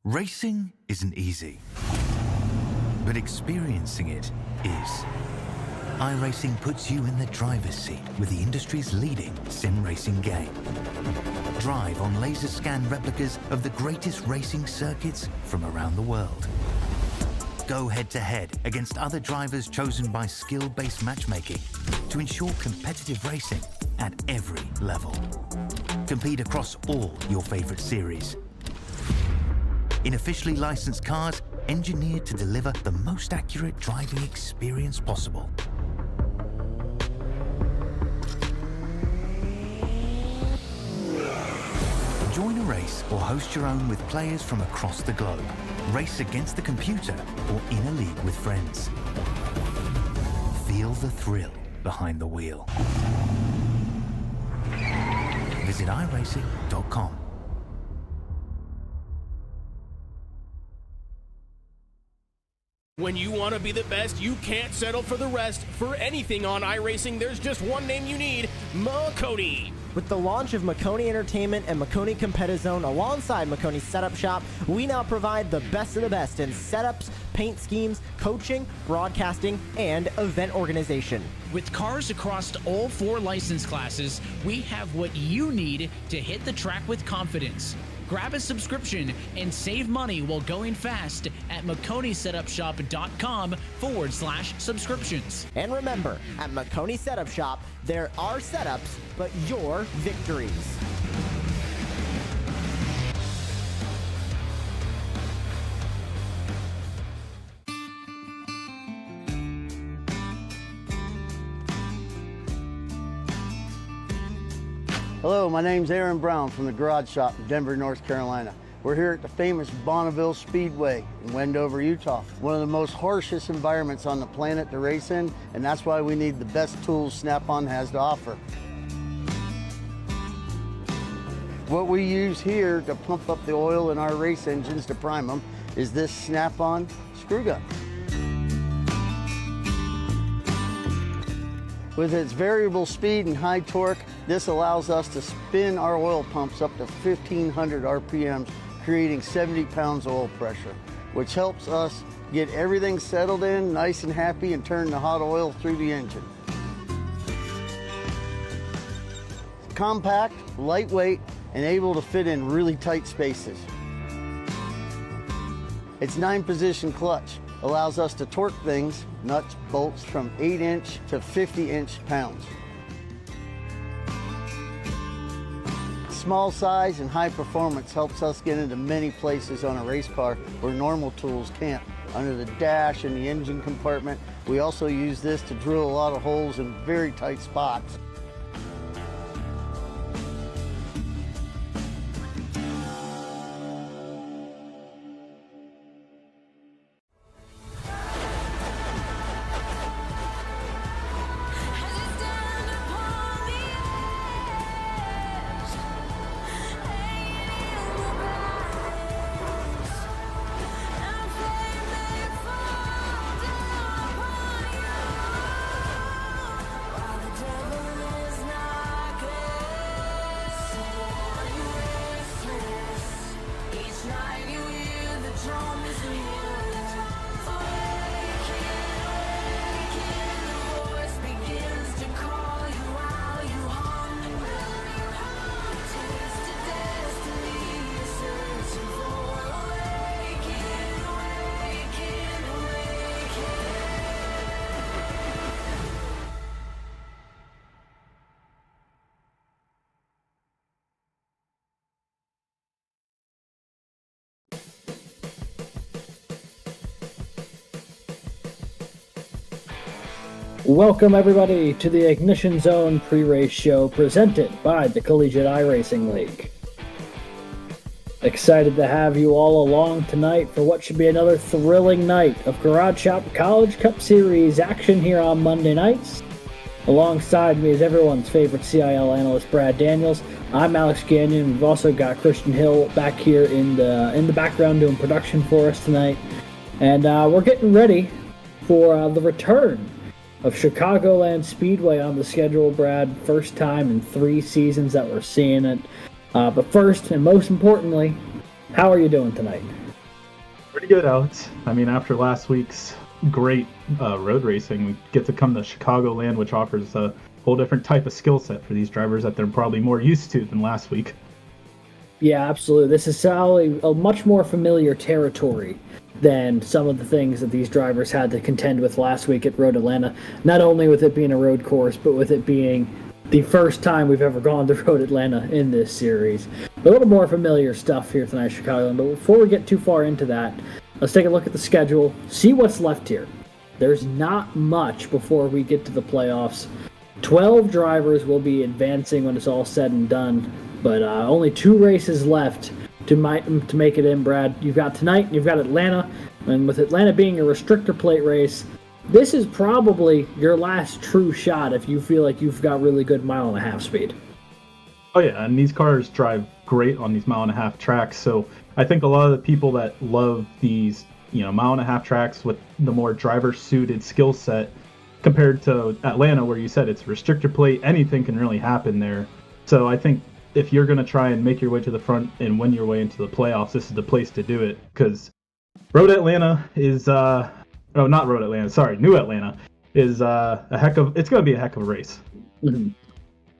Racing isn't easy, but experiencing it is. iRacing puts you in the driver's seat with the industry's leading sim racing game. Drive on laser scan replicas of the greatest racing circuits from around the world. Go head-to-head against other drivers chosen by skill-based matchmaking to ensure competitive racing at every level. Compete across all your favorite series. In officially licensed cars, engineered to deliver the most accurate driving experience possible. Join a race or host your own with players from across the globe. Race against the computer or in a league with friends. Feel the thrill behind the wheel. Visit iRacing.com. When you want to be the best, you can't settle for the rest. For anything on iRacing, there's just one name you need: Makoni. With the launch of Makoni Entertainment and Makoni Competizone alongside Makoni Setup Shop, we now provide the best of the best in setups, paint schemes, coaching, broadcasting, and event organization. With cars across all 4 license classes, we have what you need to hit the track with confidence. Grab a subscription and save money while going fast at MakoniSetupShop.com/subscriptions. And remember, at Makoni Setup Shop, there are setups, but your victories. Hello, my name's Aaron Brown from the Garage Shop in Denver, North Carolina. We're here at the famous Bonneville Speedway in Wendover, Utah. One of the most harshest environments on the planet to race in, and that's why we need the best tools Snap-on has to offer. What we use here to pump up the oil in our race engines to prime them is this Snap-on screw gun. With its variable speed and high torque, this allows us to spin our oil pumps up to 1,500 RPMs, creating 70 pounds of oil pressure, which helps us get everything settled in, nice and happy, and turn the hot oil through the engine. It's compact, lightweight, and able to fit in really tight spaces. Its 9-position clutch allows us to torque things, nuts, bolts, from 8-inch to 50-inch pounds. Small size and high performance helps us get into many places on a race car where normal tools can't. Under the dash and the engine compartment, we also use this to drill a lot of holes in very tight spots. Welcome everybody to the Ignition Zone pre-race show presented by the Collegiate iRacing League. Excited to have you all along tonight for what should be another thrilling night of Garage Shop College Cup Series action here on Monday nights. Alongside me is everyone's favorite CIL analyst, Brad Daniels. I'm Alex Gagnon. We've also got Christian Hill back here in the background doing production for us tonight. And we're getting ready for the return of Chicagoland Speedway on the schedule, Brad. First time in 3 seasons that we're seeing it. But first and most importantly, how are you doing tonight? Pretty good, Alex. I mean, after last week's great road racing, we get to come to Chicagoland, which offers a whole different type of skill set for these drivers that they're probably more used to than last week. Yeah, absolutely. This is probably a much more familiar territory than some of the things that these drivers had to contend with last week at Road Atlanta. Not only with it being a road course, but with it being the first time we've ever gone to Road Atlanta in this series. A little more familiar stuff here tonight, Chicago. But before we get too far into that, let's take a look at the schedule, see what's left here. There's not much before we get to the playoffs. 12 drivers will be advancing when it's all said and done, but only 2 races left to make it in, Brad. You've got tonight and you've got Atlanta, and with Atlanta being a restrictor plate race, this is probably your last true shot if you feel like you've got really good mile-and-a-half speed. Oh yeah, and these cars drive great on these mile-and-a-half tracks, so I think a lot of the people that love these, mile-and-a-half tracks with the more driver-suited skill set compared to Atlanta, where you said it's restrictor plate, anything can really happen there. So I think if you're going to try and make your way to the front and win your way into the playoffs, this is the place to do it, because New Atlanta is it's going to be a heck of a race. Mm-hmm.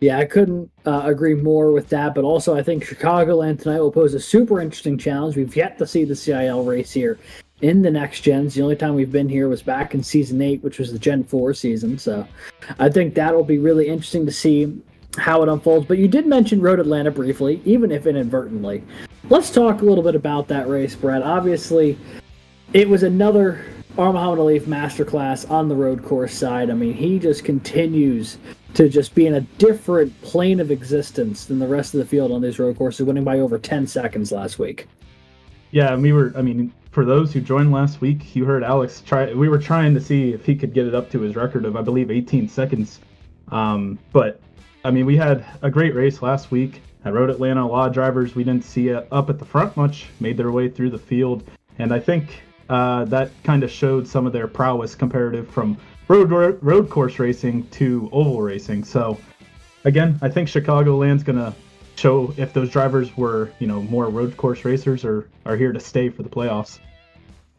Yeah, I couldn't agree more with that, but also I think Chicagoland tonight will pose a super interesting challenge. We've yet to see the CIL race here in the next gens. The only time we've been here was back in Season 8, which was the Gen 4 season, so I think that'll be really interesting to see how it unfolds. But you did mention Road Atlanta briefly, even if inadvertently. Let's talk a little bit about that race, Brad. Obviously, it was another Muhammad Alif masterclass on the road course side. I mean, he just continues to just be in a different plane of existence than the rest of the field on these road courses, winning by over 10 seconds last week. Yeah, and for those who joined last week, you heard Alex we were trying to see if he could get it up to his record of, I believe, 18 seconds. But we had a great race last week at Road Atlanta. A lot of drivers we didn't see up at the front much made their way through the field, and I think that kind of showed some of their prowess comparative from road course racing to oval racing. So again, I think Chicagoland's going to show if those drivers were, more road course racers or are here to stay for the playoffs.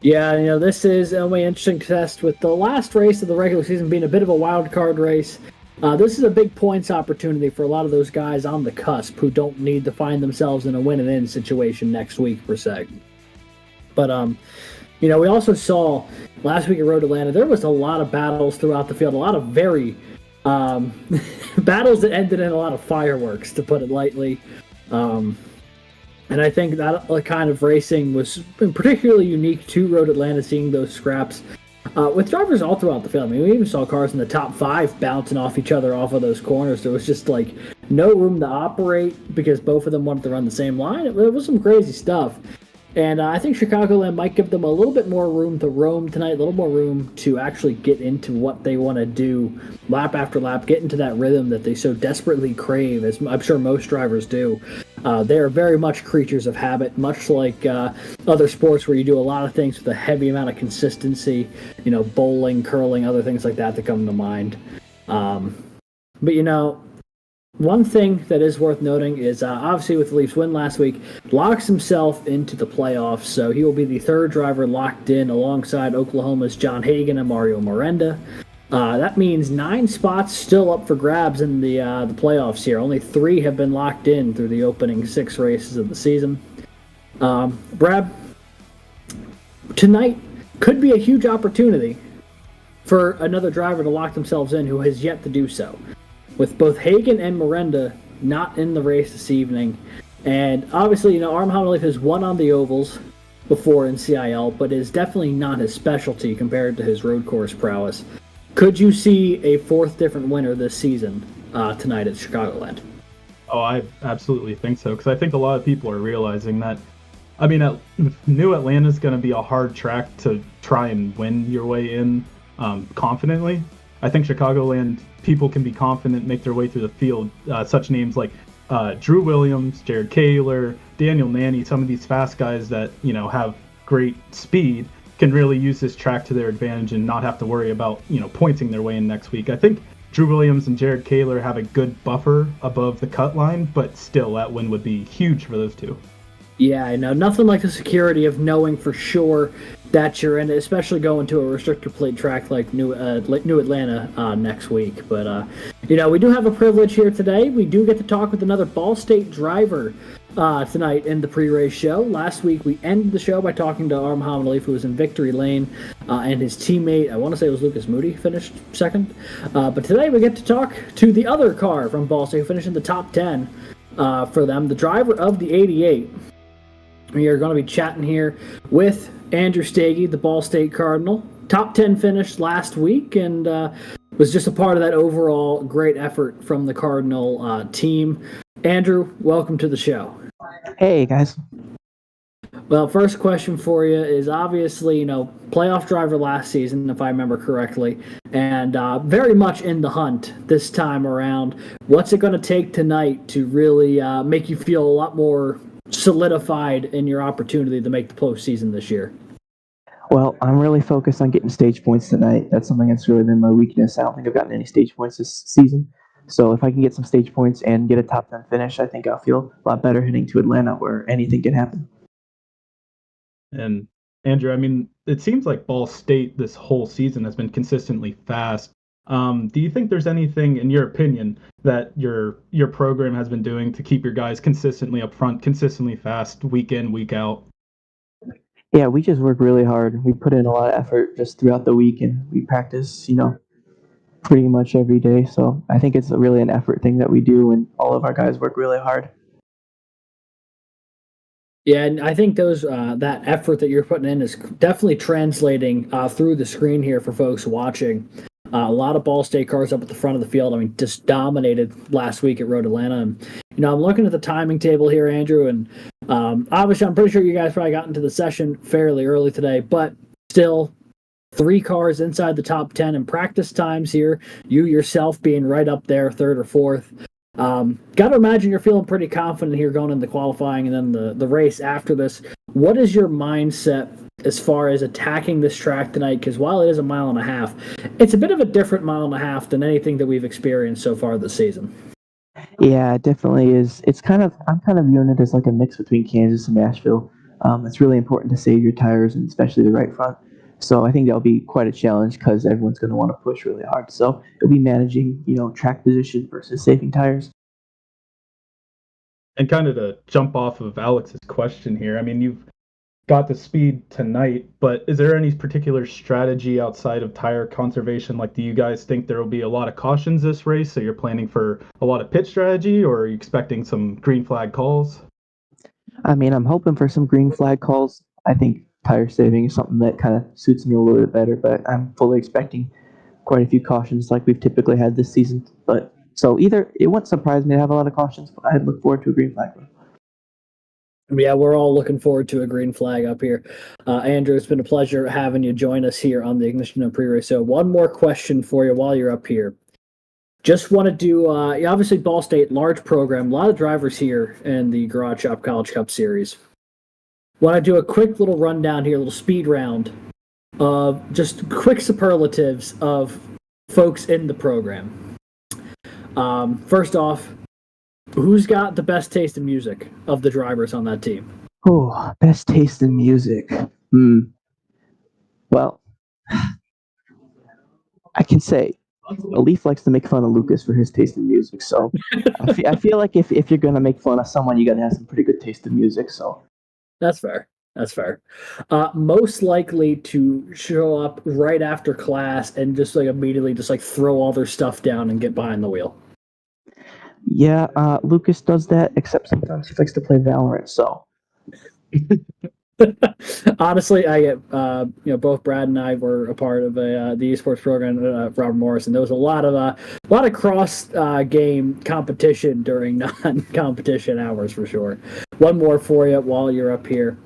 Yeah, this is an interesting test with the last race of the regular season being a bit of a wild card race. This is a big points opportunity for a lot of those guys on the cusp who don't need to find themselves in a win-and-in situation next week, per se. But, we also saw last week at Road Atlanta, there was a lot of battles throughout the field, a lot of very battles that ended in a lot of fireworks, to put it lightly. And I think that kind of racing was particularly unique to Road Atlanta, seeing those scraps with drivers all throughout the field. We even saw cars in the top 5 bouncing off each other off of those corners. There was just no room to operate because both of them wanted to run the same line. It was some crazy stuff. And I think Chicagoland might give them a little bit more room to roam tonight, a little more room to actually get into what they want to do lap after lap, get into that rhythm that they so desperately crave, as I'm sure most drivers do. They are very much creatures of habit, much like other sports where you do a lot of things with a heavy amount of consistency, bowling, curling, other things like that come to mind. But one thing that is worth noting is obviously with the Leafs win last week, locks himself into the playoffs, so he will be the 3rd driver locked in alongside Oklahoma's John Hagan and Mario Miranda. That means 9 spots still up for grabs in the playoffs here. Only 3 have been locked in through the opening 6 races of the season. Brad, tonight could be a huge opportunity for another driver to lock themselves in who has yet to do so. With both Hagan and Miranda not in the race this evening. And obviously, Muhammad Alif has won on the ovals before in CIL, but is definitely not his specialty compared to his road course prowess. Could you see a fourth different winner this season tonight at Chicagoland? Oh, I absolutely think so, because I think a lot of people are realizing that. I mean, New Atlanta's going to be a hard track to try and win your way in confidently. I think Chicagoland, people can be confident, make their way through the field. Such names like Drew Williams, Jared Kaler, Daniel Nanny, some of these fast guys that, have great speed can really use this track to their advantage and not have to worry about, pointing their way in next week. I think Drew Williams and Jared Kaler have a good buffer above the cut line, but still that win would be huge for those two. Yeah, I know. Nothing like the security of knowing for sure that you're in it, especially going to a restrictor plate track like New Atlanta next week. But, we do have a privilege here today. We do get to talk with another Ball State driver tonight in the pre-race show. Last week, we ended the show by talking to Muhammad Alif, who was in victory lane, and his teammate, I want to say it was Lucas Moody, finished second. But today, we get to talk to the other car from Ball State, who finished in the top 10 for them, the driver of the 88. We are going to be chatting here with Andrew Stege, the Ball State Cardinal. Top 10 finish last week and was just a part of that overall great effort from the Cardinal team. Andrew, welcome to the show. Hey, guys. Well, first question for you is obviously, playoff driver last season, if I remember correctly, and very much in the hunt this time around. What's it going to take tonight to really make you feel a lot more solidified in your opportunity to make the postseason this year? Well, I'm really focused on getting stage points tonight. That's something that's really been my weakness. I don't think I've gotten any stage points this season. So if I can get some stage points and get a top 10 finish, I think I'll feel a lot better heading to Atlanta where anything can happen. And Andrew, I mean, it seems like Ball State this whole season has been consistently fast. Do you think there's anything, in your opinion, that your program has been doing to keep your guys consistently up front, consistently fast, week in, week out? Yeah, we just work really hard. We put in a lot of effort just throughout the week, and we practice, pretty much every day. So I think it's really an effort thing that we do, and all of our guys work really hard. Yeah, and I think that effort that you're putting in is definitely translating through the screen here for folks watching. A lot of Ball State cars up at the front of the field. I mean, just dominated last week at Road Atlanta. And, I'm looking at the timing table here, Andrew, and obviously I'm pretty sure you guys probably got into the session fairly early today, but still 3 cars inside the top 10 in practice times here. You yourself being right up there, third or fourth. Got to imagine you're feeling pretty confident here going into qualifying and then the race after this. What is your mindset as far as attacking this track tonight? Because while it is a mile and a half, it's a bit of a different mile and a half than anything that we've experienced so far this season. Yeah, it definitely is. I'm kind of viewing it as like a mix between Kansas and Nashville. It's really important to save your tires, and especially the right front. So I think that'll be quite a challenge because everyone's going to want to push really hard. So it'll be managing, track position versus saving tires. And kind of to jump off of Alex's question here, I mean, you've got the speed tonight, but is there any particular strategy outside of tire conservation? Like, do you guys think there will be a lot of cautions this race? So you're planning for a lot of pit strategy, or are you expecting some green flag calls? I mean, I'm hoping for some green flag calls. I think tire saving is something that kind of suits me a little bit better, but I'm fully expecting quite a few cautions like we've typically had this season. But so either it wouldn't surprise me to have a lot of cautions, but I'd look forward to a green flag. Yeah, we're all looking forward to a green flag up here. Andrew, it's been a pleasure having you join us here on the Ignition of Pre-Race. So one more question for you while you're up here. Just want to do, obviously Ball State, large program, a lot of drivers here in the Garage Shop College Cup Series. Want to do a quick little rundown here, a little speed round of just quick superlatives of folks in the program. First off, who's got the best taste in music of the drivers on that team? Oh, best taste in music. Well, I can say Alif likes to make fun of Lucas for his taste in music. So I feel like if you're going to make fun of someone, you got to have some pretty good taste in music. So that's fair. That's fair. Most likely to show up right after class and just immediately throw all their stuff down and get behind the wheel. Yeah, Lucas does that, except sometimes he likes to play Valorant, so. Honestly, I get both Brad and I were a part of the esports program at Robert Morris, and there was a lot of cross game competition during non-competition hours for sure. One more for you while you're up here.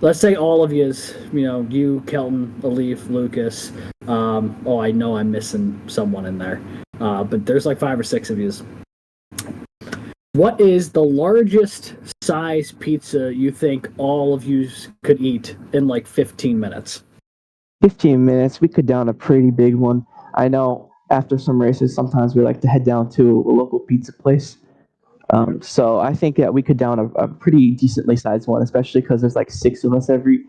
Let's say all of you, Kelton, Alif, Lucas. I know I'm missing someone in there, but there's like 5 or 6 of you. What is the largest size pizza you think all of you could eat in like 15 minutes? 15 minutes, we could down a pretty big one. I know after some races, sometimes we like to head down to a local pizza place. So I think that we could down a pretty decently sized one, especially because there's like 6 of us every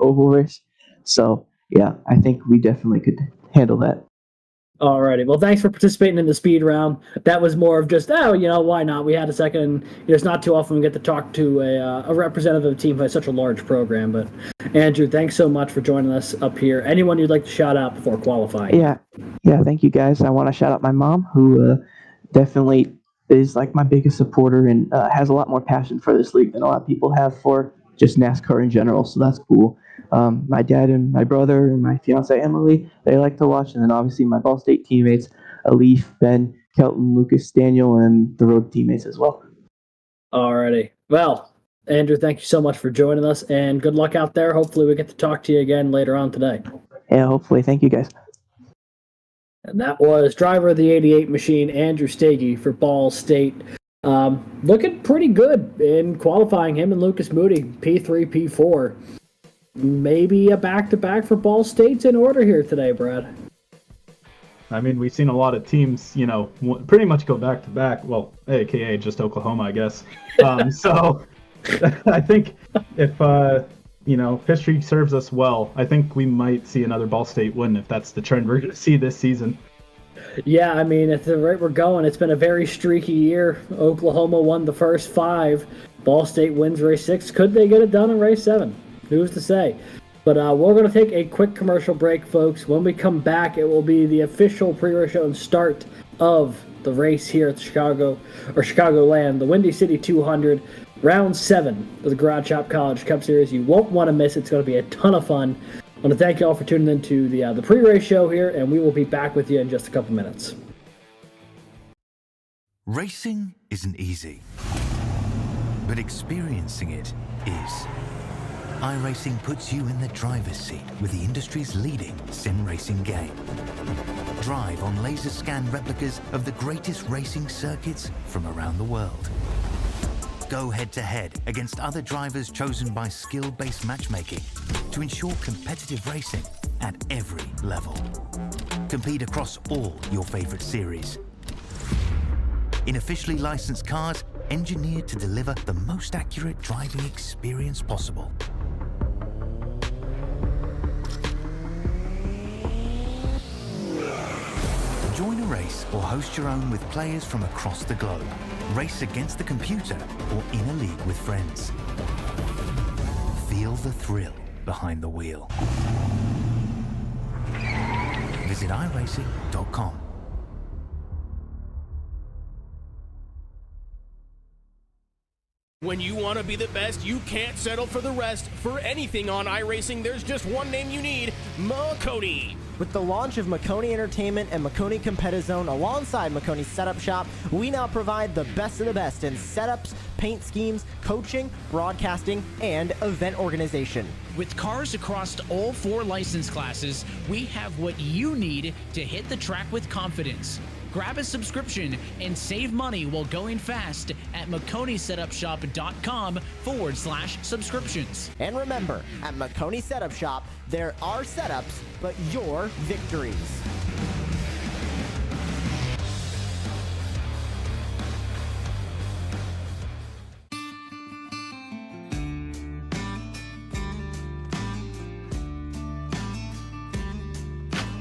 oval race. So yeah, I think we definitely could handle that. Alrighty. Well, thanks for participating in the speed round. That was more of just, why not? We had a second. It's not too often we get to talk to a representative of a team who has such a large program. But Andrew, thanks so much for joining us up here. Anyone you'd like to shout out before qualifying? Yeah. Thank you guys. I want to shout out my mom, who definitely is like my biggest supporter and has a lot more passion for this league than a lot of people have for just NASCAR in general. So that's cool. My dad and my brother and my fiance Emily, they like to watch, and then obviously my Ball State teammates, Alif, Ben, Kelton, Lucas, Daniel, and the road teammates as well. Alrighty. Well, Andrew, thank you so much for joining us, and good luck out there. Hopefully we get to talk to you again later on today. Yeah, hopefully. Thank you, guys. And that was driver of the 88 machine, Andrew Stege for Ball State. Looking pretty good in qualifying, him and Lucas Moody, P3, P4. Maybe a back-to-back for Ball State's in order here today, Brad. I mean, we've seen a lot of teams, pretty much go back-to-back. Well, AKA just Oklahoma, I guess. So I think if, history serves us well, I think we might see another Ball State win if that's the trend we're going to see this season. Yeah, I mean, at the rate we're going, it's been a very streaky year. Oklahoma won the first 5. Ball State wins race 6. Could they get it done in race 7? Who's to say? But we're going to take a quick commercial break, folks. When we come back, it will be the official pre-race show and start of the race here at Chicagoland, the Windy City 200, round 7 of the Garage Shop College Cup Series. You won't want to miss it. It's going to be a ton of fun. I want to thank you all for tuning in to the pre-race show here, and we will be back with you in just a couple minutes. Racing isn't easy, but experiencing it is. iRacing puts you in the driver's seat with the industry's leading sim racing game. Drive on laser scan replicas of the greatest racing circuits from around the world. Go head-to-head against other drivers chosen by skill-based matchmaking to ensure competitive racing at every level. Compete across all your favorite series. In officially licensed cars, engineered to deliver the most accurate driving experience possible. Join a race or host your own with players from across the globe. Race against the computer or in a league with friends. Feel the thrill behind the wheel. Visit iRacing.com. When you want to be the best, you can't settle for the rest. For anything on iRacing, there's just one name you need, Makoni. With the launch of Makoni Entertainment and Makoni Competizone alongside Makoni Setup Shop, we now provide the best of the best in setups, paint schemes, coaching, broadcasting, and event organization. With cars across all 4 license classes, we have what you need to hit the track with confidence. Grab a subscription and save money while going fast at MakoniSetupShop.com/subscriptions. And remember, at Makoni Setup Shop, there are setups, but your victories.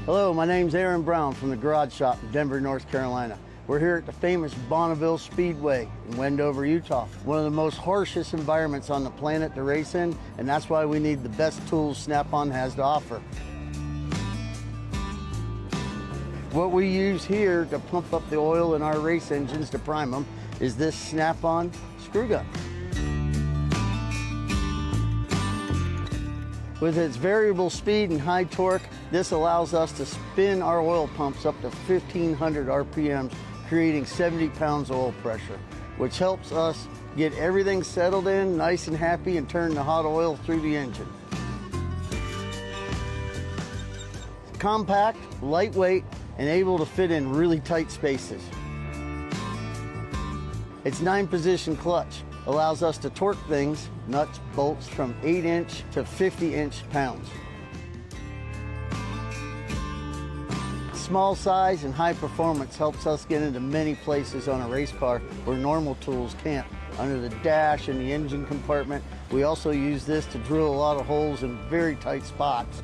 Hello, my name's Aaron Brown from the Garage Shop in Denver, North Carolina. We're here at the famous Bonneville Speedway in Wendover, Utah. One of the most harshest environments on the planet to race in, and that's why we need the best tools Snap-on has to offer. What we use here to pump up the oil in our race engines to prime them is this Snap-on screw gun. With its variable speed and high torque, this allows us to spin our oil pumps up to 1,500 RPMs, creating 70 pounds of oil pressure, which helps us get everything settled in, nice and happy, and turn the hot oil through the engine. Compact, lightweight, and able to fit in really tight spaces. Its 9-position clutch allows us to torque things, nuts, bolts, from 8-inch to 50-inch pounds. Small size and high performance helps us get into many places on a race car where normal tools can't. Under the dash and the engine compartment, we also use this to drill a lot of holes in very tight spots.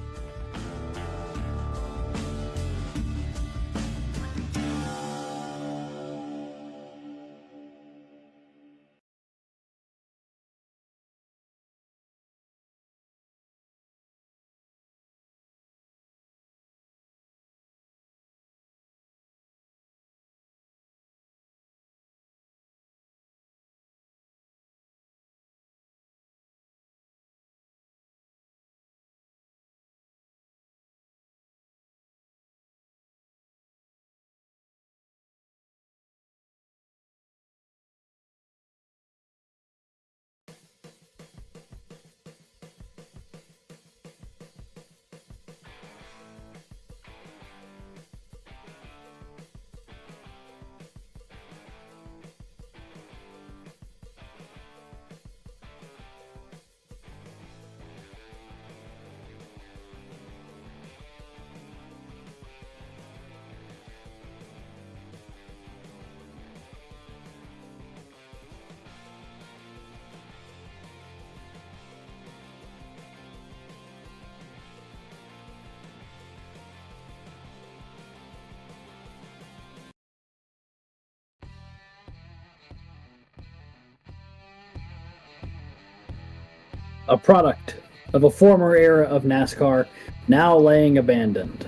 A product of a former era of NASCAR, now laying abandoned.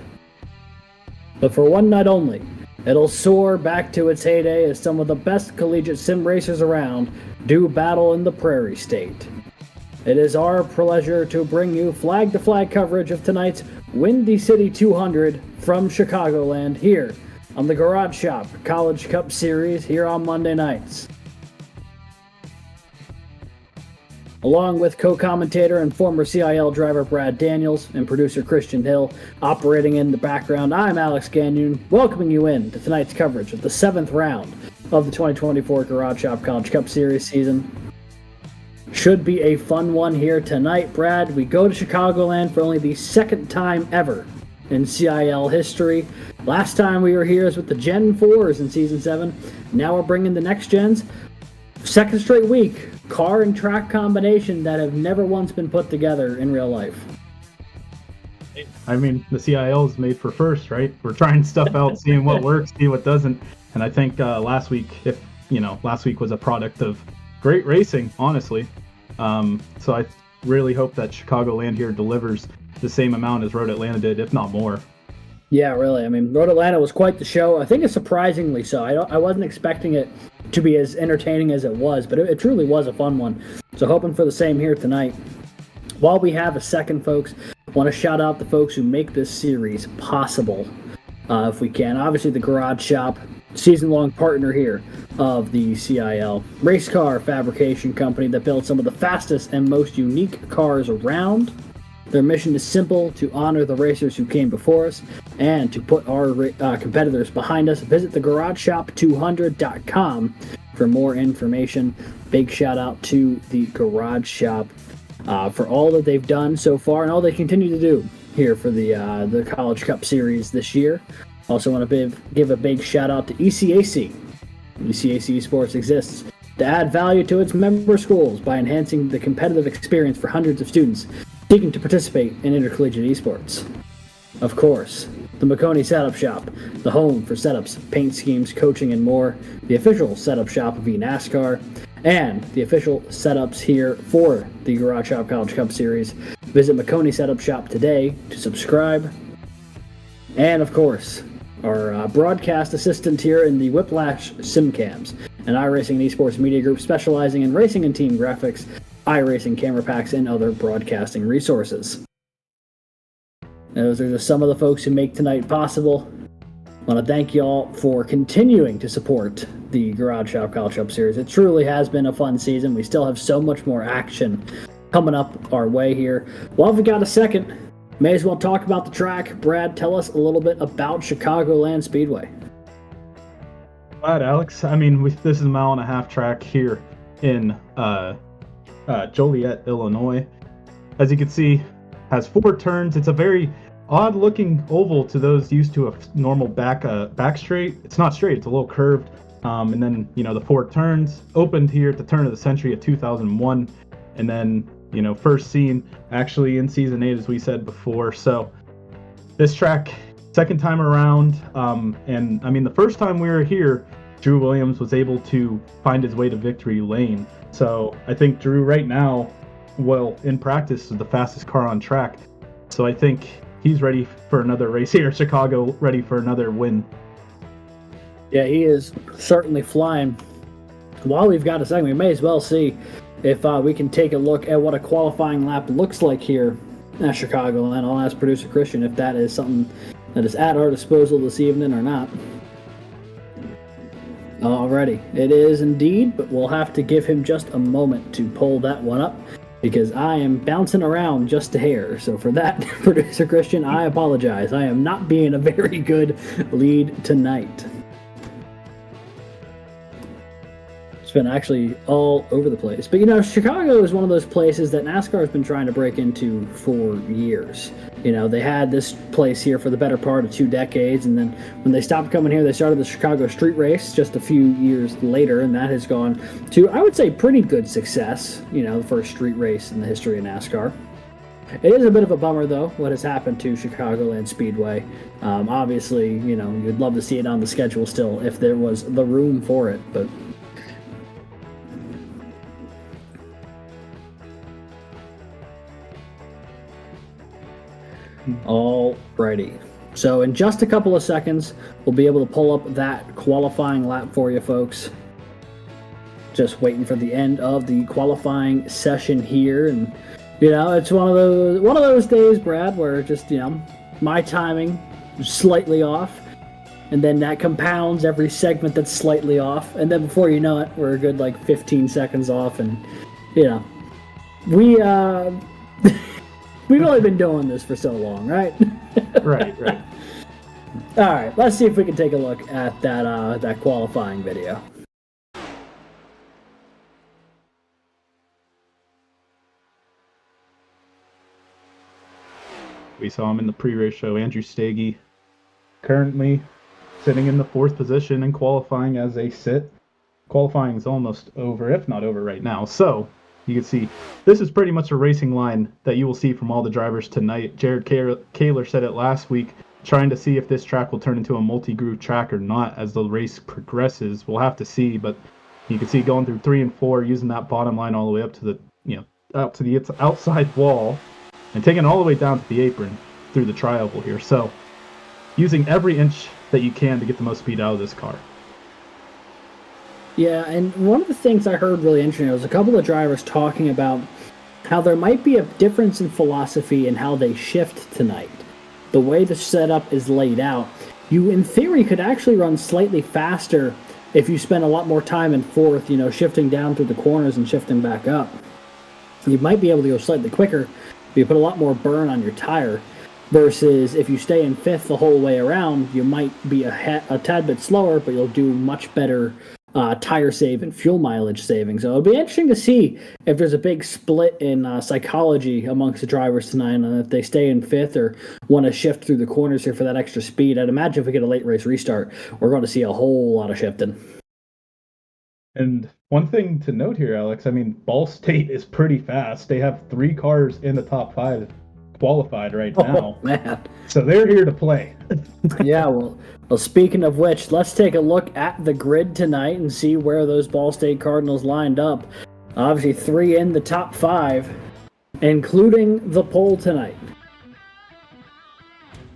But for one night only, it'll soar back to its heyday as some of the best collegiate sim racers around do battle in the Prairie State. It is our pleasure to bring you flag-to-flag coverage of tonight's Windy City 200 from Chicagoland here on the Garage Shop College Cup Series here on Monday nights. Along with co-commentator and former CIL driver Brad Daniels and producer Christian Hill operating in the background, I'm Alex Gagnon, welcoming you in to tonight's coverage of the 7th round of the 2024 Garage Shop College Cup Series season. Should be a fun one here tonight, Brad. We go to Chicagoland for only the second time ever in CIL history. Last time we were here is with the Gen 4s in Season 7. Now we're bringing the next gens. Second straight week, car and track combination that have never once been put together in real life. I mean, the CIL is made for first, right? We're trying stuff out, seeing what works, see what doesn't. And I think last week was a product of great racing, honestly. So I really hope that Chicagoland here delivers the same amount as Road Atlanta did, if not more. Yeah, really. I mean, Road Atlanta was quite the show. I think it's surprisingly so. I wasn't expecting it to be as entertaining as it was, but it truly was a fun one. So hoping for the same here tonight. While we have a second, folks, I want to shout out the folks who make this series possible, if we can. Obviously, the Garage Shop, season-long partner here of the CIL. Race car fabrication company that builds some of the fastest and most unique cars around. Their mission is simple: to honor the racers who came before us and to put our competitors behind us. Visit thegarageshop200.com for more information. Big shout out to the Garage Shop for all that they've done so far and all they continue to do here for the College Cup Series this year. Also want to give a big shout out to ECAC. ECAC Esports exists to add value to its member schools by enhancing the competitive experience for hundreds of students seeking to participate in intercollegiate esports. Of course, the McConey Setup Shop, the home for setups, paint schemes, coaching, and more, the official setup shop of eNASCAR, and the official setups here for the Garage Shop College Cup Series. Visit McConey Setup Shop today to subscribe. And of course, our broadcast assistant here in the Whiplash Simcams, an iRacing and esports media group specializing in racing and team graphics, iRacing camera packs, and other broadcasting resources. Those are just some of the folks who make tonight possible. I want to thank y'all for continuing to support the Garage Shop College Cup Series. It truly has been a fun season. We still have so much more action coming up our way here. Well, if we got a second, may as well talk about the track. Brad, tell us a little bit about Chicagoland Speedway. Glad, Alex. I mean, this is a 1.5 mile track here in Joliet, Illinois. As you can see, has 4 turns. It's a very odd-looking oval to those used to a normal back straight. It's not straight; it's a little curved. And then the 4 turns opened here at the turn of the century of 2001, and then first seen actually in season 8, as we said before. So this track, second time around, and I mean the first time we were here, Drew Williams was able to find his way to victory lane. So I think Drew right now, well, in practice, is the fastest car on track. So I think he's ready for another race here. Chicago ready for another win. Yeah, he is certainly flying. While we've got a second, we may as well see if we can take a look at what a qualifying lap looks like here at Chicago. And I'll ask producer Christian if that is something that is at our disposal this evening or not. Alrighty, it is indeed, but we'll have to give him just a moment to pull that one up, because I am bouncing around just a hair. So for that, producer Christian, I apologize. I am not being a very good lead tonight. It's been actually all over the place. But Chicago is one of those places that NASCAR has been trying to break into for years. They had this place here for the better part of 2 decades, and then when they stopped coming here, they started the Chicago Street Race just a few years later, and that has gone to, I would say, pretty good success. The first street race in the history of NASCAR. It is a bit of a bummer, though, what has happened to Chicagoland Speedway. Obviously, you'd love to see it on the schedule still if there was the room for it, but alrighty. So in just a couple of seconds, we'll be able to pull up that qualifying lap for you folks. Just waiting for the end of the qualifying session here, and it's one of those days, Brad, where just my timing is slightly off, and then that compounds every segment that's slightly off, and then before you know it, we're a good 15 seconds off, and we we've only been doing this for so long, right? Right. All right, let's see if we can take a look at that qualifying video. We saw him in the pre-race show. Andrew Stege, currently sitting in the 4th position and qualifying as a sit. Qualifying is almost over, if not over right now. So you can see this is pretty much a racing line that you will see from all the drivers tonight. Jared Kaler said it last week, trying to see if this track will turn into a multi-groove track or not as the race progresses. We'll have to see, but you can see going through 3 and 4, using that bottom line all the way up to the outside wall, and taking it all the way down to the apron through the tri-oval here. So using every inch that you can to get the most speed out of this car. Yeah, and one of the things I heard really interesting was a couple of drivers talking about how there might be a difference in philosophy in how they shift tonight. The way the setup is laid out, you in theory could actually run slightly faster if you spend a lot more time in 4th, shifting down through the corners and shifting back up. You might be able to go slightly quicker, but you put a lot more burn on your tire, versus if you stay in 5th the whole way around, you might be a tad bit slower, but you'll do much better tire save and fuel mileage saving. So it'll be interesting to see if there's a big split in psychology amongst the drivers tonight, and if they stay in 5th or want to shift through the corners here for that extra speed. I'd imagine if we get a late race restart, we're going to see a whole lot of shifting. And one thing to note here, Alex, Ball State is pretty fast. They have 3 cars in the top 5 qualified right now. Oh, man. So they're here to play. Yeah, well, speaking of which, let's take a look at the grid tonight and see where those Ball State Cardinals lined up. Obviously, 3 in the top 5, including the pole tonight.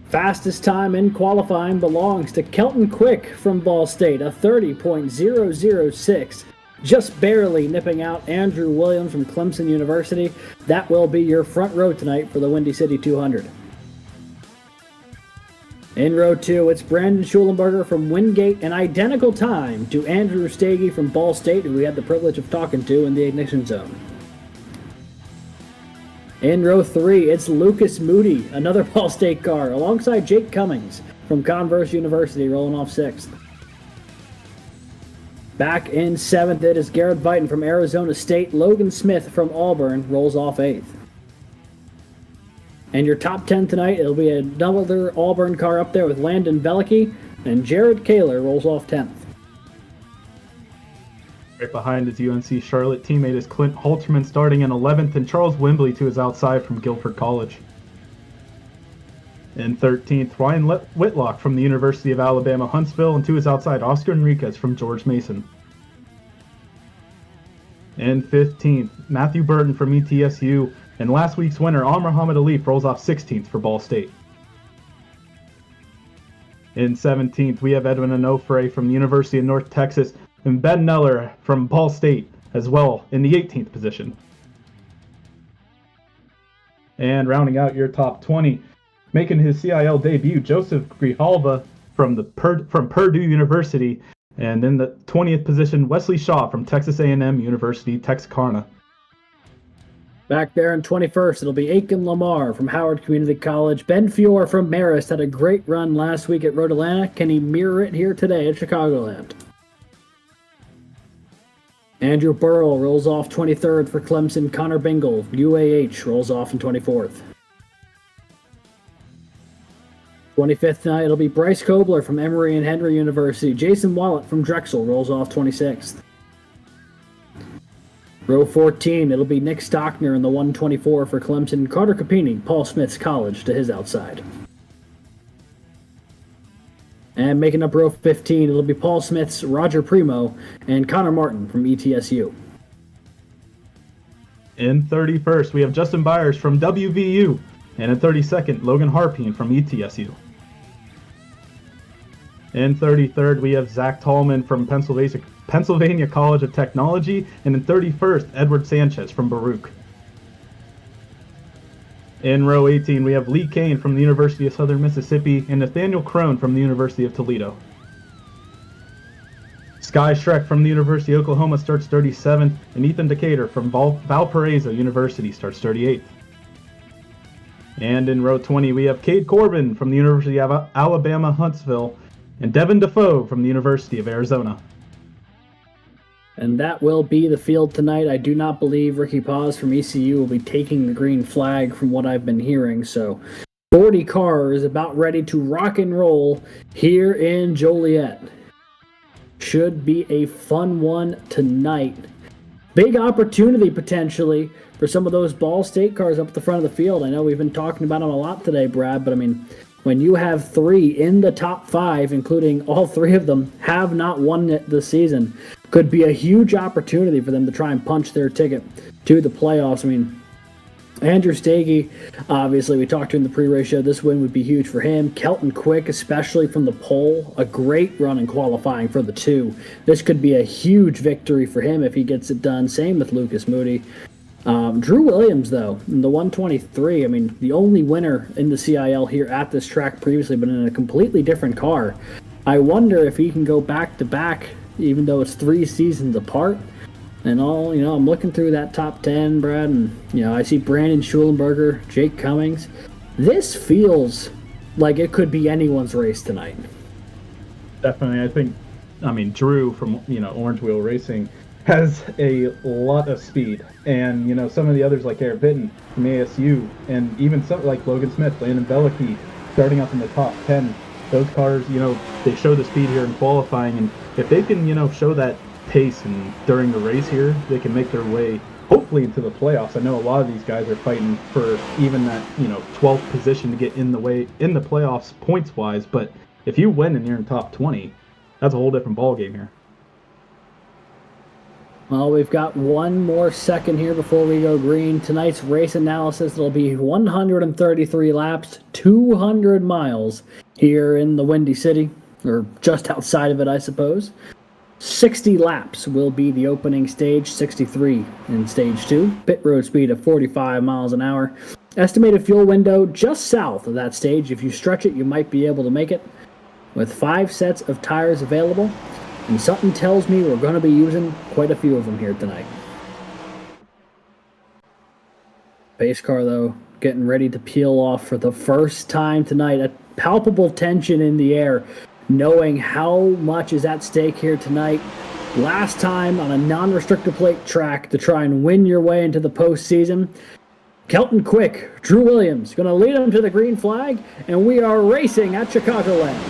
Fastest time in qualifying belongs to Kelton Quick from Ball State, a 30.006. Just barely nipping out Andrew Williams from Clemson University. That will be your front row tonight for the Windy City 200. In row 2, it's Brandon Schulenberger from Wingate, an identical time to Andrew Stege from Ball State, who we had the privilege of talking to in the ignition zone. In row 3, it's Lucas Moody, another Ball State car, alongside Jake Cummings from Converse University, rolling off 6th. Back in 7th, it is Garrett Vighton from Arizona State. Logan Smith from Auburn rolls off 8th. And your top 10 tonight, it'll be another Auburn car up there with Landon Velicki, and Jared Kaler rolls off 10th. Right behind his UNC Charlotte teammate is Clint Halterman starting in 11th, and Charles Wimbley to his outside from Guilford College. In 13th, Ryan Whitlock from the University of Alabama Huntsville, and to his outside, Oscar Enriquez from George Mason. In 15th, Matthew Burton from ETSU, and last week's winner, Muhammad Alif, rolls off 16th for Ball State. In 17th, we have Edwin Onofre from the University of North Texas, and Ben Neller from Ball State as well in the 18th position. And rounding out your top 20, making his CIL debut, Joseph Grijalva from Purdue University, and in the 20th position, Wesley Shaw from Texas A&M University, Texarkana. Back there in 21st, it'll be Aiken Lamar from Howard Community College. Ben Fior from Marist had a great run last week at Road Atlanta. Can he mirror it here today at Chicagoland? Andrew Burrell rolls off 23rd for Clemson. Connor Bingle, UAH, rolls off in 24th. 25th night, it'll be Bryce Kobler from Emory and Henry University. Jason Wallet from Drexel rolls off 26th. Row 14, it'll be Nick Stockner in the 124 for Clemson. Carter Capini, Paul Smith's College, to his outside. And making up row 15, it'll be Paul Smith's Roger Primo and Connor Martin from ETSU. In 31st, we have Justin Byers from WVU, and in 32nd, Logan Harpine from ETSU. In 33rd, we have Zach Tallman from Pennsylvania College of Technology, and in 31st, Edward Sanchez from Baruch. In row 18, we have Lee Kane from the University of Southern Mississippi and Nathaniel Crone from the University of Toledo. Sky Schreck from the University of Oklahoma starts 37th, and Ethan Decatur from Valparaiso University starts 38th. And in row 20, we have Cade Corbin from the University of Alabama Huntsville, and Devin Defoe from the University of Arizona. And that will be the field tonight. I do not believe Ricky Paz from ECU will be taking the green flag from what I've been hearing. So 40 cars about ready to rock and roll here in Joliet. Should be a fun one tonight. Big opportunity potentially for some of those Ball State cars up at the front of the field. I know we've been talking about them a lot today, Brad, but I mean, when you have 3 in the top 5, including all 3 of them have not won it this season, could be a huge opportunity for them to try and punch their ticket to the playoffs. I mean, Andrew Stege, obviously, we talked to in the pre-race show, this win would be huge for him. Kelton Quick, especially from the pole, a great run in qualifying for the 2. This could be a huge victory for him if he gets it done. Same with Lucas Moody. Drew Williams, though, in the 123, I mean, the only winner in the CIL here at this track previously, but in a completely different car. I wonder if he can go back-to-back, even though it's 3 seasons apart. And I'm looking through that top 10, Brad, and, I see Brandon Schulenberger, Jake Cummings. This feels like it could be anyone's race tonight. Definitely. I mean, Drew from, Orange Wheel Racing has a lot of speed. And, some of the others like Eric Bitton from ASU, and even some like Logan Smith, Landon Velicki, starting up in the top 10. Those cars, they show the speed here in qualifying, and if they can, show that pace and during the race here, they can make their way hopefully into the playoffs. I know a lot of these guys are fighting for even that 12th position to get in the playoffs points wise, but if you win and you're in top 20, that's a whole different ball game here. Well, we've got one more second here before we go green. Tonight's race analysis, it'll be 133 laps, 200 miles here in the Windy City, or just outside of it, I suppose. 60 laps will be the opening stage, 63 in stage 2. Pit road speed of 45 miles an hour. Estimated fuel window just south of that stage. If you stretch it, you might be able to make it. With 5 sets of tires available, and something tells me we're going to be using quite a few of them here tonight. Pace car, though, getting ready to peel off for the first time tonight. A palpable tension in the air, knowing how much is at stake here tonight. Last time on a non-restrictor plate track to try and win your way into the postseason. Kelton Quick, Drew Williams, going to lead him to the green flag, and we are racing at Chicagoland.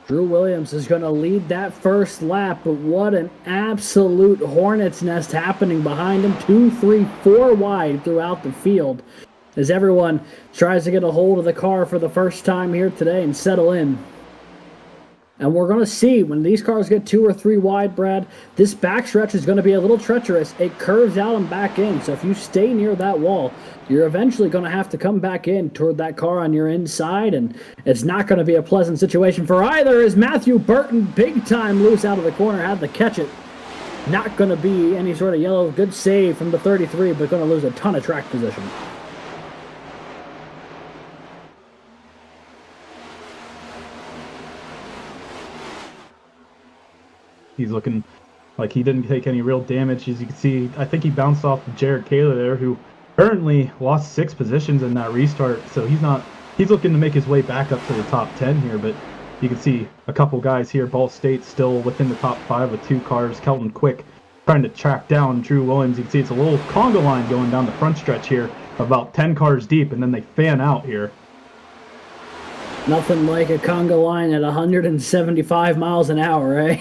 Drew Williams is going to lead that first lap, but what an absolute hornet's nest happening behind him. 2, 3, 4 wide throughout the field as everyone tries to get a hold of the car for the first time here today and settle in. And we're going to see when these cars get 2 or 3 wide, Brad, this backstretch is going to be a little treacherous. It curves out and back in, so if you stay near that wall, you're eventually going to have to come back in toward that car on your inside, and it's not going to be a pleasant situation for either, as Matthew Burton, big time loose out of the corner, had to catch it. Not going to be any sort of yellow. Good save from the 33, but going to lose a ton of track position. He's looking like he didn't take any real damage. As you can see, I think he bounced off of Jared Kaler there, who currently lost 6 positions in that restart. So he's looking to make his way back up to the top 10 here, but you can see a couple guys here. Ball State still within the top 5 with 2 cars. Kelton Quick trying to track down Drew Williams. You can see it's a little conga line going down the front stretch here, about 10 cars deep, and then they fan out here. Nothing like a conga line at 175 miles an hour, eh?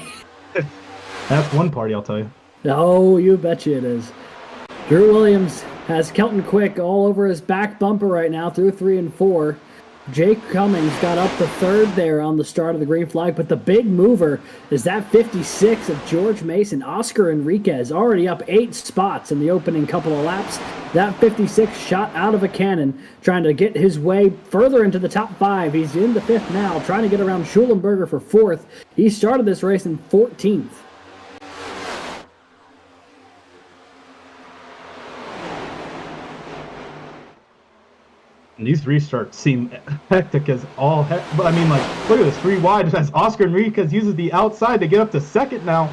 That's one party, I'll tell you. Oh, you betcha it is. Drew Williams has Kelton Quick all over his back bumper right now through 3 and 4. Jake Cummings got up to 3rd there on the start of the green flag, but the big mover is that 56 of George Mason. Oscar Enriquez already up 8 spots in the opening couple of laps. That 56 shot out of a cannon, trying to get his way further into the top 5. He's in the 5th now, trying to get around Schulenberger for 4th. He started this race in 14th. And these restarts seem hectic as all heck. But I mean, like, look at this 3 wide as Oscar Enriquez uses the outside to get up to 2nd now.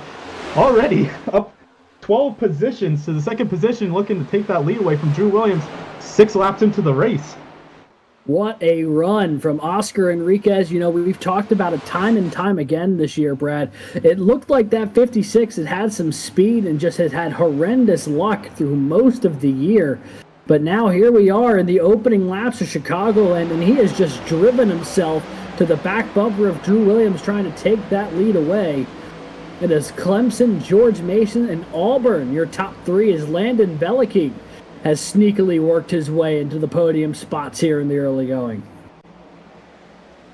Already up 12 positions to the 2nd position, looking to take that lead away from Drew Williams 6 laps into the race. What a run from Oscar Enriquez. You know, we've talked about it time and time again this year, Brad. It looked like that 56 had some speed and just has had horrendous luck through most of the year. But now here we are in the opening laps of Chicagoland, and he has just driven himself to the back bumper of Drew Williams, trying to take that lead away. It is Clemson, George Mason, and Auburn. Your top 3 is Landon Belichick, has sneakily worked his way into the podium spots here in the early going.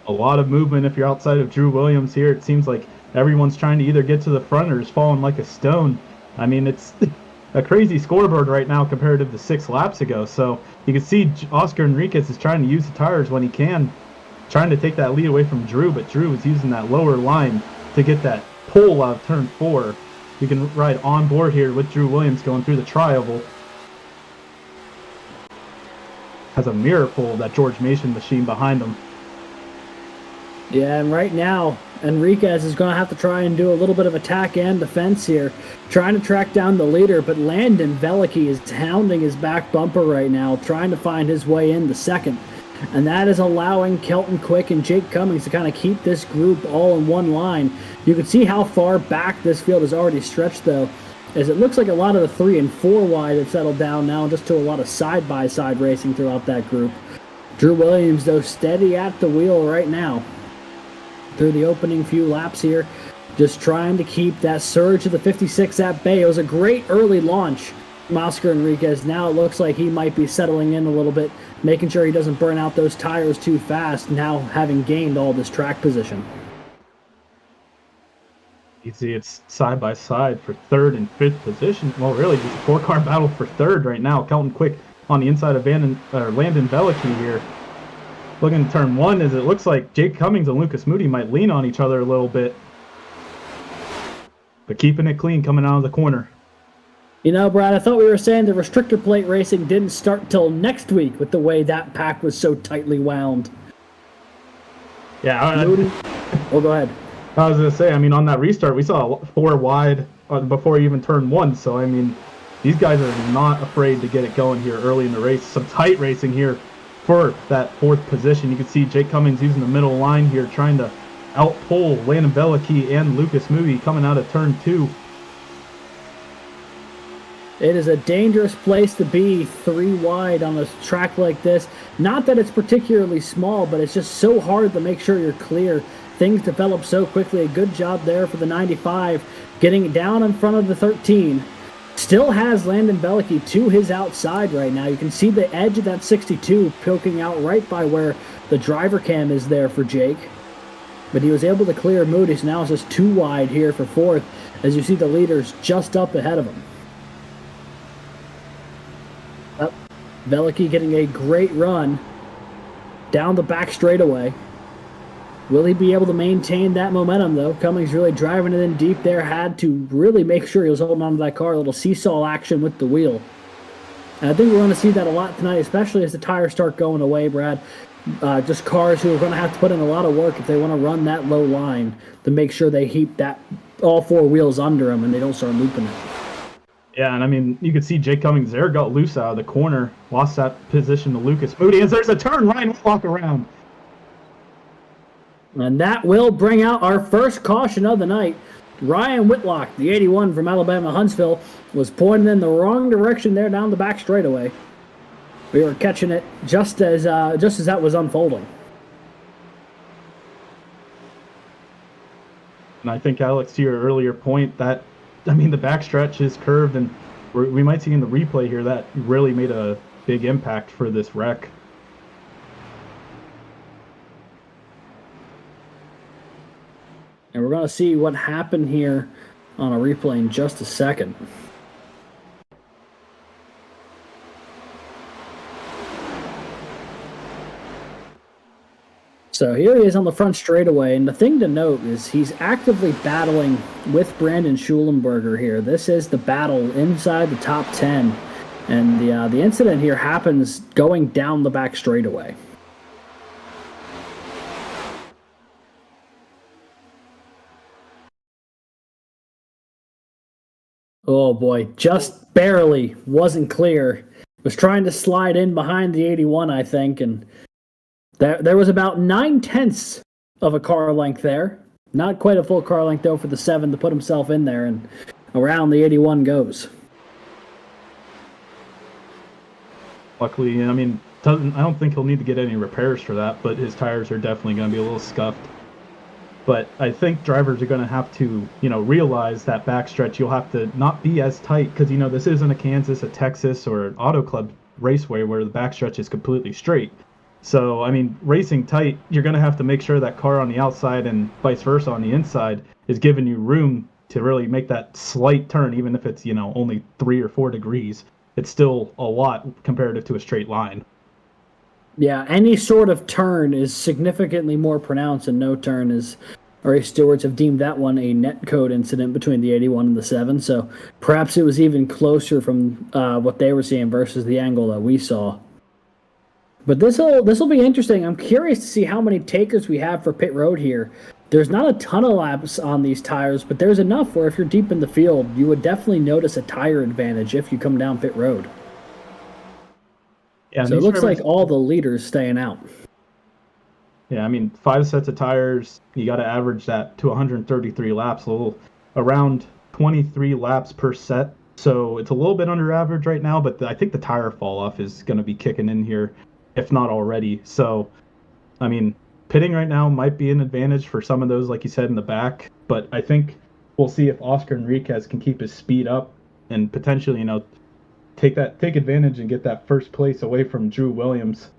A lot of movement if you're outside of Drew Williams here. It seems like everyone's trying to either get to the front or is falling like a stone. I mean, it's a crazy scoreboard right now comparative to 6 laps ago. So you can see Oscar Enriquez is trying to use the tires when he can, trying to take that lead away from Drew, but Drew is using that lower line to get that pull out of turn 4. You can ride on board here with Drew Williams going through the tri-oval. Has a mirror pull, that George Mason machine behind him. Yeah, and right now, Enriquez is going to have to try and do a little bit of attack and defense here, trying to track down the leader, but Landon Belichick is hounding his back bumper right now, trying to find his way in the 2nd. And that is allowing Kelton Quick and Jake Cummings to kind of keep this group all in one line. You can see how far back this field is already stretched, though, as it looks like a lot of the 3 and 4 wide have settled down now, just to a lot of side-by-side racing throughout that group. Drew Williams, though, steady at the wheel right now through the opening few laps here, just trying to keep that surge of the 56 at bay. It was a great early launch Oscar Enriquez, now it looks like he might be settling in a little bit, making sure he doesn't burn out those tires too fast, now having gained all this track position. You see it's side by side for third and fifth position. Well, really, just a four-car battle for third right now. Kelton Quick on the inside of Landon Velicky here. Looking to turn one, as it looks like Jake Cummings and Lucas Moody might lean on each other a little bit. But keeping it clean coming out of the corner. You know, Brad, I thought we were saying the restrictor plate racing didn't start till next week with the way that pack was so tightly wound. Yeah. Moody? Oh, go ahead. I was going to say, I mean, on that restart, we saw 4 wide before he even turned 1. So, I mean, these guys are not afraid to get it going here early in the race. Some tight racing here for that 4th position. You can see Jake Cummings using the middle line here, trying to outpull Landon Velicky and Lucas Moody coming out of turn 2. It is a dangerous place to be 3 wide on a track like this. Not that it's particularly small, but it's just so hard to make sure you're clear. Things develop so quickly. A good job there for the 95, getting down in front of the 13. Still has Landon Velicky to his outside right now. You can see the edge of that 62 poking out right by where the driver cam is there for Jake. But he was able to clear Moody, so now it's just 2 wide here for 4th, as you see the leaders just up ahead of him. Velicky getting a great run down the back straightaway. Will he be able to maintain that momentum, though? Cummings really driving it in deep there. Had to really make sure he was holding onto that car. A little seesaw action with the wheel. And I think we're going to see that a lot tonight, especially as the tires start going away, Brad. Just cars who are going to have to put in a lot of work if they want to run that low line to make sure they heap that all 4 wheels under them and they don't start looping it. Yeah, and I mean, you could see Jake Cummings there got loose out of the corner. Lost that position to Lucas Moody. As there's a turn, Ryan Whitlock around. And that will bring out our first caution of the night. Ryan Whitlock, the 81 from Alabama Huntsville, was pointed in the wrong direction there down the back straightaway. We were catching it just as that was unfolding. And I think, Alex, to your earlier point, that, I mean, the backstretch is curved, and we might see in the replay here that really made a big impact for this wreck. And we're going to see what happened here on a replay in just a second. So here he is on the front straightaway, and the thing to note is he's actively battling with Brandon Schulenberger here. This is the battle inside the top 10, and the incident here happens going down the back straightaway. Oh boy, just barely wasn't clear. Was trying to slide in behind the 81, I think, and there was about 9/10 of a car length there. Not quite a full car length, though, for the 7 to put himself in there, and around the 81 goes. Luckily, I mean, I don't think he'll need to get any repairs for that, but his tires are definitely going to be a little scuffed. But I think drivers are going to have to, realize that backstretch, you'll have to not be as tight, because, this isn't a Kansas, a Texas, or an Auto Club raceway where the backstretch is completely straight. So, I mean, racing tight, you're going to have to make sure that car on the outside and vice versa on the inside is giving you room to really make that slight turn, even if it's, only 3 or 4 degrees. It's still a lot comparative to a straight line. Yeah, any sort of turn is significantly more pronounced, and no turn is, race stewards have deemed that one a net code incident between the 81 and the 7, so perhaps it was even closer from what they were seeing versus the angle that we saw. But this'll be interesting. I'm curious to see how many takers we have for pit road here. There's not a ton of laps on these tires, but there's enough where if you're deep in the field, you would definitely notice a tire advantage if you come down pit road. Yeah, so it looks like all the leaders staying out. Yeah, I mean, 5 sets of tires, you got to average that to 133 laps, around 23 laps per set. So it's a little bit under average right now, but I think the tire fall off is going to be kicking in here, if not already. So, I mean, pitting right now might be an advantage for some of those, like you said, in the back. But I think we'll see if Oscar Enriquez can keep his speed up and potentially, take advantage and get that first place away from Drew Williams.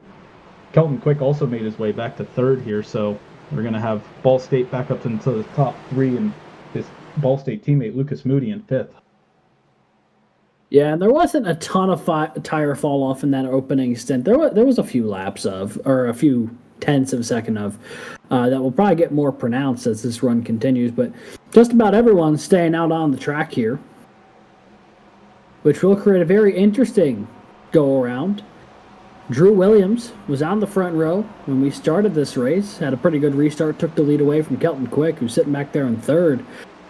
Kelton Quick also made his way back to third here, so we're going to have Ball State back up into the top 3 and his Ball State teammate Lucas Moody in 5th. Yeah, and there wasn't a ton of tire fall off in that opening stint. There was a few laps of, or a few tenths of a second of, that will probably get more pronounced as this run continues. But just about everyone's staying out on the track here, which will create a very interesting go-around. Drew Williams was on the front row when we started this race, had a pretty good restart, took the lead away from Kelton Quick, who's sitting back there in third.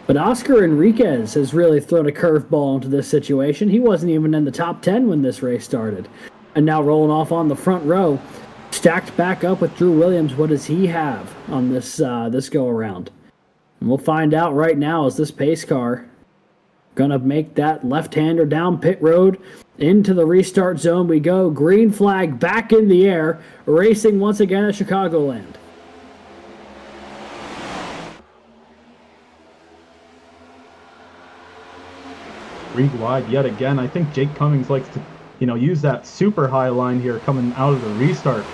But Oscar Enriquez has really thrown a curveball into this situation. He wasn't even in the top 10 when this race started. And now rolling off on the front row, stacked back up with Drew Williams. What does he have on this go-around? And we'll find out right now as this pace car going to make that left-hander down pit road. Into the restart zone we go. Green flag back in the air. Racing once again at Chicagoland. Wide yet again. I think Jake Cummings likes to, use that super high line here coming out of the restart.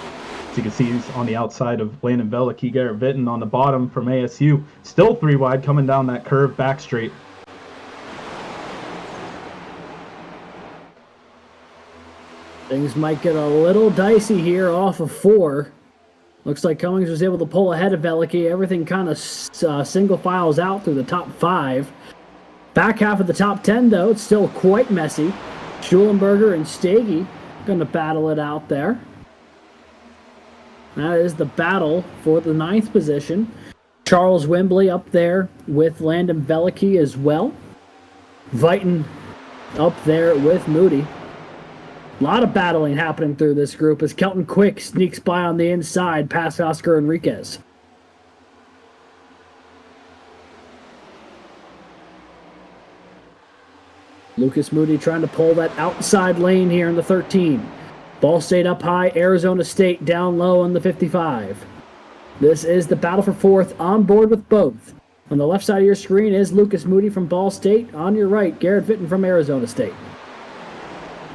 As you can see, he's on the outside of Landon Veliky, Garrett Vitton on the bottom from ASU. Still 3 wide coming down that curve back straight. Things might get a little dicey here off of 4. Looks like Cummings was able to pull ahead of Veliky. Everything kind of single files out through the top 5. Back half of the top 10, though, it's still quite messy. Schulenberger and Stege going to battle it out there. That is the battle for the 9th position. Charles Wembley up there with Landon Veliky as well. Viton up there with Moody. A lot of battling happening through this group as Kelton Quick sneaks by on the inside past Oscar Enriquez. Lucas Moody trying to pull that outside lane here in the 13. Ball State up high, Arizona State down low on the 55. This is the battle for 4th, on board with both. On the left side of your screen is Lucas Moody from Ball State. On your right, Garrett Vitton from Arizona State.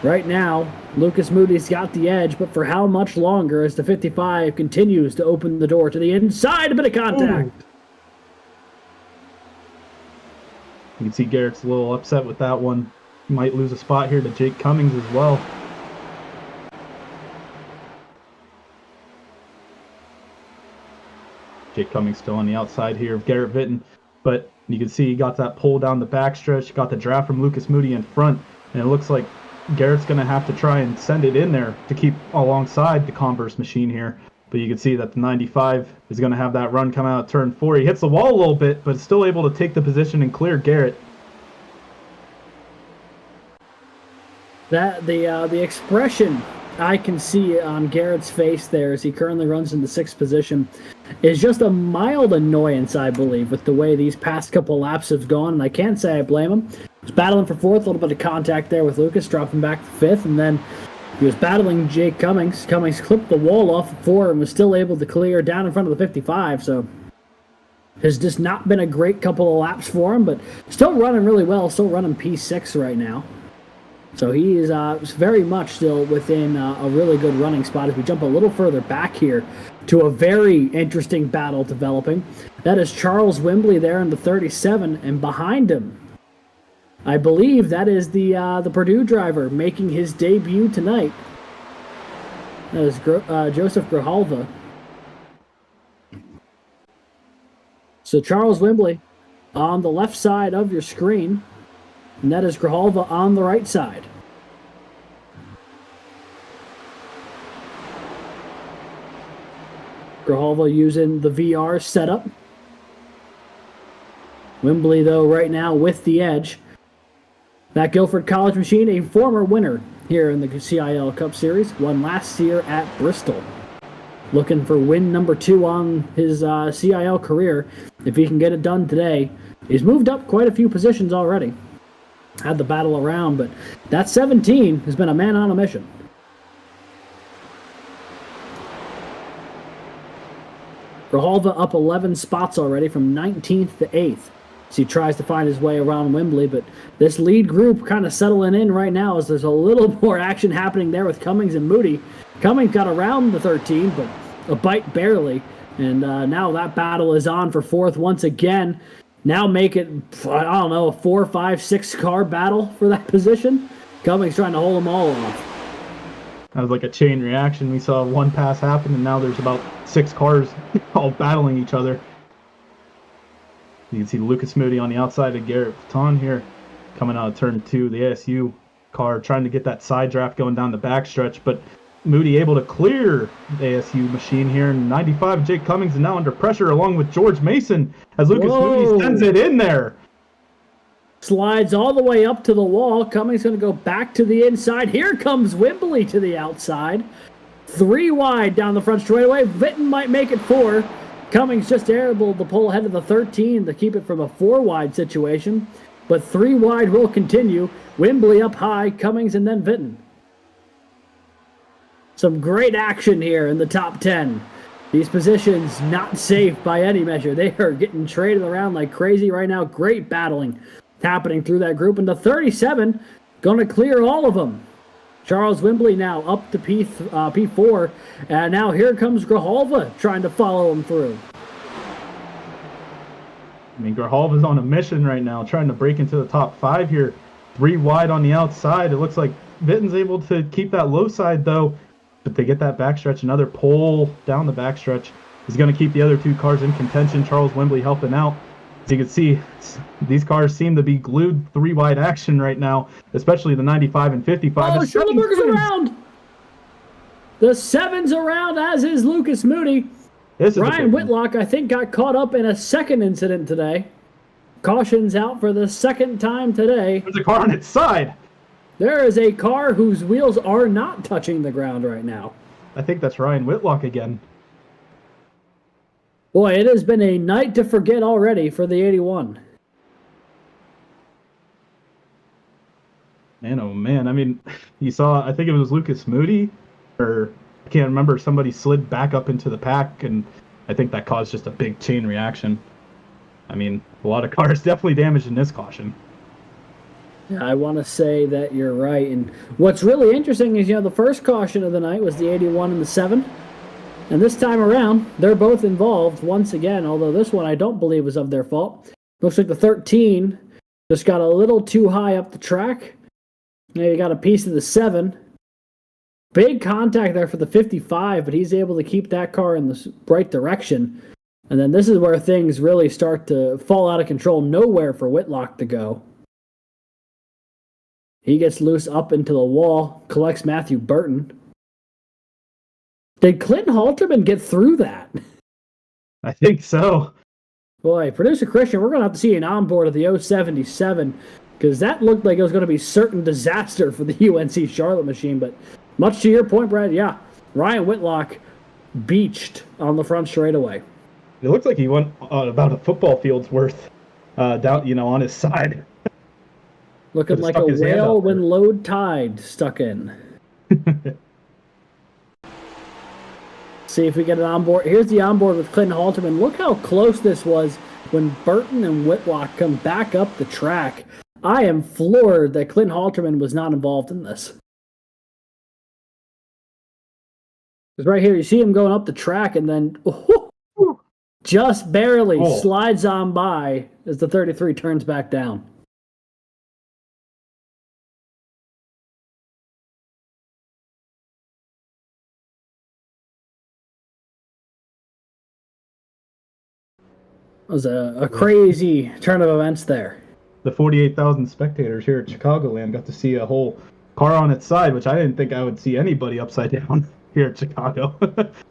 Right now, Lucas Moody's got the edge, but for how much longer as the 55 continues to open the door to the inside? A bit of contact. Ooh. You can see Garrett's a little upset with that one. He might lose a spot here to Jake Cummings as well. Jake Cummings still on the outside here of Garrett Vitton. But you can see he got that pull down the backstretch, got the draft from Lucas Moody in front, and it looks like Garrett's going to have to try and send it in there to keep alongside the Converse machine here. But you can see that the 95 is going to have that run come out of turn 4. He hits the wall a little bit, but still able to take the position and clear Garrett. The expression I can see on Garrett's face there as he currently runs in the 6th position is just a mild annoyance, I believe, with the way these past couple laps have gone, and I can't say I blame him. He was battling for 4th, a little bit of contact there with Lucas, dropping back to 5th, and then he was battling Jake Cummings. Cummings clipped the wall off of 4 and was still able to clear down in front of the 55, so has just not been a great couple of laps for him, but still running really well, still running P6 right now. So he is very much still within a really good running spot as we jump a little further back here to a very interesting battle developing. That is Charles Wembley there in the 37, and behind him, I believe that is the Purdue driver making his debut tonight. That is Joseph Grijalva. So Charles Wembley on the left side of your screen, and that is Grijalva on the right side. Grijalva using the VR setup. Wembley, though, right now with the edge. That Guilford College machine, a former winner here in the CIL Cup Series, won last year at Bristol. Looking for win number 2 on his CIL career. If he can get it done today, he's moved up quite a few positions already. Had the battle around, but that 17 has been a man on a mission. Grijalva up 11 spots already from 19th to 8th. as he tries to find his way around Wembley. But this lead group kind of settling in right now as there's a little more action happening there with Cummings and Moody. Cummings got around the 13, but a bite barely. And now that battle is on for fourth once again. Now make it, I don't know, a 4, 5, 6 car battle for that position. Cummings trying to hold them all off. That was like a chain reaction. We saw one pass happen, and now there's about 6 cars all battling each other. You can see Lucas Moody on the outside of Garrett Patton here, coming out of turn 2. The ASU car trying to get that side draft going down the backstretch, but Moody able to clear the ASU machine here. And 95, Jake Cummings is now under pressure along with George Mason as Lucas Moody sends it in there. Slides all the way up to the wall. Cummings going to go back to the inside. Here comes Wembley to the outside. 3 wide down the front straightaway. Vinton might make it 4. Cummings just able to pull ahead of the 13 to keep it from a 4 wide situation. But 3 wide will continue. Wembley up high, Cummings and then Vinton. Some great action here in the top 10. These positions not safe by any measure. They are getting traded around like crazy right now. Great battling happening through that group. And the 37 going to clear all of them. Charles Wembley now up to P4. And now here comes Grijalva trying to follow him through. I mean, Grijalva's on a mission right now, trying to break into the top 5 here. 3 wide on the outside. It looks like Vinton's able to keep that low side, though. But they get that backstretch, another pull down the backstretch. He's going to keep the other 2 cars in contention. Charles Wembley helping out. As you can see, these cars seem to be glued 3 wide action right now, especially the 95 and 55. Oh, Schellenberger's around! The 7's around, as is Lucas Moody. Ryan Whitlock, I think, got caught up in a second incident today. Caution's out for the 2nd time today. There's a car on its side. There is a car whose wheels are not touching the ground right now. I think that's Ryan Whitlock again. Boy, it has been a night to forget already for the 81. Man, oh man. I mean, you saw, I think it was Lucas Moody, or I can't remember, somebody slid back up into the pack, and I think that caused just a big chain reaction. I mean, a lot of cars definitely damaged in this caution. Yeah, I want to say that you're right. And what's really interesting is, the first caution of the night was the 81 and the 7. And this time around, they're both involved once again, although this one I don't believe was of their fault. Looks like the 13 just got a little too high up the track. Maybe got a piece of the 7. Big contact there for the 55, but he's able to keep that car in the right direction. And then this is where things really start to fall out of control. Nowhere for Whitlock to go. He gets loose up into the wall, collects Matthew Burton. Did Clinton Halterman get through that? I think so. Boy, Producer Christian, we're going to have to see an onboard of the 077 because that looked like it was going to be certain disaster for the UNC Charlotte machine. But much to your point, Brad, yeah, Ryan Whitlock beached on the front straightaway. It looks like he went about a football field's worth down, on his side. Looking like a whale when low tide stuck in. See if we get an onboard. Here's the onboard with Clinton Halterman. Look how close this was when Burton and Whitlock come back up the track. I am floored that Clinton Halterman was not involved in this. Because right here, you see him going up the track and then just barely slides on by as the 33 turns back down. It was a crazy turn of events there. The 48,000 spectators here at Chicagoland got to see a whole car on its side, which I didn't think I would see anybody upside down here at Chicago.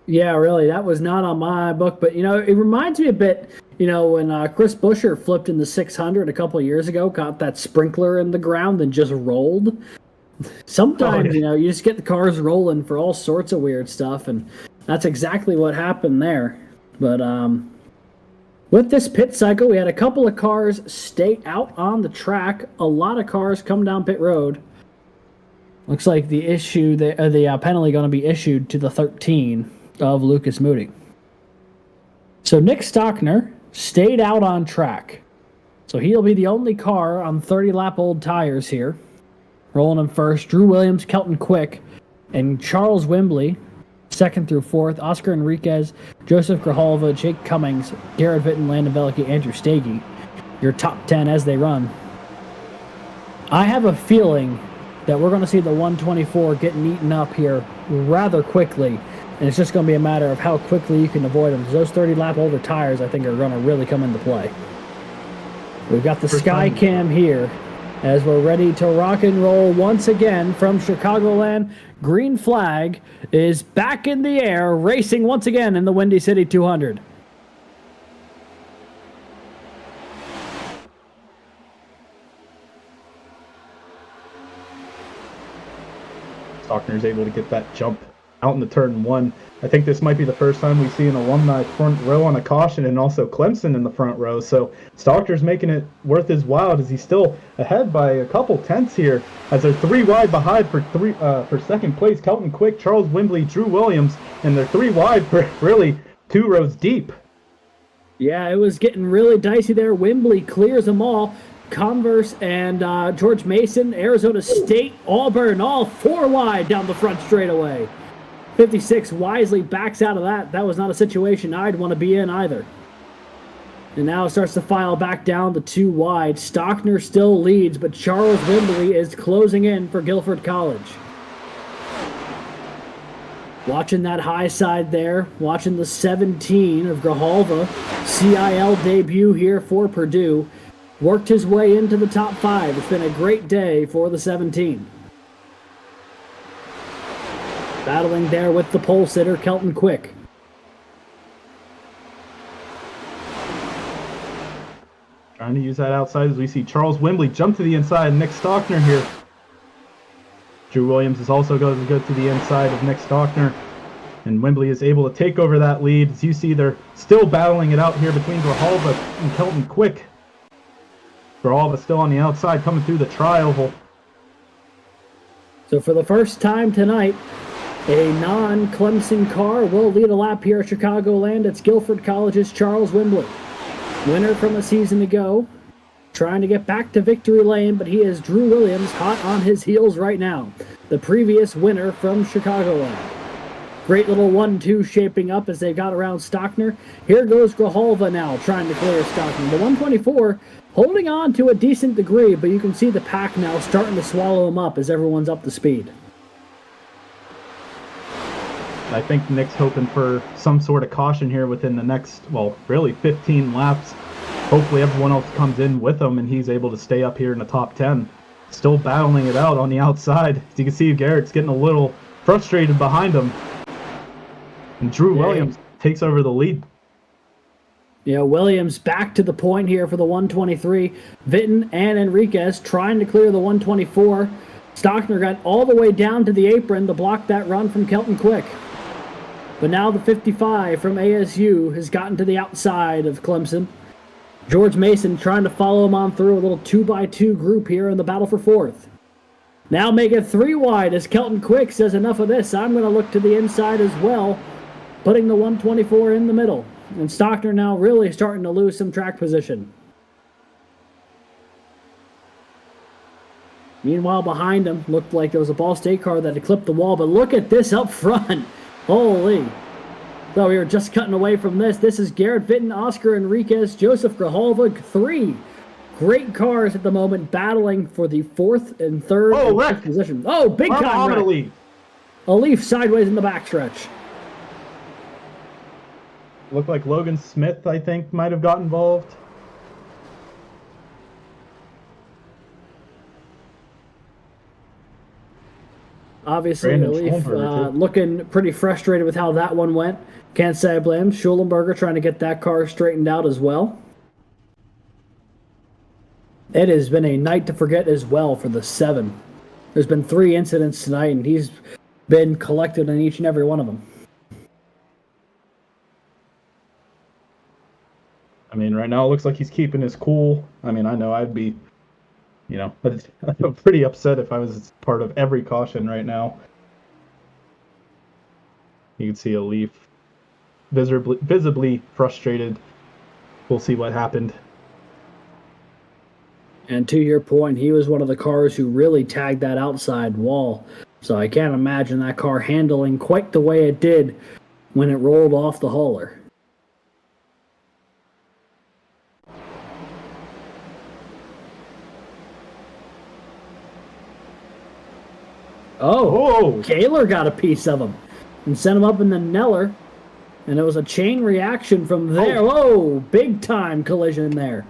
Yeah, really. That was not on my book. But, it reminds me a bit, when Chris Buescher flipped in the 600 a couple of years ago, got that sprinkler in the ground and just rolled. Sometimes, you just get the cars rolling for all sorts of weird stuff. And that's exactly what happened there. But, with this pit cycle, we had a couple of cars stay out on the track. A lot of cars come down pit road. Looks like the penalty going to be issued to the 13 of Lucas Moody. So Nick Stockner stayed out on track. So he'll be the only car on 30-lap-old tires here. Rolling in first, Drew Williams, Kelton Quick, and Charles Wembley, second through fourth. Oscar Enriquez, Joseph Grijalva, Jake Cummings, Garrett Vitton, Landon Veliky, Andrew Stege. Your top 10 as they run. I have a feeling that we're going to see the 124 getting eaten up here rather quickly, and it's just going to be a matter of how quickly you can avoid them. Those 30-lap older tires, I think, are going to really come into play. We've got the Sky Cam here as we're ready to rock and roll once again from Chicagoland. Green flag is back in the air, racing once again in the Windy City 200. Stockner's able to get that jump out in the turn one. I think this might be the first time we see an alumni front row on a caution, and also Clemson in the front row. So Stockner's making it worth his while as he's still ahead by a couple tenths here, as they're 3 wide behind for second place. Kelton Quick, Charles Wembley, Drew Williams, and they're 3 wide for really 2 rows deep. Yeah, it was getting really dicey there. Wembley clears them all. Converse and George Mason, Arizona State, Auburn, all 4 wide down the front straightaway. 56 wisely backs out of that. That was not a situation I'd want to be in either. And now it starts to file back down to 2 wide. Stockner still leads, but Charles Wembley is closing in for Guilford College. Watching that high side there, watching the 17 of Grijalva, CIL debut here for Purdue. Worked his way into the top 5. It's been a great day for the 17. Battling there with the pole sitter, Kelton Quick. Trying to use that outside as we see Charles Wembley jump to the inside. Nick Stockner here. Drew Williams is also going to go to the inside of Nick Stockner. And Wembley is able to take over that lead. As you see, they're still battling it out here between Grijalva and Kelton Quick. Grijalva still on the outside, coming through the tri-oval. So for the first time tonight, a non-Clemson car will lead a lap here at Chicagoland. It's Guilford College's Charles Wembley. Winner from a season ago, trying to get back to victory lane, but he is Drew Williams, hot on his heels right now. The previous winner from Chicagoland. Great little 1-2 shaping up as they got around Stockner. Here goes Grijalva now, trying to clear Stockner. The 124 holding on to a decent degree, but you can see the pack now starting to swallow him up as everyone's up to speed. I think Nick's hoping for some sort of caution here within the next, well, really 15 laps. Hopefully everyone else comes in with him and he's able to stay up here in the top 10. Still battling it out on the outside. As you can see, Garrett's getting a little frustrated behind him. And Drew Williams takes over the lead. Yeah, Williams back to the point here for the 123. Vitton and Enriquez trying to clear the 124. Stockner got all the way down to the apron to block that run from Kelton Quick. But now the 55 from ASU has gotten to the outside of Clemson. George Mason trying to follow him on through a little 2x2 group here in the battle for 4th. Now make it 3 wide as Kelton Quick says enough of this. I'm going to look to the inside as well, putting the 124 in the middle. And Stockner now really starting to lose some track position. Meanwhile, behind him, looked like there was a Ball State car that had clipped the wall, but look at this up front. Holy. So we were just cutting away from this. This is Garrett Vitton, Oscar Enriquez, Joseph Grijalva, 3 great cars at the moment battling for the 4th and 3rd and 5th position. Oh, big time wreck. A leaf sideways in the backstretch. Looked like Logan Smith, I think, might have got involved. Obviously, the Leaf looking pretty frustrated with how that one went. Can't say I blame. Schulenberger trying to get that car straightened out as well. It has been a night to forget as well for the 7. There's been 3 incidents tonight, and he's been collected in each and every one of them. I mean, right now it looks like he's keeping his cool. I mean, I know I'd be, I'm pretty upset if I was part of every caution right now. You can see a Leaf visibly frustrated. We'll see what happened. And to your point, he was one of the cars who really tagged that outside wall. So I can't imagine that car handling quite the way it did when it rolled off the hauler. Oh, Kaler got a piece of him and sent him up in the Neller. And it was a chain reaction from there. Whoa, big time collision there.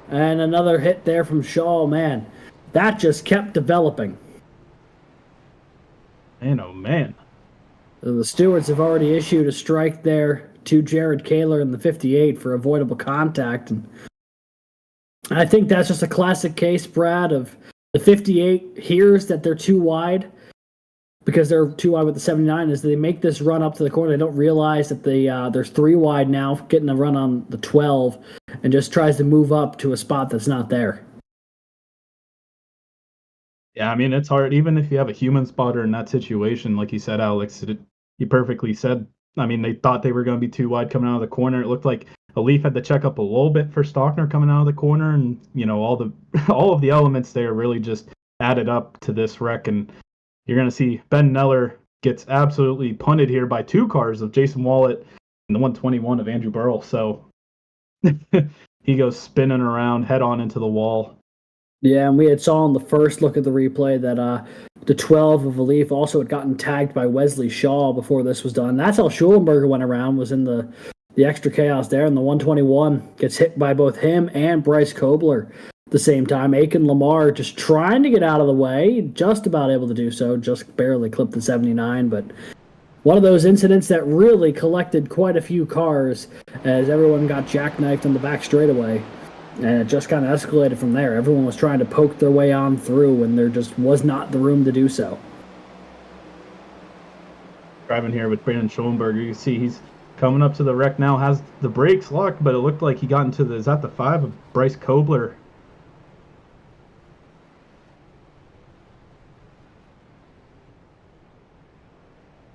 And another hit there from Shaw. Man, that just kept developing. Man, oh man. So the stewards have already issued a strike there to Jared Kaler in the 58 for avoidable contact. And I think that's just a classic case, Brad, of the 58 hears that they're too wide because they're too wide with the 79 is they make this run up to the corner. They don't realize that there's 3 wide now, getting a run on the 12, and just tries to move up to a spot that's not there. Yeah, I mean, it's hard. Even if you have a human spotter in that situation, like you said, Alex, you perfectly said. I mean, they thought they were going to be too wide coming out of the corner. It looked like Leaf had to check up a little bit for Stockner coming out of the corner, and all of the elements there really just added up to this wreck. And you're going to see Ben Neller gets absolutely punted here by 2 cars of Jason Wallet and the 121 of Andrew Burrell. So he goes spinning around head on into the wall. Yeah, and we had saw in the first look at the replay that the 12 of Leaf also had gotten tagged by Wesley Shaw before this was done. That's how Schulenberger went around, was in the extra chaos there, and the 121 gets hit by both him and Bryce Kobler at the same time. Aiken Lamar just trying to get out of the way, just about able to do so, just barely clipped the 79, but one of those incidents that really collected quite a few cars as everyone got jackknifed on the back straightaway. And it just kind of escalated from there. Everyone was trying to poke their way on through, and there just was not the room to do so. Driving here with Brandon Schoenberger, you see he's coming up to the wreck now, has the brakes locked, but it looked like he got into the 5 of Bryce Kobler.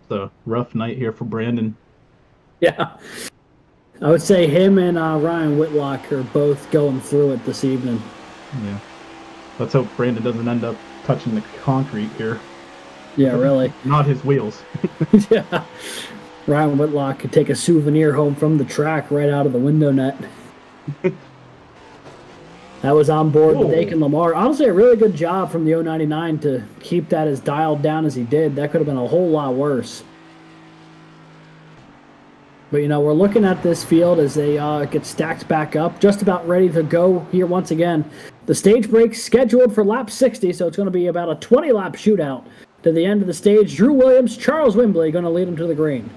It's a rough night here for Brandon. Yeah. I would say him and Ryan Whitlock are both going through it this evening. Yeah. Let's hope Brandon doesn't end up touching the concrete here. Yeah, really. Not his wheels. Yeah. Ryan Whitlock could take a souvenir home from the track right out of the window net. That was on board with Aiken Lamar. Honestly, a really good job from the 099 to keep that as dialed down as he did. That could have been a whole lot worse. But, we're looking at this field as they get stacked back up, just about ready to go here once again. The stage break's scheduled for lap 60, so it's going to be about a 20-lap shootout to the end of the stage. Drew Williams, Charles Wimbley going to lead them to the green.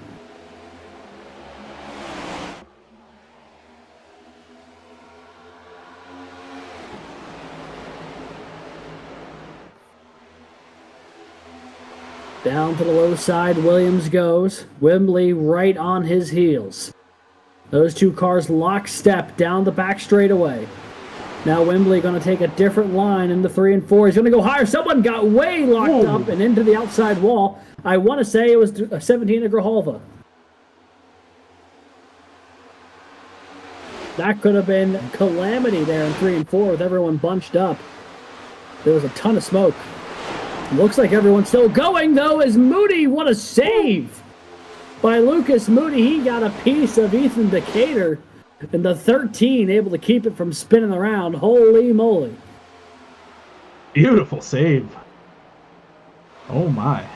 Down to the low side, Williams goes. Wimbley right on his heels. Those 2 cars lockstep down the back straightaway. Now Wimbley going to take a different line into 3 and 4. He's going to go higher. Someone got way locked up and into the outside wall. I want to say it was 17 of Grijalva. That could have been calamity there in 3 and 4 with everyone bunched up. There was a ton of smoke. Looks like everyone's still going, though, as Moody, what a save by Lucas Moody. He got a piece of Ethan Decatur, and the 13 able to keep it from spinning around. Holy moly. Beautiful save. Oh, my.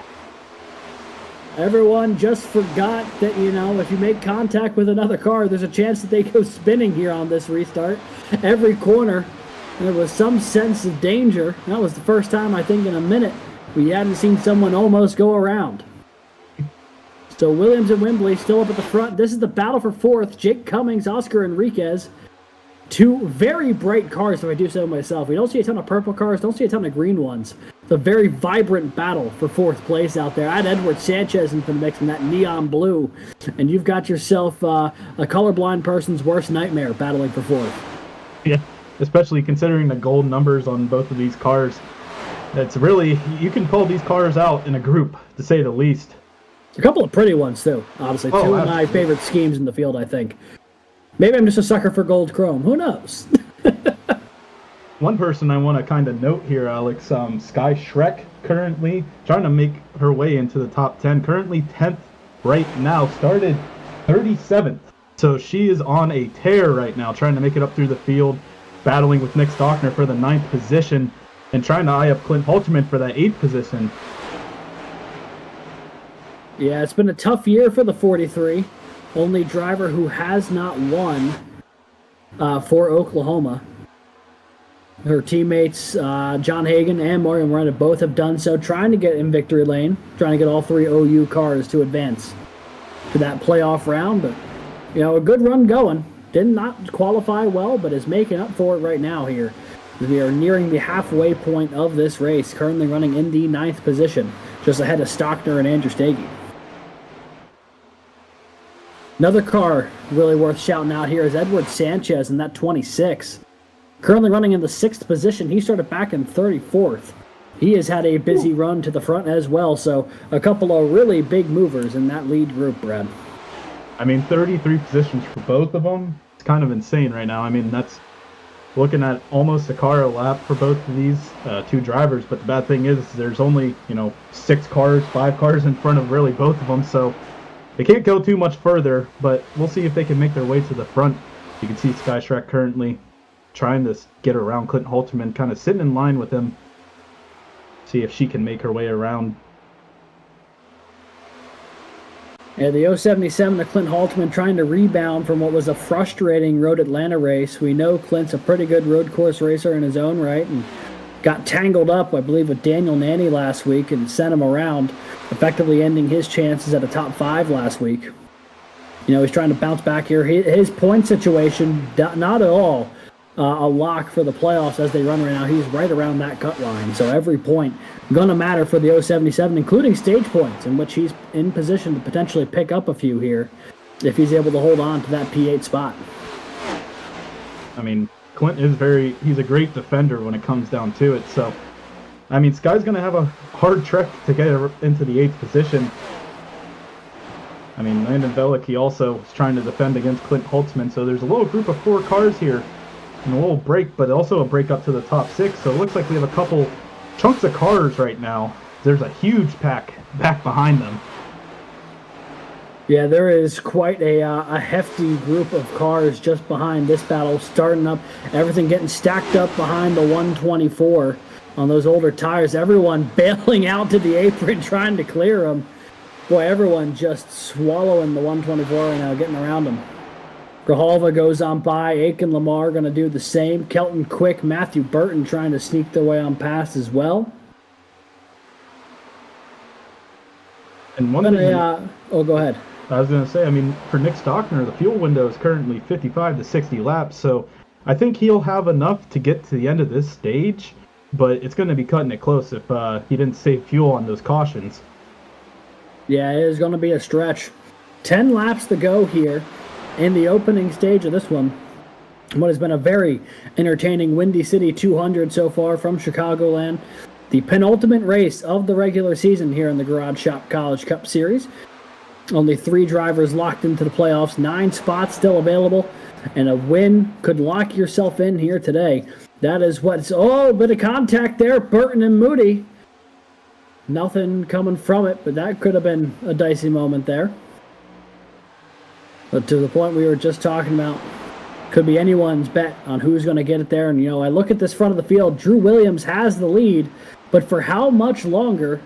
Everyone just forgot that, if you make contact with another car, there's a chance that they go spinning here on this restart. Every corner, there was some sense of danger. That was the first time, I think, in a minute we hadn't seen someone almost go around. So Williams and Wimbley still up at the front. This is the battle for 4th. Jake Cummings, Oscar Enriquez. 2 very bright cars, if I do so myself. We don't see a ton of purple cars, don't see a ton of green ones. It's a very vibrant battle for 4th place out there. Add Edward Sanchez into the mix in that neon blue, and you've got yourself a colorblind person's worst nightmare battling for 4th. Yeah. Especially considering the gold numbers on both of these cars. That's really, you can pull these cars out in a group, to say the least. A couple of pretty ones, too, honestly. 2 of my favorite schemes in the field, I think. Maybe I'm just a sucker for gold chrome. Who knows? one person I want to kind of note here, Alex, Sky Shrek, currently trying to make her way into the top 10, currently 10th right now, started 37th. So she is on a tear right now, trying to make it up through the field, battling with Nick Stockner for the 9th position, and trying to eye up Clint Halterman for that 8th position. Yeah, it's been a tough year for the 43. Only driver who has not won for Oklahoma. Her teammates, John Hagan and Mario Moreno, both have done so, trying to get in victory lane, trying to get all 3 OU cars to advance to that playoff round. But, a good run going. Did not qualify well, but is making up for it right now here. We are nearing the halfway point of this race, currently running in the 9th position, just ahead of Stockner and Andrew Stege. Another car really worth shouting out here is Edward Sanchez in that 26. Currently running in the 6th position. He started back in 34th. He has had a busy run to the front as well, so a couple of really big movers in that lead group, Brad. 33 positions for both of them. It's kind of insane right now. That's looking at almost a car a lap for both of these two drivers, but the bad thing is there's only, 5 cars in front of really both of them, so they can't go too much further, but we'll see if they can make their way to the front. You can see Sky Shrek currently trying to get around Clinton Halterman, kind of sitting in line with him. See if she can make her way around. Yeah, the 077 of Clint Halterman trying to rebound from what was a frustrating Road Atlanta race. We know Clint's a pretty good road course racer in his own right, and got tangled up, I believe, with Daniel Nanny last week and sent him around, effectively ending his chances at a top 5 last week. He's trying to bounce back here. His point situation, not at all a lock for the playoffs as they run right now. He's right around that cut line, so every point going to matter for the 077, including stage points, in which he's in position to potentially pick up a few here if he's able to hold on to that P8 spot. Clint is he's a great defender when it comes down to it, so Sky's going to have a hard trek to get into the 8th position. Landon Velicki also is trying to defend against Clint Holtzman, so there's a little group of 4 cars here, and a little break, but also a break up to the top 6, so it looks like we have a couple chunks of cars right now. There's a huge pack back behind them. Yeah, there is quite a hefty group of cars just behind this battle, starting up, everything getting stacked up behind the 124 on those older tires. Everyone bailing out to the apron, trying to clear them. Boy, everyone just swallowing the 124 right now, getting around them. Grijalva goes on by. Aiken Lamar going to do the same. Kelton Quick, Matthew Burton trying to sneak their way on past as well. And one thing... go ahead. I was going to say, for Nick Stockner, the fuel window is currently 55 to 60 laps, so I think he'll have enough to get to the end of this stage, but it's going to be cutting it close if he didn't save fuel on those cautions. Yeah, it is going to be a stretch. 10 laps to go here in the opening stage of this one. What has been a very entertaining Windy City 200 so far from Chicagoland. The penultimate race of the regular season here in the Garage Shop College Cup Series. Only 3 drivers locked into the playoffs, 9 spots still available, and a win could lock yourself in here today. That is what's... Oh, bit of contact there, Burton and Moody. Nothing coming from it, but that could have been a dicey moment there. But to the point we were just talking about, could be anyone's bet on who's going to get it there. And, I look at this front of the field. Drew Williams has the lead, but for how much longer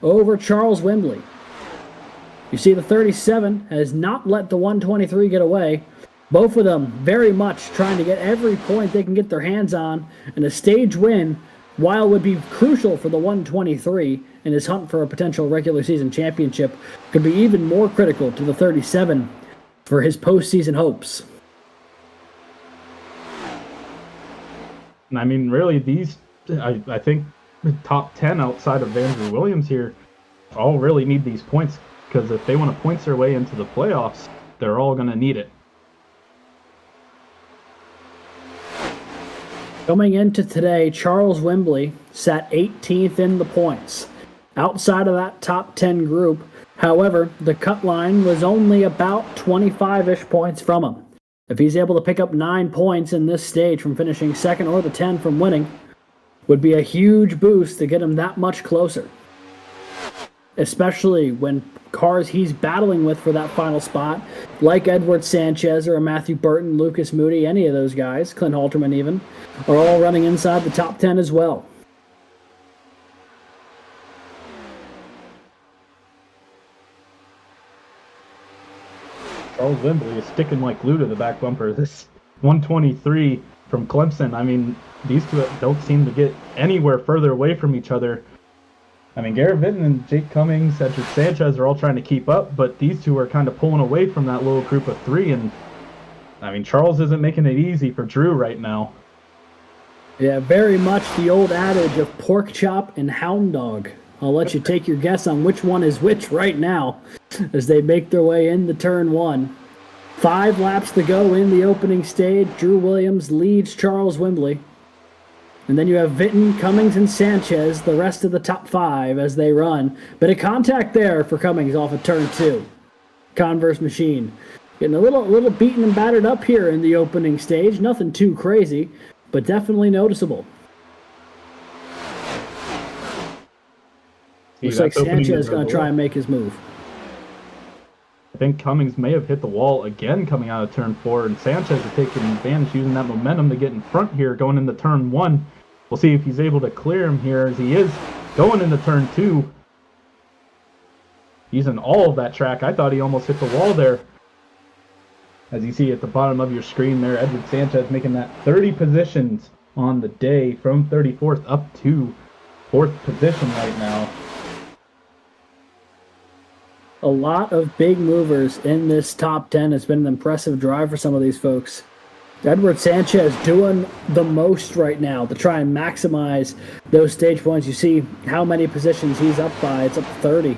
over Charles Wembley? You see the 37 has not let the 123 get away. Both of them very much trying to get every point they can get their hands on. And a stage win, while would be crucial for the 123 in his hunt for a potential regular season championship, could be even more critical to the 37 for his postseason hopes. Really, these, I think the top 10 outside of Andrew Williams here all really need these points, because if they want to point their way into the playoffs, they're all going to need it. Coming into today, Charles Wembley sat 18th in the points, outside of that top 10 group. However, the cut line was only about 25-ish points from him. If he's able to pick up 9 points in this stage from finishing second or the 10 from winning, would be a huge boost to get him that much closer. Especially when cars he's battling with for that final spot, like Edward Sanchez or a Matthew Burton, Lucas Moody, any of those guys, Clint Halterman even, are all running inside the top 10 as well. Charles Wembley is sticking like glue to the back bumper. This 123 from Clemson, I mean, these two don't seem to get anywhere further away from each other. I mean, Garrett Vinton and Jake Cummings, Cedric Sanchez are all trying to keep up, but these two are kind of pulling away from that little group of three, and I mean, Charles isn't making it easy for Drew right now. Yeah, very much the old adage of pork chop and hound dog. I'll let you take your guess on which one is which right now as they make their way into turn 1. 5 laps to go in the opening stage. Drew Williams leads Charles Wembley. And then you have Vinton, Cummings, and Sanchez, the rest of the top 5 as they run. Bit of contact there for Cummings off of turn 2. Converse machine. Getting a little beaten and battered up here in the opening stage. Nothing too crazy, but definitely noticeable. Looks like Sanchez is going to try and make his move. I think Cummings may have hit the wall again coming out of turn 4, and Sanchez is taking advantage, using that momentum to get in front here going into turn 1. We'll see if he's able to clear him here, as he is going into turn 2. Using all of that track. I thought he almost hit the wall there. As you see at the bottom of your screen there, Edward Sanchez making that 30 positions on the day from 34th up to 4th position right now. A lot of big movers in this top 10. It's been an impressive drive for some of these folks. Edward Sanchez doing the most right now to try and maximize those stage points. You see how many positions he's up by. It's up 30.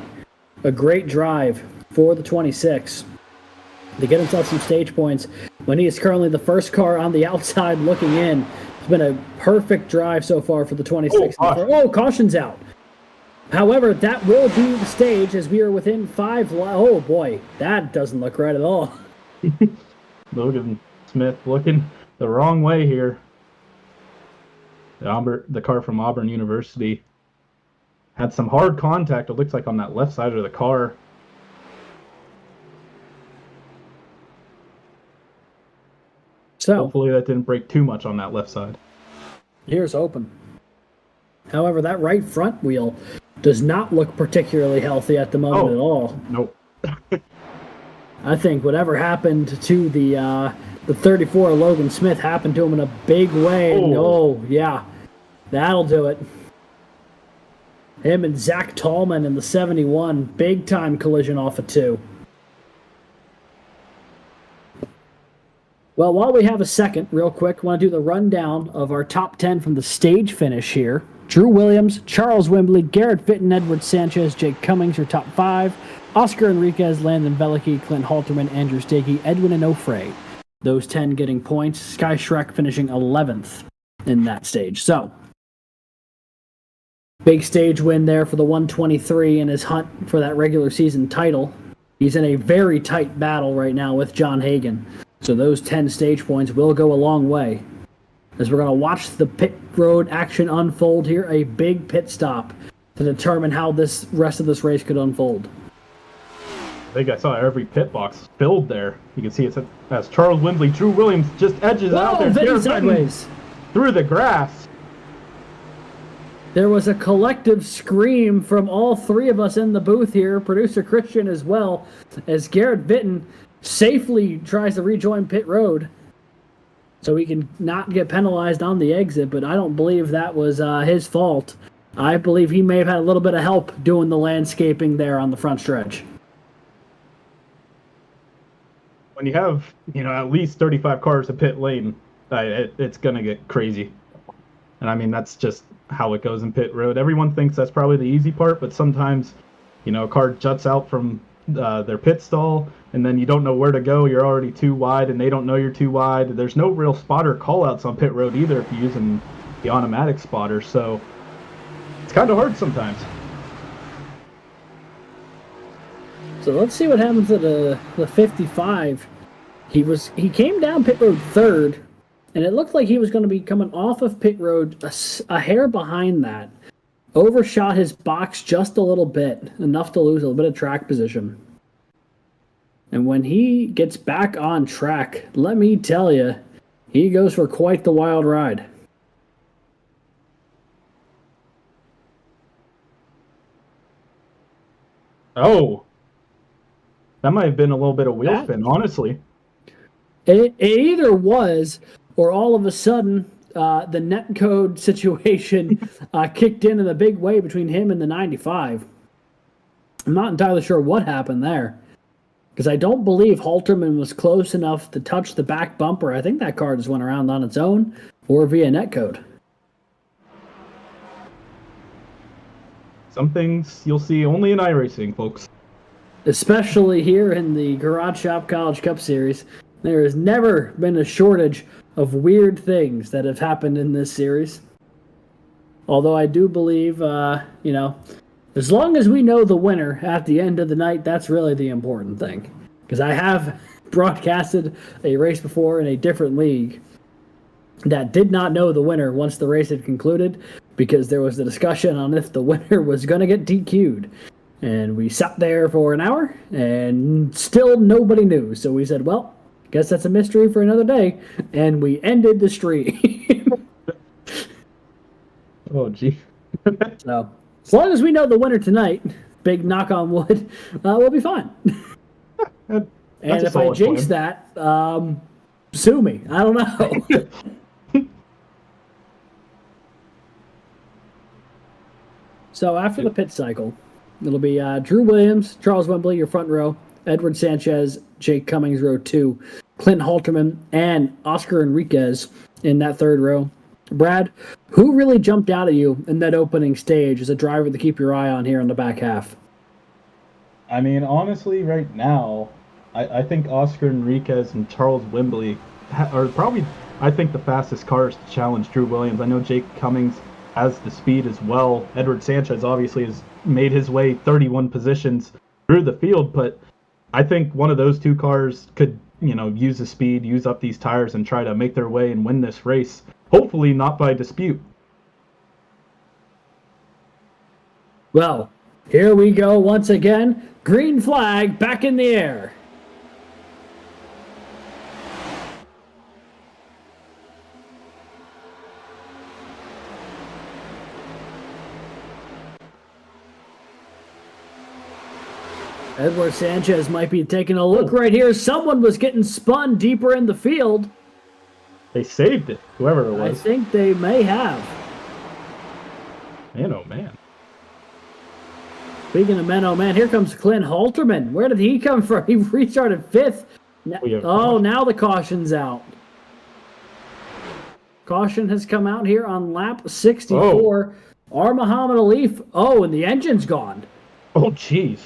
A great drive for the 26 to get himself some stage points when he is currently the first car on the outside looking in. It's been a perfect drive so far for the 26. Oh, caution's out. However, that will be the stage as we are within 5. Oh boy, that doesn't look right at all. Logan Smith looking the wrong way here. The car from Auburn University had some hard contact, it looks like, on that left side of the car. So hopefully that didn't break too much on that left side. Here's open. However, that right front wheel does not look particularly healthy at the moment at all. Nope. I think whatever happened to the 34 Logan Smith happened to him in a big way. Oh, yeah. That'll do it. Him and Zach Tallman in the 71. Big time collision off of 2. Well, while we have a second, real quick, I want to do the rundown of our top 10 from the stage finish here. Drew Williams, Charles Wembley, Garrett Vinton, Edward Sanchez, Jake Cummings are top 5. Oscar Enriquez, Landon Velicki, Clint Halterman, Andrew Stege, Edwin Onofre. Those 10 getting points. Sky Shrek finishing 11th in that stage. So, big stage win there for the 123 in his hunt for that regular season title. He's in a very tight battle right now with John Hagan. So those 10 stage points will go a long way. As we're going to watch the pit road action unfold here, a big pit stop to determine how this rest of this race could unfold. I think I saw every pit box filled there. You can see it as Charles Wembley, Drew Williams just edges out there. Sideways. Through the grass. There was a collective scream from all 3 of us in the booth here, producer Christian as well, as Garrett Vinton safely tries to rejoin pit road so he can not get penalized on the exit, but I don't believe that was his fault. I believe he may have had a little bit of help doing the landscaping there on the front stretch. When you have, at least 35 cars in pit lane, it's going to get crazy. And I mean, that's just how it goes in pit road. Everyone thinks that's probably the easy part, but sometimes, a car juts out from their pit stall, and then you don't know where to go. You're already too wide, and they don't know you're too wide. There's no real spotter callouts on pit road either if you're using the automatic spotter, so it's kind of hard sometimes. So let's see what happens at the 55 He came down pit road third, and it looked like he was going to be coming off of pit road a hair behind that. Overshot his box just a little bit, enough to lose a little bit of track position. And when he gets back on track, let me tell you, he goes for quite the wild ride. Oh, that might have been a little bit of wheel spin, honestly. It either was, or all of a sudden, the netcode situation kicked in a big way between him and the 95. I'm not entirely sure what happened there, because I don't believe Halterman was close enough to touch the back bumper. I think that car just went around on its own or via netcode. Some things you'll see only in iRacing, folks. Especially here in the Garage Shop College Cup Series. There has never been a shortage of weird things that have happened in this series. Although I do believe, as long as we know the winner at the end of the night, that's really the important thing. Because I have broadcasted a race before in a different league that did not know the winner once the race had concluded, because there was a discussion on if the winner was going to get DQ'd. And we sat there for an hour, and still nobody knew. So we said, well, guess that's a mystery for another day. And we ended the stream. Oh, gee. So, as long as we know the winner tonight, big knock on wood, we'll be fine. And if I jinx that, sue me. I don't know. So after the pit cycle, it'll be Drew Williams, Charles Wembley, your front row, Edward Sanchez, Jake Cummings, row 2, Clint Halterman, and Oscar Enriquez in that third row. Brad, who really jumped out at you in that opening stage as a driver to keep your eye on here in the back half? I mean, honestly, right now, I think Oscar Enriquez and Charles Wembley are probably, I think, the fastest cars to challenge Drew Williams. I know Jake Cummings has the speed as well. Edward Sanchez obviously has made his way 31 positions through the field, but I think one of those two cars could, use the speed, use up these tires, and try to make their way and win this race. Hopefully not by dispute. Well, here we go once again. Green flag back in the air. Edward Sanchez might be taking a look right here. Someone was getting spun deeper in the field. They saved it, whoever it was. I think they may have. Man, oh man. Speaking of men, oh man, here comes Clint Halterman. Where did he come from? He restarted 5th. Now the caution's out. Caution has come out here on lap 64. Oh. Muhammad Alif. Oh, and the engine's gone. Oh, jeez.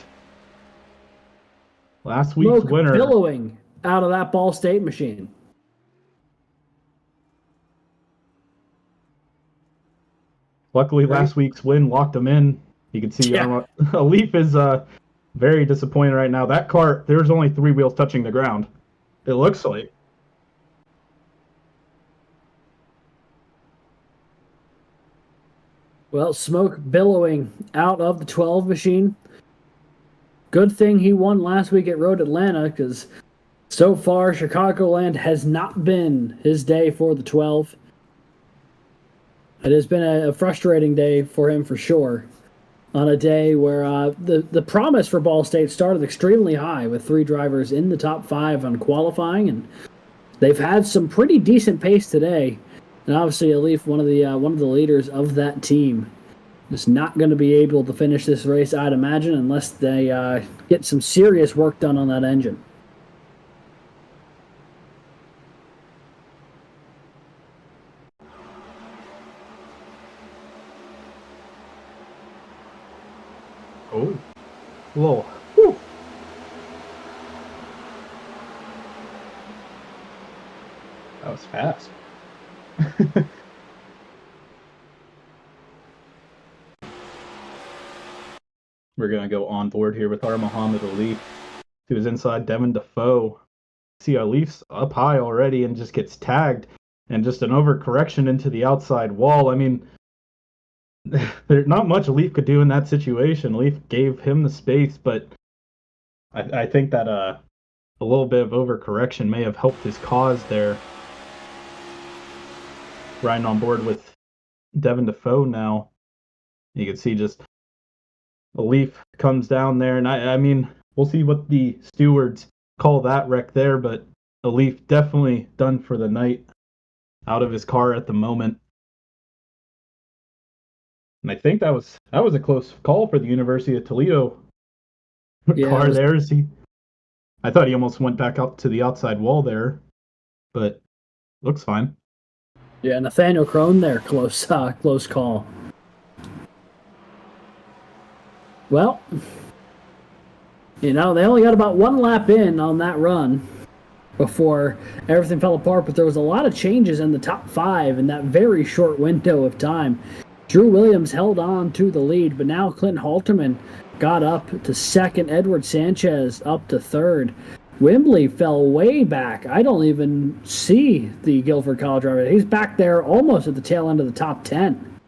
Last week's winner. Billowing out of that Ball State machine. Luckily, last week's win locked him in. You can see Alif is very disappointed right now. That car, there's only 3 wheels touching the ground. It looks like. Well, smoke billowing out of the 12 machine. Good thing he won last week at Road Atlanta, because so far Chicagoland has not been his day for the 12. It has been a frustrating day for him for sure. On a day where the promise for Ball State started extremely high with 3 drivers in the top 5 on qualifying, and they've had some pretty decent pace today. And obviously, Alif, one of the leaders of that team, is not going to be able to finish this race, I'd imagine, unless they get some serious work done on that engine. Oh, whoa. Whew. That was fast. We're going to go on board here with our Muhammad Ali, who is inside Devin Defoe. see a Leaf's up high already and just gets tagged, and just an overcorrection into the outside wall. I mean, there's not much Leaf could do in that situation. Leaf gave him the space, but I think that a little bit of overcorrection may have helped his cause there. Riding on board with Devin Defoe now. You can see just a Leaf comes down there, and I mean, we'll see what the stewards call that wreck there, but a Leaf definitely done for the night, out of his car at the moment. And I think that was a close call for the University of Toledo car there. I thought he almost went back up to the outside wall there, but looks fine. Yeah, Nathaniel Crone there, close call. Well, they only got about one lap in on that run before everything fell apart, but there was a lot of changes in the top 5 in that very short window of time. Drew Williams held on to the lead, but now Clinton Halterman got up to second, Edward Sanchez up to third. Wembley fell way back. I don't even see the Guilford College driver. He's back there almost at the tail end of the top 10.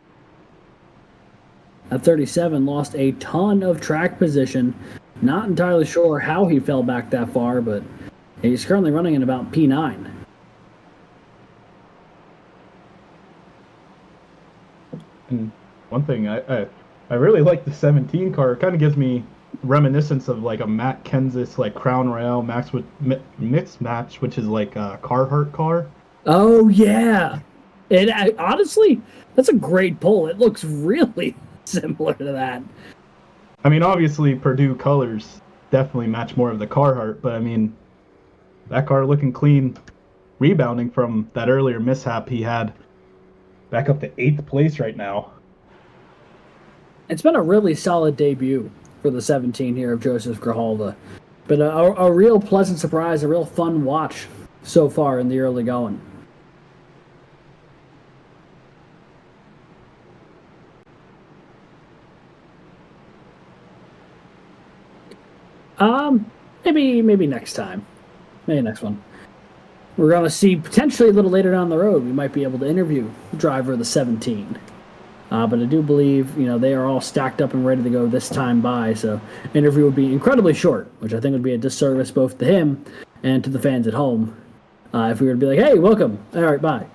At 37, lost a ton of track position. Not entirely sure how he fell back that far, but he's currently running in about P9. And one thing, I really like the 17 car. It kind of gives me reminiscence of like a Matt Kenseth like Crown Royale mixed match, which is like a Carhartt car. Oh yeah, honestly, that's a great pull. It looks really similar to that. I mean, obviously Purdue colors definitely match more of the Carhartt, but I mean, that car looking clean, rebounding from that earlier mishap he had. Back up to 8th place right now. It's been a really solid debut for the 17 here of Joseph Grijalva. But a real pleasant surprise, a real fun watch so far in the early going. Maybe next time. Maybe next one. We're going to see potentially a little later down the road, we might be able to interview the driver of the 17. But I do believe, they are all stacked up and ready to go this time by, so interview would be incredibly short, which I think would be a disservice both to him and to the fans at home. If we were to be like, hey, welcome. All right, bye.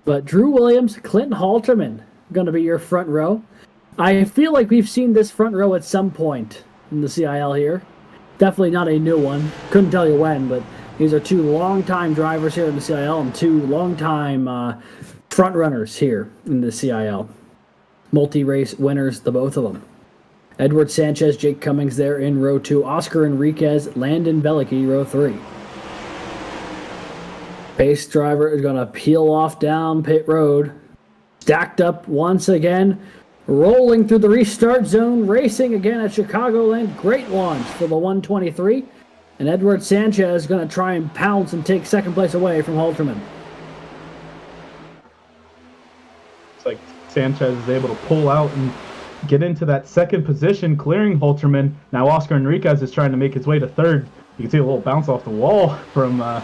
But Drew Williams, Clinton Halterman, going to be your front row. I feel like we've seen this front row at some point in the CIL here. Definitely not a new one. Couldn't tell you when, but these are 2 longtime drivers here in the CIL and 2 longtime front runners here in the CIL. Multi-race winners, the both of them. Edward Sanchez, Jake Cummings there in row 2. Oscar Enriquez, Landon Velicki, row 3. Pace driver is going to peel off down pit road. Stacked up once again. Rolling through the restart zone, racing again at Chicagoland. Great launch for the 123. And Edward Sanchez is going to try and pounce and take second place away from Halterman. It's like Sanchez is able to pull out and get into that second position, clearing Halterman. Now Oscar Enriquez is trying to make his way to third. You can see a little bounce off the wall from the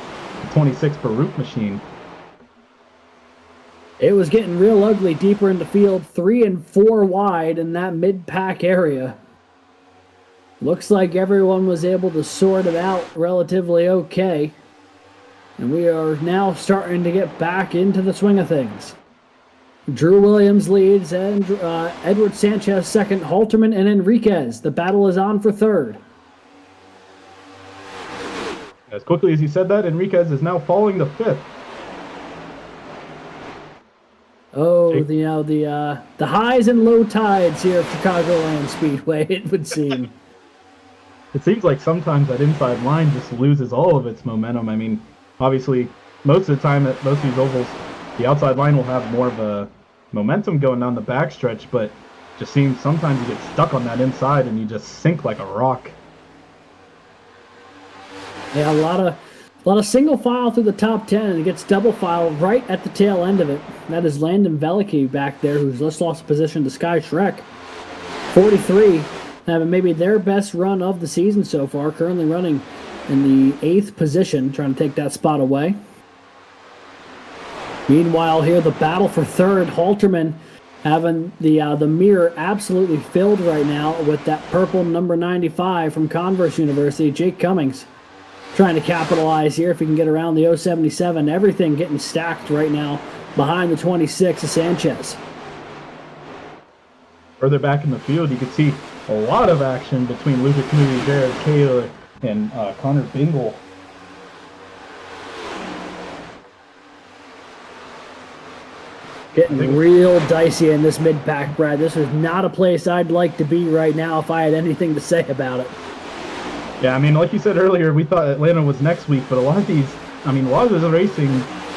26 Baruch machine. It was getting real ugly deeper in the field, 3 and 4 wide in that mid-pack area. Looks like everyone was able to sort it out relatively okay. And we are now starting to get back into the swing of things. Drew Williams leads, and Edward Sanchez second, Halterman and Enriquez. The battle is on for third. As quickly as he said that, Enriquez is now falling to 5th. Oh, the highs and low tides here at Chicagoland Speedway, it would seem. It seems like sometimes that inside line just loses all of its momentum. I mean, obviously, most of the time at most of these ovals, the outside line will have more of a momentum going down the backstretch, but just seems sometimes you get stuck on that inside and you just sink like a rock. Yeah, a lot of single file through the top 10, and it gets double file right at the tail end of it. That is Landon Velicki back there, who's just lost a position to Sky Shrek. 43 having maybe their best run of the season so far, currently running in the 8th position, trying to take that spot away. Meanwhile, here the battle for 3rd, Halterman having the mirror absolutely filled right now with that purple number 95 from Converse University, Jake Cummings. Trying to capitalize here if he can get around the 077. Everything getting stacked right now behind the 26 of Sanchez. Further back in the field, you can see a lot of action between Luca Canuti, Jared Kaler, and Connor Bingle. Getting real dicey in this mid-pack, Brad. This is not a place I'd like to be right now if I had anything to say about it. Yeah, I mean, like you said earlier, we thought Atlanta was next week, but a lot of this racing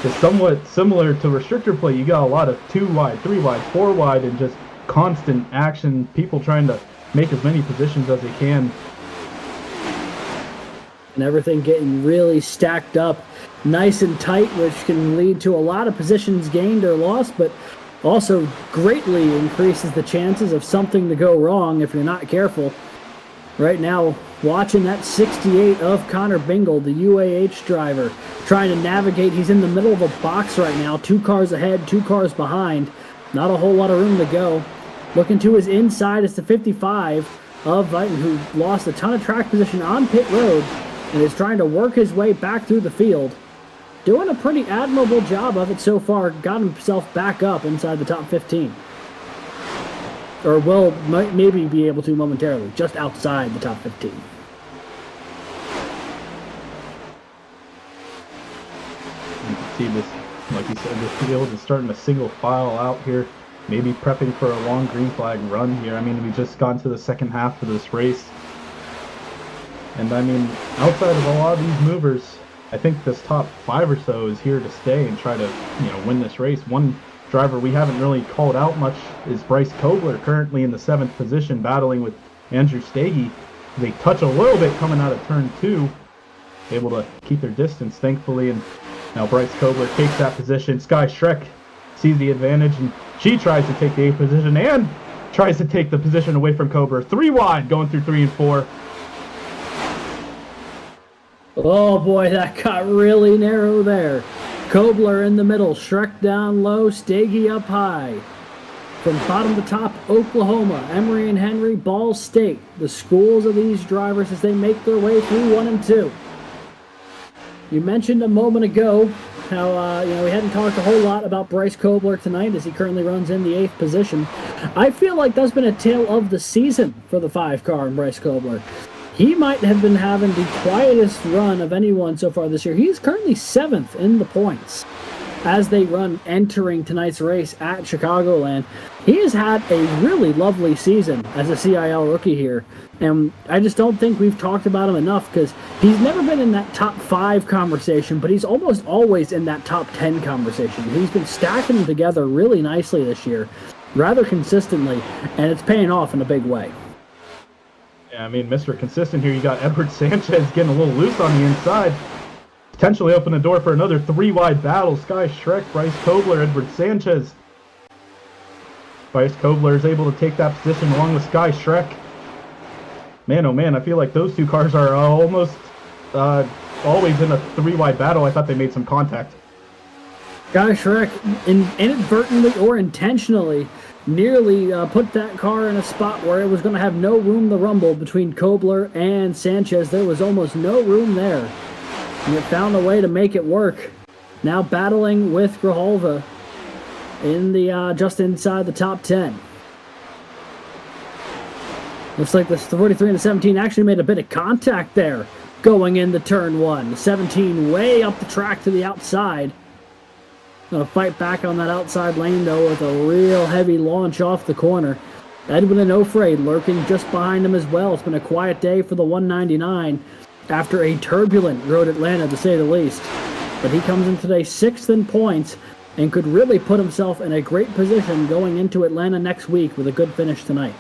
is somewhat similar to restrictor play. You got a lot of 2 wide, 3 wide, 4 wide, and just constant action, people trying to make as many positions as they can. And everything getting really stacked up nice and tight, which can lead to a lot of positions gained or lost, but also greatly increases the chances of something to go wrong if you're not careful. Right now, watching that 68 of Connor Bingle, the UAH driver, trying to navigate. He's in the middle of a box right now, 2 cars ahead, 2 cars behind. Not a whole lot of room to go. Looking to his inside is the 55 of Viton, who lost a ton of track position on pit road and is trying to work his way back through the field. Doing a pretty admirable job of it so far. Got himself back up inside the top 15. Or will maybe be able to momentarily, just outside the top 15. You can see this, like you said, the field is starting to single file out here. Maybe prepping for a long green flag run here. I mean, we just got into the second half of this race. And I mean, outside of a lot of these movers, I think this top 5 or so is here to stay and try to, win this race. One driver we haven't really called out much is Bryce Kobler, currently in the 7th position, battling with Andrew Stege. They touch a little bit coming out of turn 2, able to keep their distance, thankfully. And now Bryce Kobler takes that position. Sky Shrek sees the advantage, and she tries to take the 8th position and tries to take the position away from Kobler. 3 wide, going through 3 and 4. Oh boy, that got really narrow there. Kobler in the middle, Shrek down low, Stege up high. From bottom to top, Oklahoma, Emory and Henry, Ball State. The schools of these drivers as they make their way through 1 and 2. You mentioned a moment ago how we hadn't talked a whole lot about Bryce Kobler tonight as he currently runs in the 8th position. I feel like that's been a tale of the season for the 5 car and Bryce Kobler. He might have been having the quietest run of anyone so far this year. He's currently 7th in the points as they run entering tonight's race at Chicagoland. He has had a really lovely season as a CIL rookie here, and I just don't think we've talked about him enough because he's never been in that top 5 conversation, but he's almost always in that top 10 conversation. He's been stacking them together really nicely this year, rather consistently, and it's paying off in a big way. Yeah, I mean, Mr. Consistent here, you got Edward Sanchez getting a little loose on the inside. Potentially open the door for another 3 wide battle. Sky Shrek, Bryce Kobler, Edward Sanchez. Bryce Kobler is able to take that position along with Sky Shrek. Man, oh man, I feel like those 2 cars are almost always in a 3 wide battle. I thought they made some contact. Sky Shrek inadvertently or intentionally nearly put that car in a spot where it was going to have no room to rumble between Kobler and Sanchez. There was almost no room there. And it found a way to make it work. Now battling with Grijalva in the just inside the top 10. Looks like the 43 and the 17 actually made a bit of contact there going into turn 1. The 17 way up the track to the outside. Gonna fight back on that outside lane though with a real heavy launch off the corner. Edwin and Ofrade lurking just behind him as well. It's been a quiet day for the 199 after a turbulent road Atlanta to say the least. But he comes in today 6th in points and could really put himself in a great position going into Atlanta next week with a good finish tonight.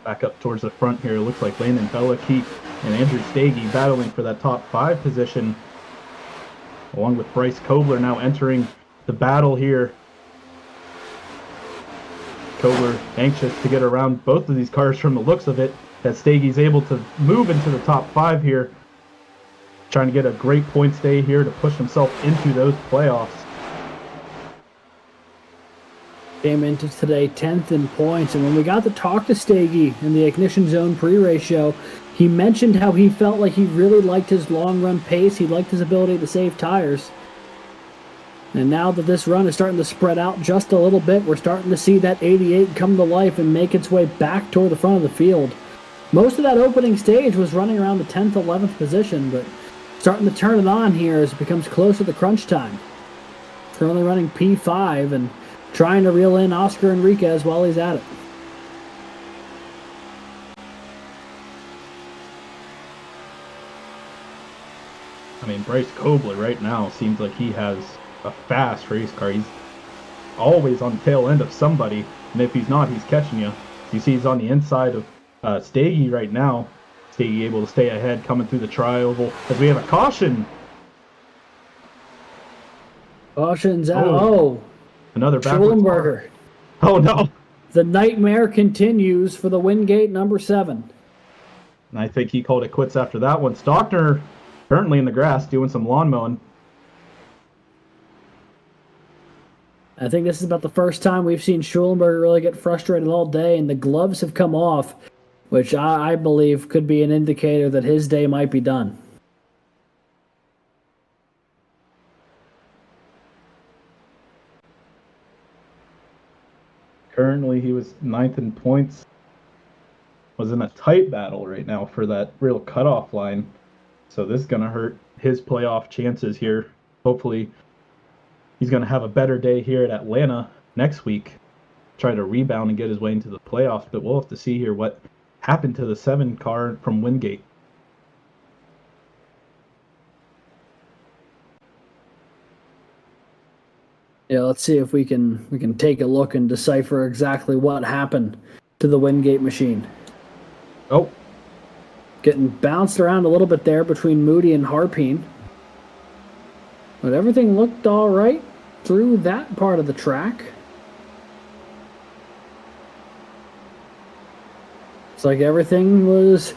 Back up towards the front here, it looks like Landon Belichick and Andrew Stege battling for that top 5 position. along with Bryce Kobler now entering the battle here. Kobler anxious to get around both of these cars from the looks of it, as Stege's able to move into the top 5 here. Trying to get a great points day here to push himself into those playoffs. Came into today 10th in points, and when we got to talk to Stege in the Ignition Zone pre-race show, he mentioned how he felt like he really liked his long-run pace, he liked his ability to save tires. And now that this run is starting to spread out just a little bit, we're starting to see that 88 come to life and make its way back toward the front of the field. Most of that opening stage was running around the 10th, 11th position, but starting to turn it on here as it becomes closer to crunch time. Currently running P5 and trying to reel in Oscar Enriquez while he's at it. I mean, Bryce Kobler right now seems like he has a fast race car. He's always on the tail end of somebody, and if he's not, he's catching you. You see he's on the inside of Stege right now. Stege able to stay ahead coming through the tri-oval as we have a caution. Caution's out. Oh. Another backwards. Schulenberger. Oh no. The nightmare continues for the Wingate number 7. And I think he called it quits after that one. Stockner currently in the grass doing some lawn mowing. I think this is about the first time we've seen Schulenberger really get frustrated all day, and the gloves have come off, which I believe could be an indicator that his day might be done. Currently, he was 9th in points. Was in a tight battle right now for that real cutoff line. So this is going to hurt his playoff chances here. Hopefully, he's going to have a better day here at Atlanta next week. Try to rebound and get his way into the playoffs. But we'll have to see here what happened to the 7 car from Wingate. Yeah, let's see if we can take a look and decipher exactly what happened to the Wingate machine. Oh. Getting bounced around a little bit there between Moody and Harpine. But everything looked all right through that part of the track. It's like everything was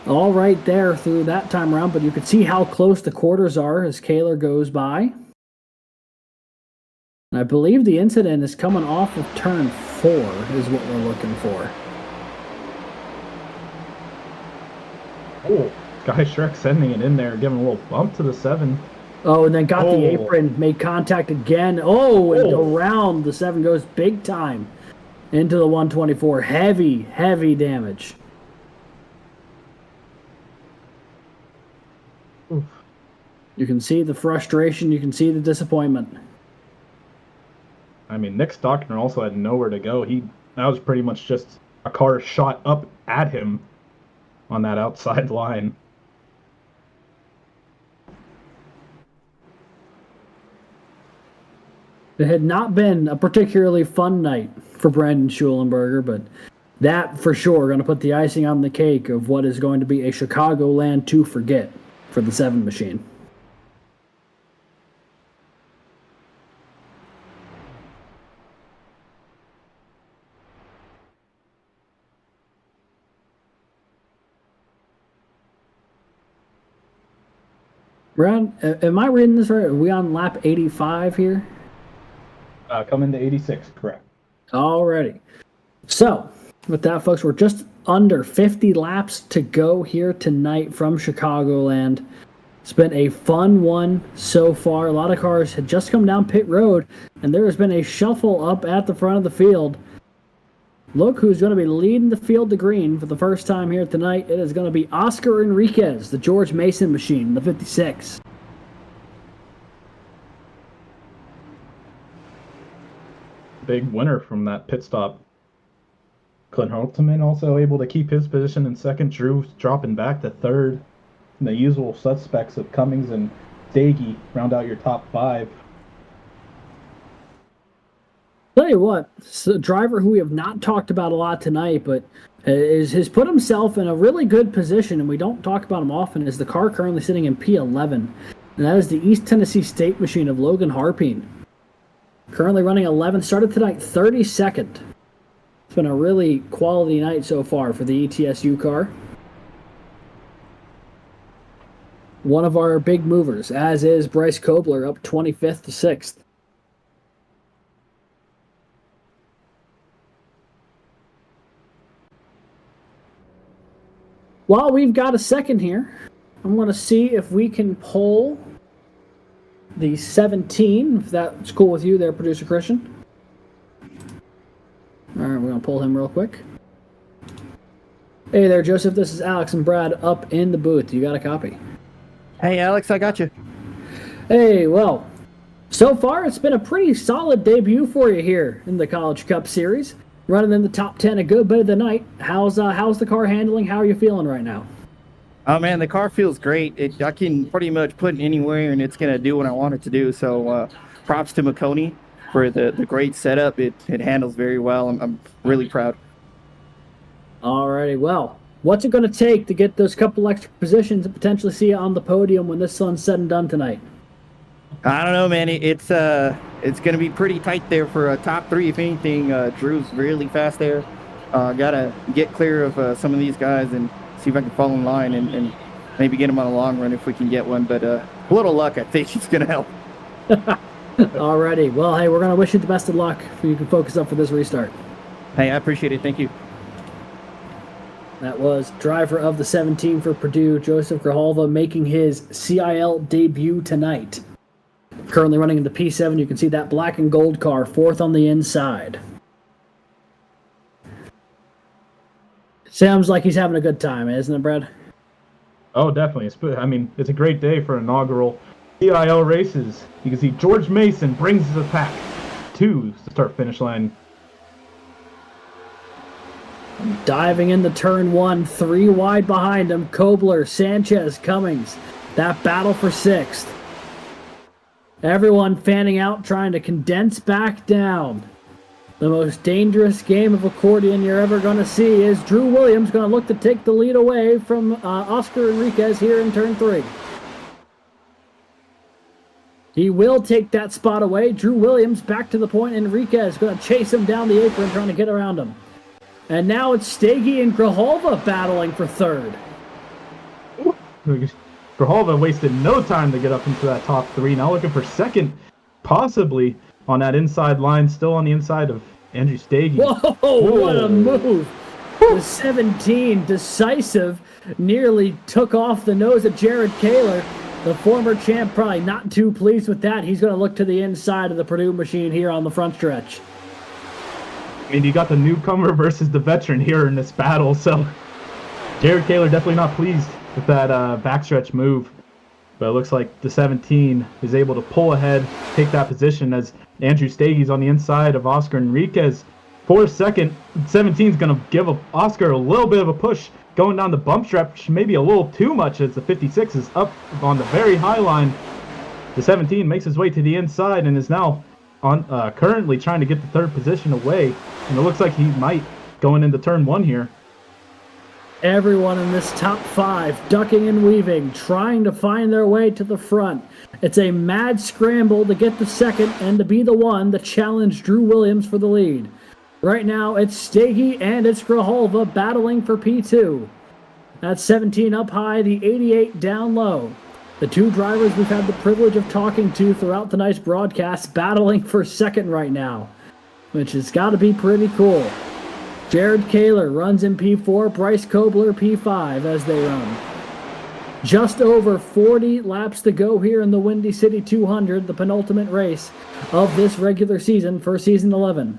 all right there through that time around, but you could see how close the quarters are as Kaler goes by. And I believe the incident is coming off of turn 4 is what we're looking for. Oh, Guy Shrek sending it in there, giving a little bump to the 7. Oh, and then got the apron, made contact again. Oh, and around the 7 goes big time into the 124. Heavy, heavy damage. Oof. You can see the frustration. You can see the disappointment. I mean, Nick Stockner also had nowhere to go. That was pretty much just a car shot up at him on that outside line. It had not been a particularly fun night for Brandon Schulenberger, but that for sure going to put the icing on the cake of what is going to be a Chicagoland to forget for the 7 machine. Brad, am I reading this right? Are we on lap 85 here? Coming to 86, correct. Alrighty. So, with that, folks, we're just under 50 laps to go here tonight from Chicagoland. It's been a fun one so far. A lot of cars had just come down pit road, and there has been a shuffle up at the front of the field. Look who's going to be leading the field to green for the first time here tonight. It is going to be Oscar Enriquez, the George Mason machine, the 56. Big winner from that pit stop. Clint Holtzman also able to keep his position in second. Drew dropping back to third. And the usual suspects of Cummings and Stege round out your top 5. Tell you what, it's a driver who we have not talked about a lot tonight, but has put himself in a really good position, and we don't talk about him often, is the car currently sitting in P11. And that is the East Tennessee State machine of Logan Harpine. Currently running 11th, started tonight 32nd. It's been a really quality night so far for the ETSU car. One of our big movers, as is Bryce Kobler, up 25th to 6th. While we've got a second here, I'm going to see if we can pull the 17, if that's cool with you there, Producer Christian. All right, we're going to pull him real quick. Hey there, Joseph. This is Alex and Brad up in the booth. You got a copy? Hey, Alex, I got you. Hey, well, so far it's been a pretty solid debut for you here in the College Cup Series. Running in the top 10 a good bit of the night. How's the car handling? How are you feeling right now? Oh, man, the car feels great. I can pretty much put it anywhere, and it's going to do what I want it to do. So props to Makoni for the great setup. It handles very well. I'm really proud. Alrighty, well, what's it going to take to get those couple extra positions and potentially see you on the podium when this one's said and done tonight? I don't know, man. It's going to be pretty tight there for a top 3, if anything. Drew's really fast there. Got to get clear of some of these guys and see if I can fall in line and maybe get them on a long run if we can get one. But a little luck, I think, is going to help. Alrighty, well, hey, we're going to wish you the best of luck so you can focus up for this restart. Hey, I appreciate it. Thank you. That was driver of the 17 for Purdue, Joseph Grijalva, making his CIL debut tonight. Currently running in the P7, you can see that black and gold car, 4th on the inside. Sounds like he's having a good time, isn't it, Brad? Oh, definitely. It's a great day for inaugural CIL races. You can see George Mason brings the pack to the start-finish line. Diving into turn 1, 3 wide behind him. Kobler, Sanchez, Cummings. That battle for 6th. Everyone fanning out, trying to condense back down. The most dangerous game of accordion you're ever going to see is Drew Williams going to look to take the lead away from Oscar Enriquez here in turn 3. He will take that spot away. Drew Williams back to the point. Enriquez going to chase him down the apron, trying to get around him. And now it's Stege and Grijalva battling for 3rd. Grijalva wasted no time to get up into that top 3. Now looking for 2nd, possibly on that inside line, still on the inside of Andrew Stege. Whoa, what a move. The 17, decisive, nearly took off the nose of Jared Kaler. The former champ probably not too pleased with that. He's going to look to the inside of the Purdue machine here on the front stretch. I mean, you got the newcomer versus the veteran here in this battle, so Jared Kaler definitely not pleased with that backstretch move. But it looks like the 17 is able to pull ahead, take that position as Andrew Stege's on the inside of Oscar Enriquez. For 2nd, 17 is going to give Oscar a little bit of a push going down the bump stretch, maybe a little too much as the 56 is up on the very high line. The 17 makes his way to the inside and is now on currently trying to get the 3rd position away. And it looks like he might going into turn 1 here. Everyone in this top 5 ducking and weaving, trying to find their way to the front. It's a mad scramble to get the 2nd and to be the one to challenge Drew Williams for the lead. Right now, it's Stege and it's Grijalva battling for P2. That's 17 up high, the 88 down low. The 2 drivers we've had the privilege of talking to throughout tonight's broadcast battling for 2nd right now, which has got to be pretty cool. Jared Kaler runs in P4, Bryce Kobler P5 as they run. Just over 40 laps to go here in the Windy City 200, the penultimate race of this regular season for season 11.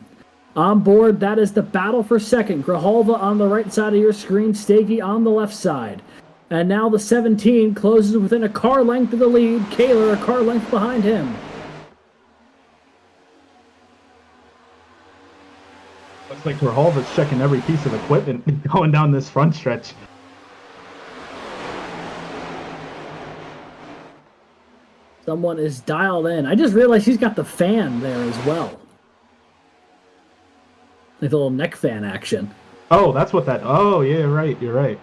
On board, that is the battle for 2nd. Grijalva on the right side of your screen, Stege on the left side. And now the 17 closes within a car length of the lead, Kaler a car length behind him. Looks like Grijalva's checking every piece of equipment going down this front stretch. Someone is dialed in. I just realized he's got the fan there as well. Like a little neck fan action. Oh, that's what that... Oh, yeah, right. You're right.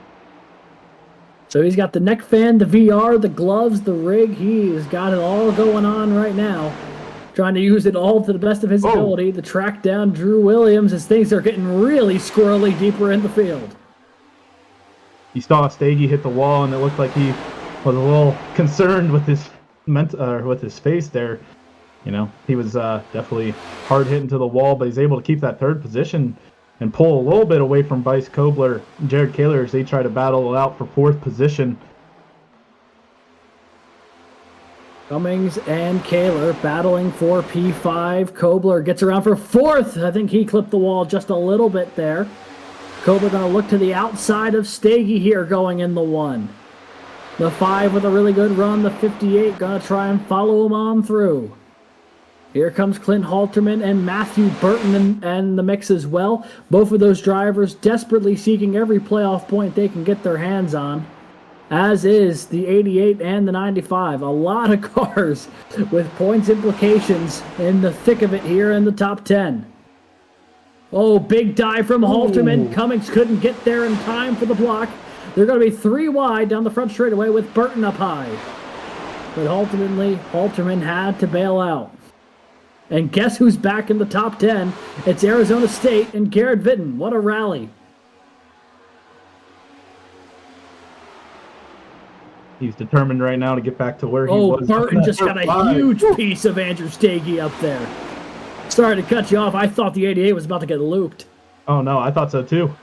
So he's got the neck fan, the VR, the gloves, the rig. He's got it all going on right now. Trying to use it all to the best of his ability to track down Drew Williams as things are getting really squirrely deeper in the field. You saw Stege hit the wall, and it looked like he was a little concerned with his face there. You know, he was definitely hard hitting to the wall, but he's able to keep that third position and pull a little bit away from Bryce Kobler and Jared Kaler as they try to battle it out for fourth position. Cummings and Kaler battling for P5. Kobler gets around for fourth. I think he clipped the wall just a little bit there. Kobler going to look to the outside of Stege here going in the 1. The 5 with a really good run. The 58 going to try and follow him on through. Here comes Clint Halterman and Matthew Burton and the mix as well. Both of those drivers desperately seeking every playoff point they can get their hands on, as is the 88 and the 95. A lot of cars with points implications in the thick of it here in the top 10. Oh, big dive from Halterman. Cummings couldn't get there in time for the block. They're going to be 3 wide down the front straightaway with Burton up high. But ultimately, Halterman had to bail out. And guess who's back in the top 10? It's Arizona State and Garrett Vitton. What a rally. He's determined right now to get back to where he was. Burton just got a huge piece of Andrew Stege up there. Sorry to cut you off. I thought the 88 was about to get looped. Oh, no, I thought so too.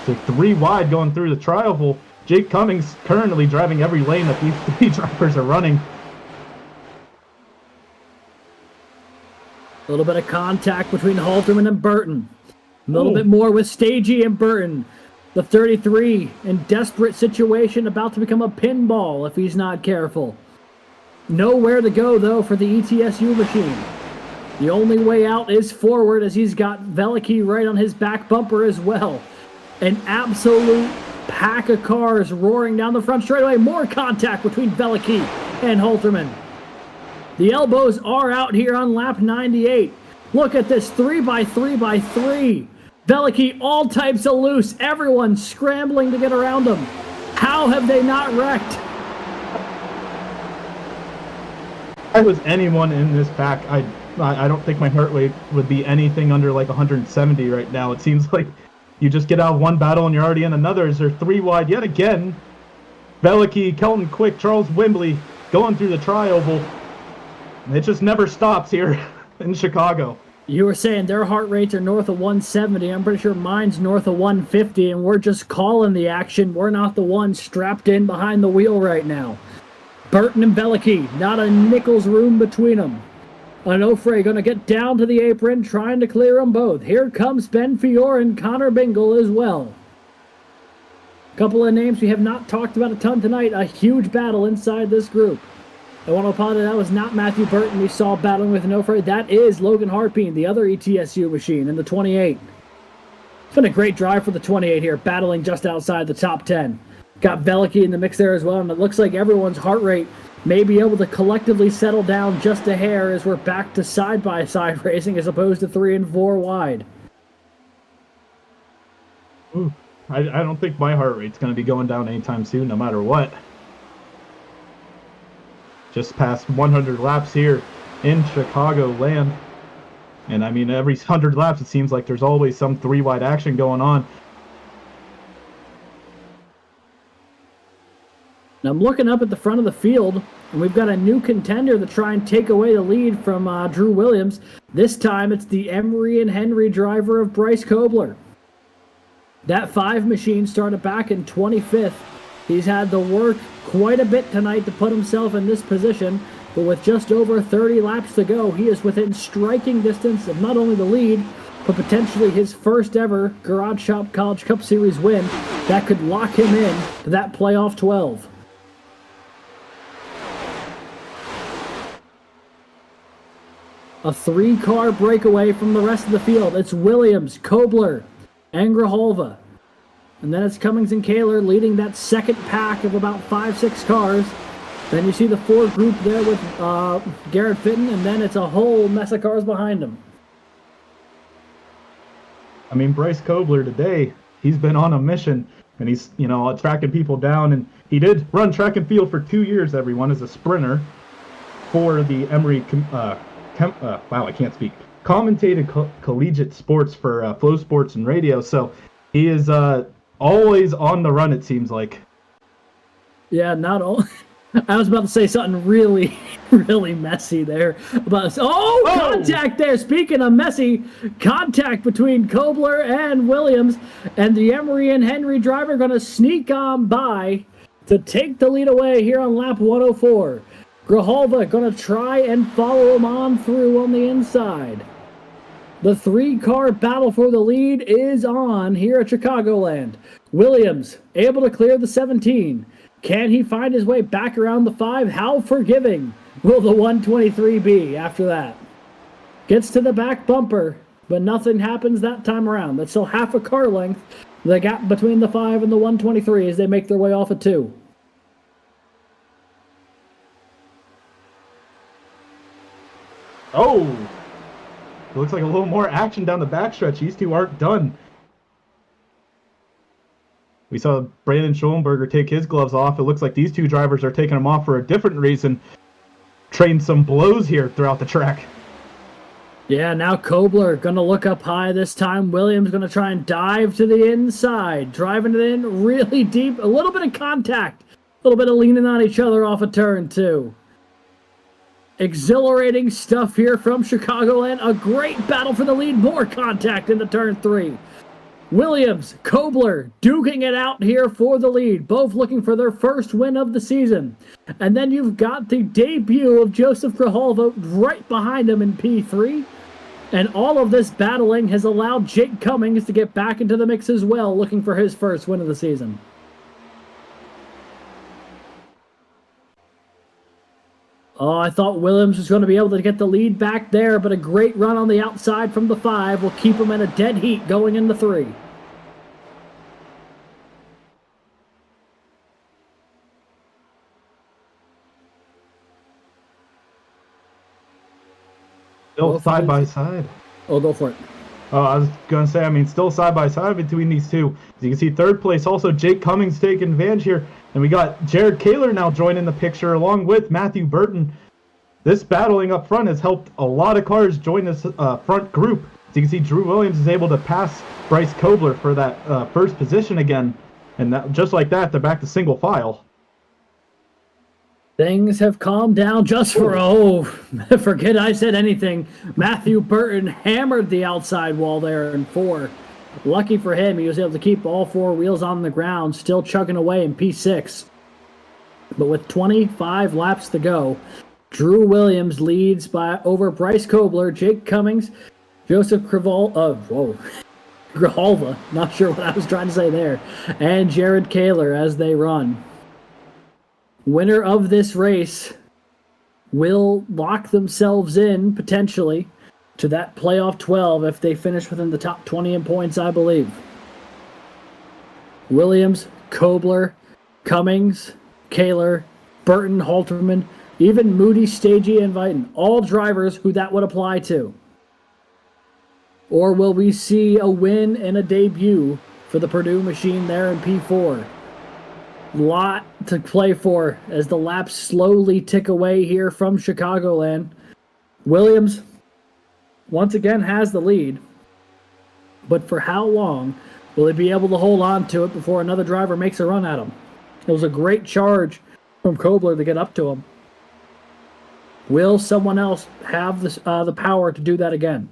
So 3 wide going through the trioval. Jake Cummings currently driving every lane that these 3 drivers are running. A little bit of contact between Halterman and Burton. A little bit more with Stege and Burton. The 33 in desperate situation, about to become a pinball if he's not careful. Nowhere to go, though, for the ETSU machine. The only way out is forward, as he's got Veliky right on his back bumper as well. An absolute pack of cars roaring down the front straightaway. More contact between Veliky and Halterman. The elbows are out here on lap 98. Look at this 3x3x3. Veliky, all types of loose. Everyone scrambling to get around him. How have they not wrecked? If I was anyone in this pack, I don't think my heart rate would be anything under like 170 right now. It seems like you just get out of one battle and you're already in another. As they're 3 wide yet again. Veliky, Kelton Quick, Charles Wimbley going through the trioval. It just never stops here in Chicago. You were saying their heart rates are north of 170. I'm pretty sure mine's north of 150, and we're just calling the action. We're not the ones strapped in behind the wheel right now. Burton and Veliky, not a nickel's room between them. Onofre going to get down to the apron, trying to clear them both. Here comes Ben Fiore and Connor Bingle as well. A couple of names we have not talked about a ton tonight. A huge battle inside this group. I want to apologize, that was not Matthew Burton we saw battling with Onofre. That is Logan Harpine, the other ETSU machine in the 28. It's been a great drive for the 28 here, battling just outside the top 10. Got Veliky in the mix there as well, and it looks like everyone's heart rate may be able to collectively settle down just a hair as we're back to side-by-side racing as opposed to 3 and 4 wide. Ooh, I don't think my heart rate's going to be going down anytime soon, no matter what. Just past 100 laps here in Chicago land. And I mean, every 100 laps, it seems like there's always some 3 wide action going on. Now I'm looking up at the front of the field, and we've got a new contender to try and take away the lead from Drew Williams. This time it's the Emery and Henry driver of Bryce Kobler. That 5 machine started back in 25th. He's had to work quite a bit tonight to put himself in this position, but with just over 30 laps to go, he is within striking distance of not only the lead, but potentially his first ever Garage Shop College Cup Series win that could lock him in to that playoff 12. A 3-car breakaway from the rest of the field. It's Williams, Kobler, and Grijalva. And then it's Cummings and Kaler leading that second pack of about 5-6 cars. Then you see the 4 group there with Garrett Fitton, and then it's a whole mess of cars behind him. I mean, Bryce Kobler today, he's been on a mission and he's, tracking people down. And he did run track and field for 2 years, everyone, as a sprinter for the Emory, wow, I can't speak, commentated collegiate sports for Flow Sports and radio. So he is always on the run, it seems like. Yeah, not all. I was about to say something really, really messy there. But contact there. Speaking of messy, contact between Kobler and Williams, and the Emory and Henry driver going to sneak on by to take the lead away here on lap 104. Grijalva going to try and follow him on through on the inside. The 3-car battle for the lead is on here at Chicagoland. Williams able to clear the 17. Can he find his way back around the 5? How forgiving will the 123 be after that? Gets to the back bumper, but nothing happens that time around. That's still half a car length, the gap between the 5 and the 123 as they make their way off at 2. Oh! It looks like a little more action down the backstretch. These two aren't done. We saw Brandon Schoenberger take his gloves off. It looks like these two drivers are taking them off for a different reason. Trading some blows here throughout the track. Yeah, now Kobler going to look up high this time. Williams going to try and dive to the inside. Driving it in really deep. A little bit of contact. A little bit of leaning on each other off of turn 2. Exhilarating stuff here from Chicagoland. A great battle for the lead. More contact into turn 3. Williams, Kobler, duking it out here for the lead, both looking for their first win of the season. And then you've got the debut of Joseph Grijalva right behind him in P3. And all of this battling has allowed Jake Cummings to get back into the mix as well, looking for his first win of the season. Oh, I thought Williams was going to be able to get the lead back there, but a great run on the outside from the 5 will keep him in a dead heat going into 3. Still side by side. Oh, go for it. Oh, I was going to say, still side by side between these two. As you can see, third place, also Jake Cummings taking advantage here. And we got Jared Kaler now joining the picture along with Matthew Burton. This battling up front has helped a lot of cars join this front group. As you can see, Drew Williams is able to pass Bryce Kobler for that first position again. And that, just like that, they're back to single file. Things have calmed down just for, forget I said anything. Matthew Burton hammered the outside wall there in 4. Lucky for him, he was able to keep all 4 wheels on the ground, still chugging away in P6. But with 25 laps to go, Drew Williams leads by over Bryce Kobler, Jake Cummings, Joseph Grijalva, not sure what I was trying to say there, and Jared Kaler as they run. Winner of this race will lock themselves in, potentially, to that playoff 12 if they finish within the top 20 in points, I believe. Williams, Kobler, Cummings, Kaler, Burton, Halterman, even Moody, Stege, and Viton, all drivers who that would apply to. Or will we see a win and a debut for the Purdue machine there in P4? Lot to play for as the laps slowly tick away here from Chicagoland. Williams once again has the lead, but for how long will he be able to hold on to it before another driver makes a run at him? It was a great charge from Kobler to get up to him. Will someone else have the power to do that again?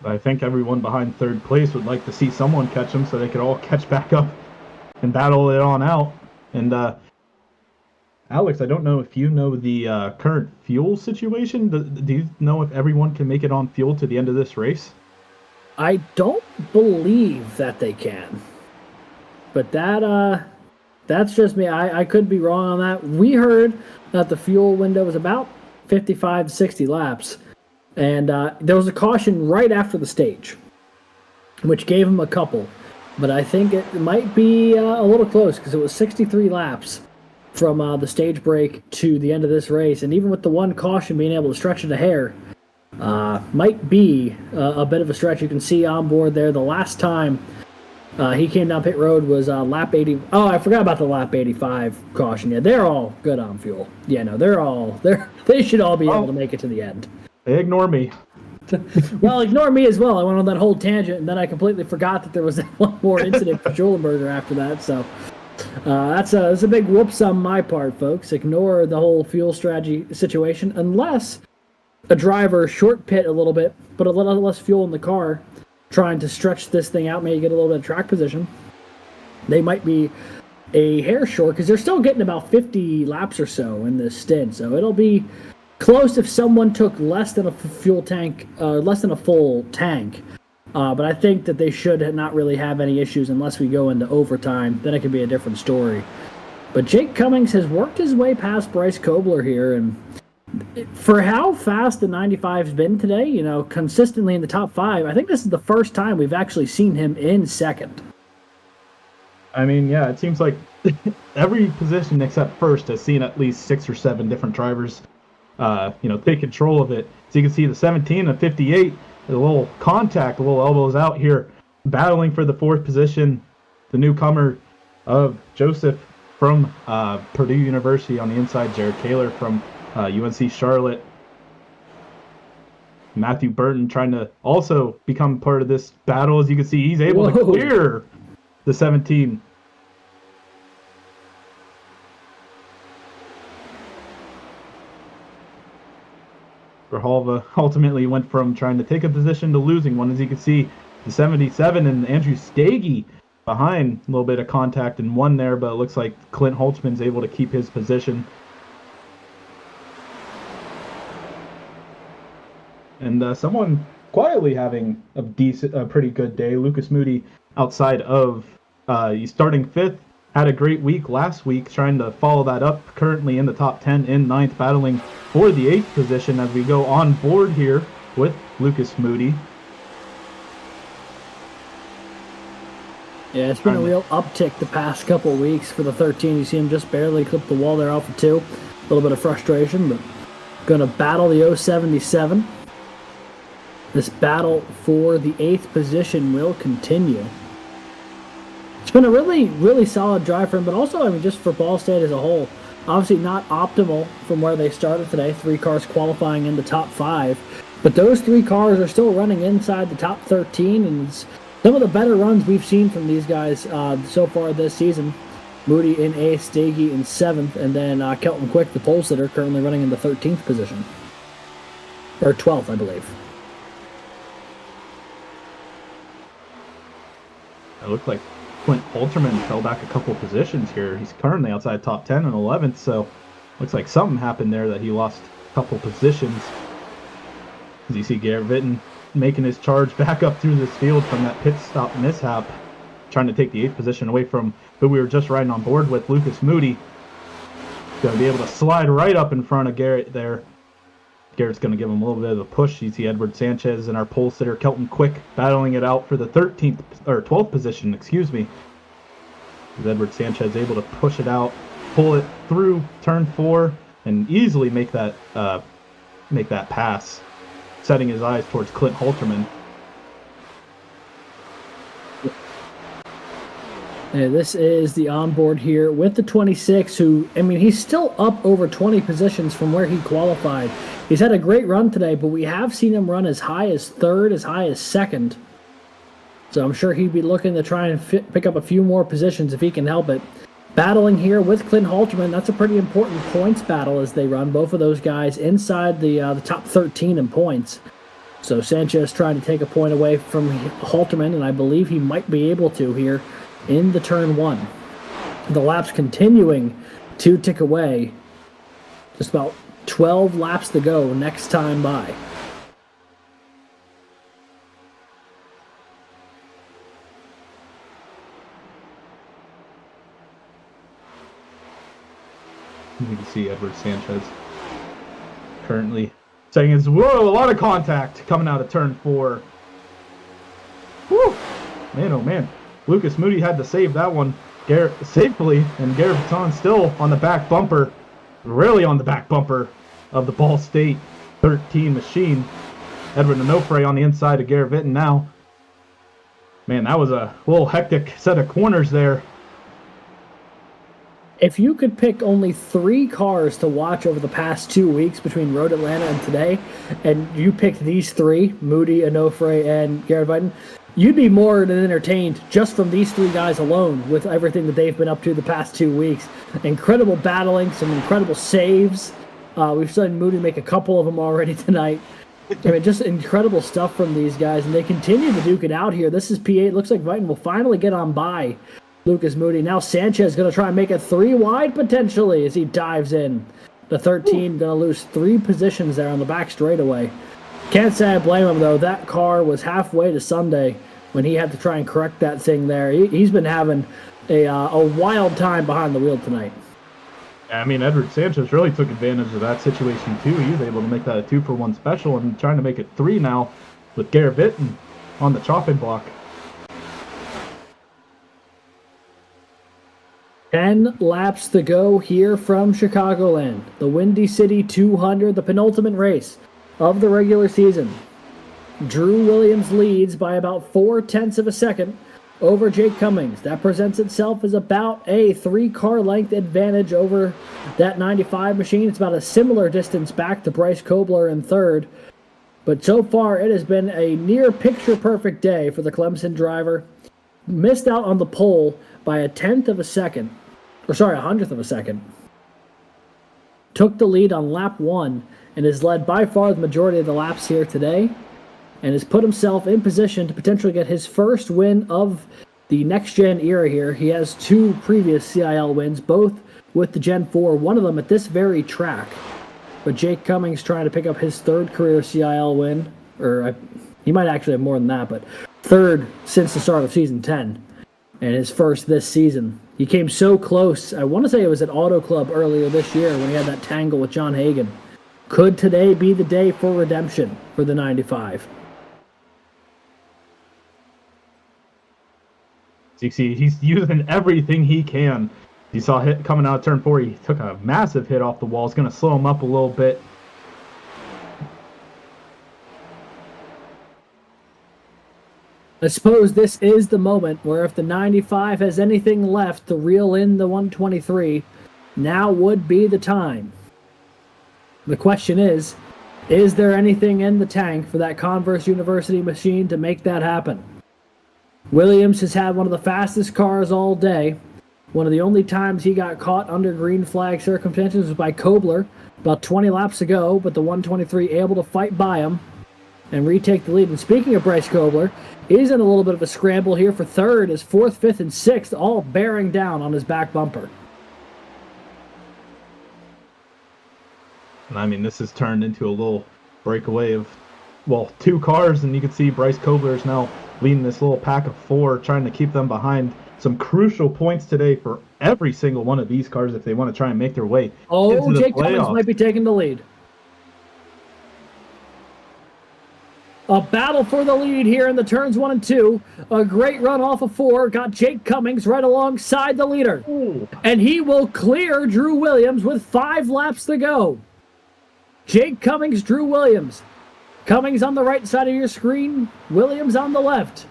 I think everyone behind third place would like to see someone catch him so they could all catch back up and battle it on out. And Alex, I don't know if you know the current fuel situation. Do you know if everyone can make it on fuel to the end of this race? I don't believe that they can. But that's just me. I could be wrong on that. We heard that the fuel window was about 55 to 60 laps. And there was a caution right after the stage, which gave him a couple. But I think it might be a little close because it was 63 laps from the stage break to the end of this race. And even with the one caution being able to stretch it a hair, might be a bit of a stretch. You can see on board there the last time he came down pit road was lap 80. Oh, I forgot about the lap 85 caution. Yeah, they're all good on fuel. Yeah, no, they should all be able to make it to the end. They ignore me. Well, ignore me as well. I went on that whole tangent, and then I completely forgot that there was that one more incident for Schulenberger after that. So that's a big whoops on my part, folks. Ignore the whole fuel strategy situation unless a driver short pit a little bit, put a little less fuel in the car, trying to stretch this thing out, maybe get a little bit of track position. They might be a hair short because they're still getting about 50 laps or so in this stint. So it'll be close if someone took less than a fuel tank, less than a full tank. But I think that they should not really have any issues unless we go into overtime. Then it could be a different story. But Jake Cummings has worked his way past Bryce Kobler here, and for how fast the 95's been today, consistently in the top 5, I think this is the first time we've actually seen him in second. I mean, yeah, it seems like every position except first has seen at least 6 or 7 different drivers, take control of it. So you can see the 17 and 58, a little contact, a little elbows out here, battling for the 4th position. The newcomer of Joseph from Purdue University on the inside, Jared Taylor from UNC Charlotte. Matthew Burton trying to also become part of this battle. As you can see, he's able to clear the 17. Grijalva ultimately went from trying to take a position to losing one. As you can see, the 77 and Andrew Stege behind, a little bit of contact and one there, but it looks like Clint Holtzman's able to keep his position. And someone quietly having a pretty good day, Lucas Moody, outside of he's starting 5th, had a great week last week, trying to follow that up, currently in the top 10 in 9th, battling for the 8th position as we go on board here with Lucas Moody. Yeah, it's been a real uptick the past couple of weeks for the 13. You see him just barely clip the wall there off of 2. A little bit of frustration, but going to battle the 077. This battle for the 8th position will continue. It's been a really, really solid drive for him, but also, just for Ball State as a whole, obviously not optimal from where they started today. 3 cars qualifying in the top 5, but those 3 cars are still running inside the top 13, and it's some of the better runs we've seen from these guys so far this season. Moody in 8th, Stege in 7th, and then Kelton Quick, the pole sitter, currently running in the 13th position. Or 12th, I believe. It looked like Clint Holterman fell back a couple positions here. He's currently outside top 10 and 11th, so looks like something happened there that he lost a couple positions. As you see Garrett Vitton making his charge back up through this field from that pit stop mishap, trying to take the 8th position away from who we were just riding on board with, Lucas Moody. Going to be able to slide right up in front of Garrett there. Garrett's going to give him a little bit of a push. You see Edward Sanchez and our pole sitter Kelton Quick battling it out for the 12th position, excuse me. As Edward Sanchez able to push it out, pull it through turn 4, and easily make that pass, setting his eyes towards Clint Holterman. Yeah, this is the onboard here with the 26, who, he's still up over 20 positions from where he qualified. He's had a great run today, but we have seen him run as high as 3rd, as high as 2nd. So I'm sure he'd be looking to try and pick up a few more positions if he can help it. Battling here with Clint Holterman, that's a pretty important points battle as they run. Both of those guys inside the top 13 in points. So Sanchez trying to take a point away from Holterman, and I believe he might be able to here in the turn 1. The laps continuing to tick away. Just about 12 laps to go next time by. You can see Edward Sanchez currently saying it's, whoa, a lot of contact coming out of turn 4. Whew. Man, oh man. Lucas Moody had to save that one safely, and Garrett Baton still on the back bumper, really on the back bumper of the Ball State 13 machine. Edward Onofre on the inside of Garrett Vinton now. Man, that was a little hectic set of corners there. If you could pick only 3 cars to watch over the past 2 weeks between Road Atlanta and today, and you picked these 3, Moody, Onofre, and Garrett Vinton, you'd be more than entertained just from these 3 guys alone with everything that they've been up to the past 2 weeks. Incredible battling, some incredible saves. We've seen Moody make a couple of them already tonight. I mean, just incredible stuff from these guys, and they continue to duke it out here. This is P8. Looks like Vinton will finally get on by Lucas Moody. Now Sanchez going to try and make it 3 wide potentially as he dives in. The 13 going to lose 3 positions there on the back straightaway. Can't say I blame him, though. That car was halfway to Sunday when he had to try and correct that thing there. He's been having a wild time behind the wheel tonight. I mean, Edward Sanchez really took advantage of that situation, too. He was able to make that a 2-for-1 special and trying to make it 3 now with Garrett Vinton on the chopping block. 10 laps to go here from Chicagoland. The Windy City 200, the penultimate race of the regular season. Drew Williams leads by about 0.4 of a second over Jake Cummings. That presents itself as about a 3-car length advantage over that 95 machine. It's about a similar distance back to Bryce Kobler in third. But so far, it has been a near picture-perfect day for the Clemson driver. Missed out on the pole by a 100th of a second. Took the lead on lap 1 and has led by far the majority of the laps here today, and has put himself in position to potentially get his first win of the next-gen era here. He has 2 previous CIL wins, both with the Gen 4, one of them at this very track. But Jake Cummings trying to pick up his 3rd career CIL win, he might actually have more than that, but 3rd since the start of Season 10, and his first this season. He came so close. I want to say it was at Auto Club earlier this year when he had that tangle with John Hagan. Could today be the day for redemption for the 95? You see, he's using everything he can. You saw hit coming out of turn 4. He took a massive hit off the wall. It's going to slow him up a little bit. I suppose this is the moment where if the 95 has anything left to reel in the 123, now would be the time. The question is there anything in the tank for that Converse University machine to make that happen? Williams has had one of the fastest cars all day. One of the only times he got caught under green flag circumstances was by Kobler about 20 laps ago, but the 123 able to fight by him and retake the lead. And speaking of Bryce Kobler, he's in a little bit of a scramble here for 3rd, his 4th, 5th, and 6th, all bearing down on his back bumper. And I mean, this has turned into a little breakaway of, 2 cars, and you can see Bryce Kobler is now leading this little pack of 4, trying to keep them behind. Some crucial points today for every single one of these cars if they want to try and make their way into the Jake playoffs. Cummings might be taking the lead. A battle for the lead here in the turns 1 and 2. A great run off of 4. Got Jake Cummings right alongside the leader. Ooh. And he will clear Drew Williams with 5 laps to go. Jake Cummings, Drew Williams. Cummings on the right side of your screen. Williams on the left.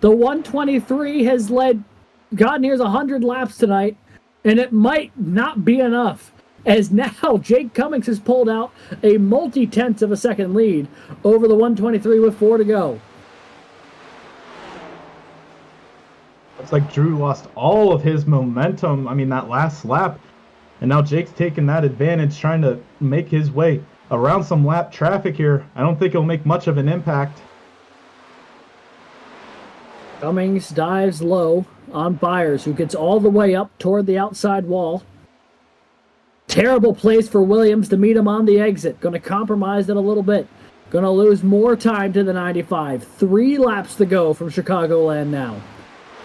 The 123 has gotten near 100 laps tonight, and it might not be enough, as now Jake Cummings has pulled out a multi-tenths of a second lead over the 123 with 4 to go. Looks like Drew lost all of his momentum, that last lap, and now Jake's taking that advantage, trying to make his way around some lap traffic here. I don't think it'll make much of an impact. Cummings dives low on Byers, who gets all the way up toward the outside wall. Terrible place for Williams to meet him on the exit. Going to compromise it a little bit. Going to lose more time to the 95. 3 laps to go from Chicagoland now.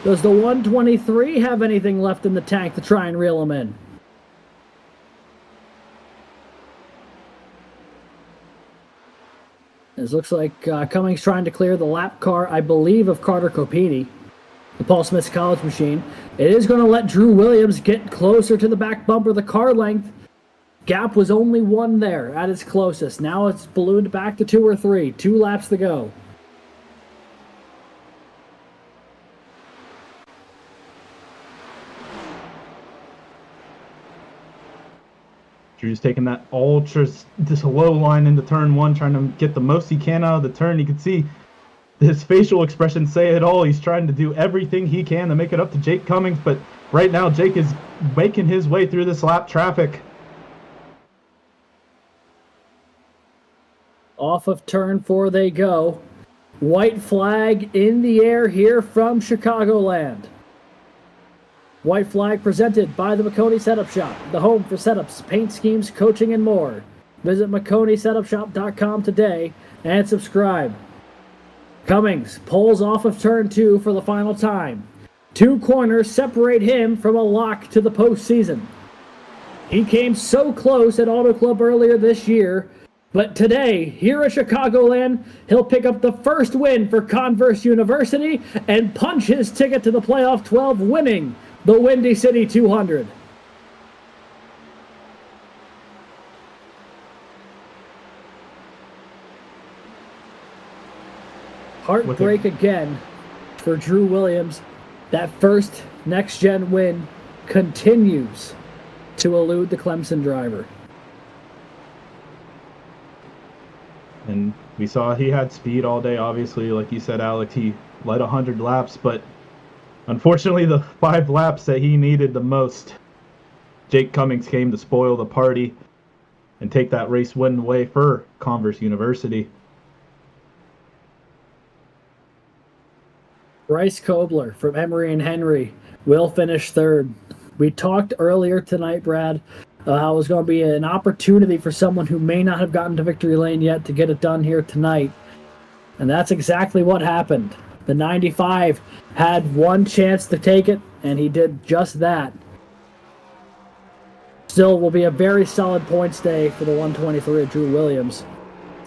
Does the 123 have anything left in the tank to try and reel him in? It looks like Cummings trying to clear the lap car, I believe, of Carter Copini, the Paul Smith College machine. It is going to let Drew Williams get closer to the back bumper. The car length Gap was only 1 there at its closest. Now it's ballooned back to 2 or 3. 2 laps to go. Drew's taking that this low line into turn 1, trying to get the most he can out of the turn. You can see his facial expressions say it all. He's trying to do everything he can to make it up to Jake Cummings, but right now Jake is making his way through this lap traffic. Off of turn 4 they go. White flag in the air here from Chicagoland. White flag presented by the McConey Setup Shop, the home for setups, paint schemes, coaching, and more. Visit McConeySetupShop.com today and subscribe. Cummings pulls off of turn 2 for the final time. 2 corners separate him from a lock to the postseason. He came so close at Auto Club earlier this year, but today, here at Chicagoland, he'll pick up the first win for Converse University and punch his ticket to the playoff 12, winning the Windy City 200. Heartbreak again for Drew Williams. That first next-gen win continues to elude the Clemson driver. And we saw he had speed all day, obviously. Like you said, Alex, he led 100 laps, but unfortunately the 5 laps that he needed the most, Jake Cummings came to spoil the party and take that race win away for Converse University. Bryce Kobler from Emory and Henry will finish 3rd. We talked earlier tonight, Brad, how it was going to be an opportunity for someone who may not have gotten to victory lane yet to get it done here tonight. And that's exactly what happened. The 95 had 1 chance to take it, and he did just that. Still will be a very solid points day for the 123 of Drew Williams,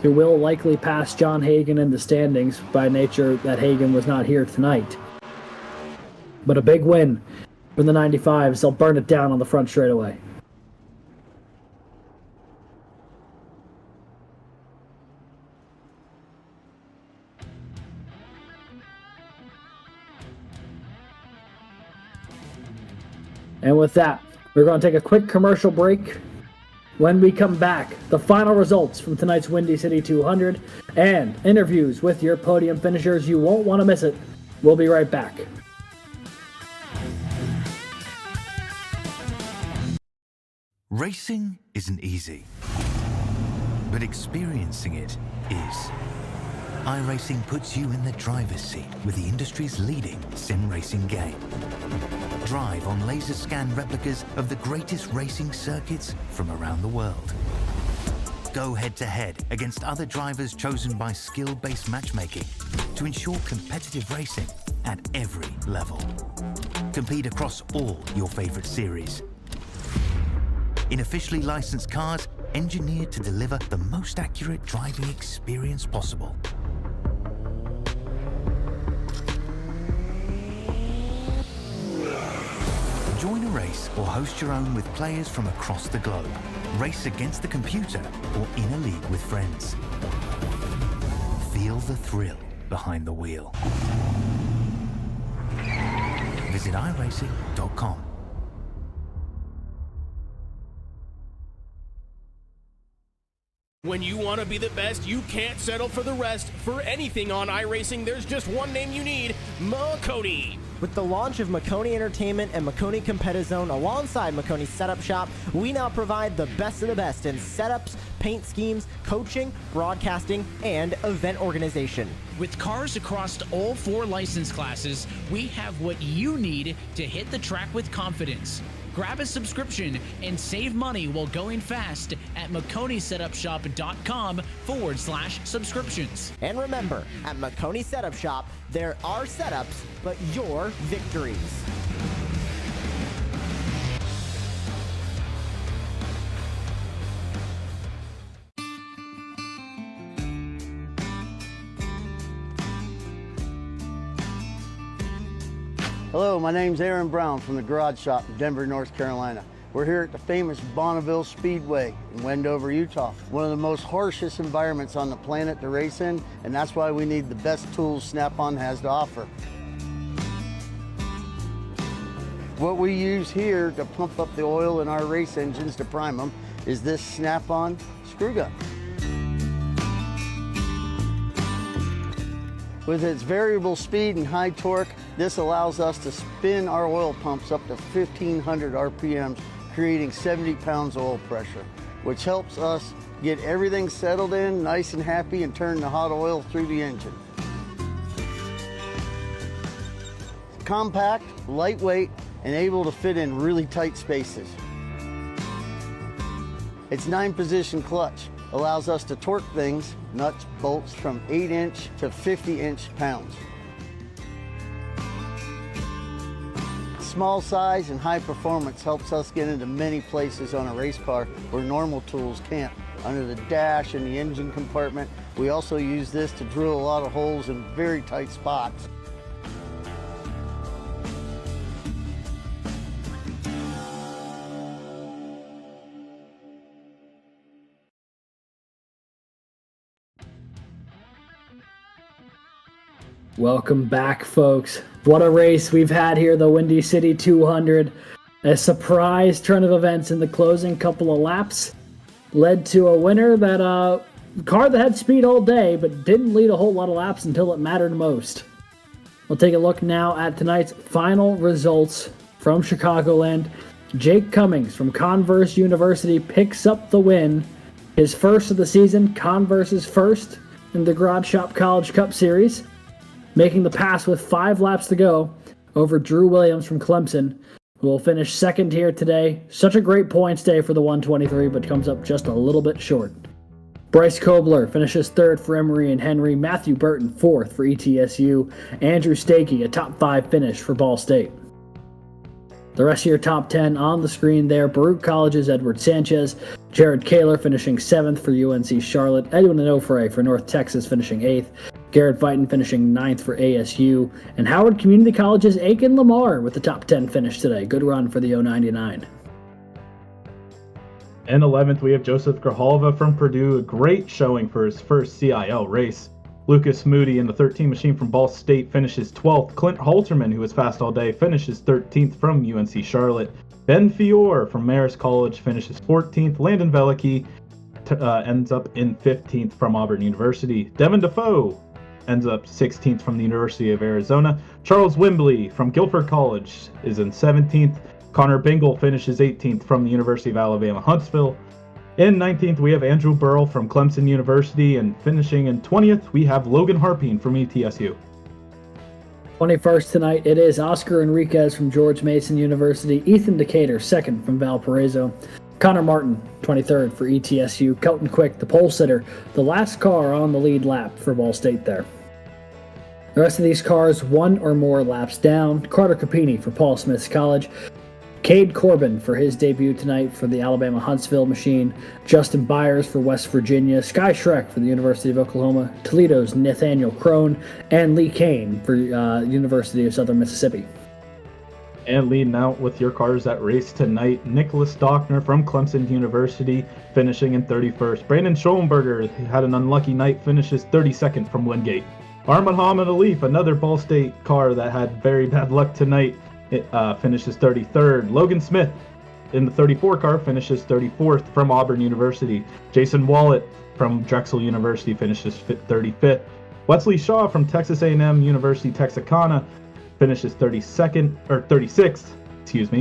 who will likely pass John Hagan in the standings by nature that Hagan was not here tonight. But a big win for the 95s. They'll burn it down on the front straightaway. And with that, we're going to take a quick commercial break. When we come back, the final results from tonight's Windy City 200 and interviews with your podium finishers. You won't want to miss it. We'll be right back. Racing isn't easy, but experiencing it is. iRacing puts you in the driver's seat with the industry's leading sim racing game. Drive on laser scan replicas of the greatest racing circuits from around the world. Go head-to-head against other drivers chosen by skill-based matchmaking to ensure competitive racing at every level. Compete across all your favorite series. In officially licensed cars, engineered to deliver the most accurate driving experience possible. Join a race or host your own with players from across the globe. Race against the computer or in a league with friends. Feel the thrill behind the wheel. Visit iRacing.com. When you want to be the best, you can't settle for the rest. For anything on iRacing, there's just one name you need, McConey. With the launch of McConey Entertainment and McConey Competizone alongside McConey Setup Shop, we now provide the best of the best in setups, paint schemes, coaching, broadcasting, and event organization. With cars across all 4 license classes, we have what you need to hit the track with confidence. Grab a subscription and save money while going fast at McConeySetupShop.com/subscriptions. And remember, at McConey Setup Shop, there are setups, but your victories. Hello, my name's Aaron Brown from the Garage Shop in Denver, North Carolina. We're here at the famous Bonneville Speedway in Wendover, Utah. One of the most harshest environments on the planet to race in, and that's why we need the best tools Snap-on has to offer. What we use here to pump up the oil in our race engines to prime them is this Snap-on screw gun. With its variable speed and high torque, this allows us to spin our oil pumps up to 1,500 RPMs, creating 70 pounds of oil pressure, which helps us get everything settled in, nice and happy, and turn the hot oil through the engine. Compact, lightweight, and able to fit in really tight spaces. Its 9-position clutch allows us to torque things, nuts, bolts, from 8-inch to 50-inch pounds. Small size and high performance helps us get into many places on a race car where normal tools can't. Under the dash and the engine compartment, we also use this to drill a lot of holes in very tight spots. Welcome back, folks. What a race we've had here, the Windy City 200. A surprise turn of events in the closing couple of laps led to a winner that car that had speed all day but didn't lead a whole lot of laps until it mattered most. We'll take a look now at tonight's final results from Chicagoland. Jake Cummings from Converse University picks up the win. His first of the season, Converse's first in the Garage Shop College Cup Series, making the pass with 5 laps to go over Drew Williams from Clemson, who will finish second here today. Such a great points day for the 123, but comes up just a little bit short. Bryce Kobler finishes third for Emory and Henry. Matthew Burton fourth for ETSU. Andrew Stege, a top 5 finish for Ball State. The rest of your top 10 on the screen there. Baruch College's Edward Sanchez. Jared Kaler finishing 7th for UNC Charlotte. Edwin Onofre for North Texas finishing 8th. Garrett Vighton finishing 9th for ASU. And Howard Community College's Aiken Lamar with the top 10 finish today. Good run for the 099. And 11th, we have Joseph Grijalva from Purdue. A great showing for his first CIL race. Lucas Moody in the 13 machine from Ball State finishes 12th. Clint Halterman, who was fast all day, finishes 13th from UNC Charlotte. Ben Fiore from Marist College finishes 14th. Landon Velicki ends up in 15th from Auburn University. Devin Defoe ends up 16th from the University of Arizona. Charles Wimbley from Guilford College is in 17th. Connor Bingle finishes 18th from the University of Alabama, Huntsville. In 19th, we have Andrew Burrell from Clemson University, and finishing in 20th, we have Logan Harpine from ETSU. 21st tonight, it is Oscar Enriquez from George Mason University, Ethan Decatur, second from Valparaiso, Connor Martin, 23rd for ETSU, Kelton Quick, the pole sitter, the last car on the lead lap for Ball State there. The rest of these cars, 1 or more laps down. Carter Capini for Paul Smith's College, Cade Corbin for his debut tonight for the Alabama Huntsville machine, Justin Byers for West Virginia, Sky Schreck for the University of Oklahoma, Toledo's Nathaniel Crone, and Lee Kane for University of Southern Mississippi. And leading out with your cars that race tonight, Nicholas Stockner from Clemson University finishing in 31st. Brandon Schoenberger had an unlucky night, finishes 32nd from Wingate. Muhammad Alif, another Ball State car that had very bad luck tonight, finishes 33rd. Logan Smith in the 34 car finishes 34th from Auburn University. Jason Wallet from Drexel University finishes 35th. Wesley Shaw from Texas A&M University Texarkana finishes 36th.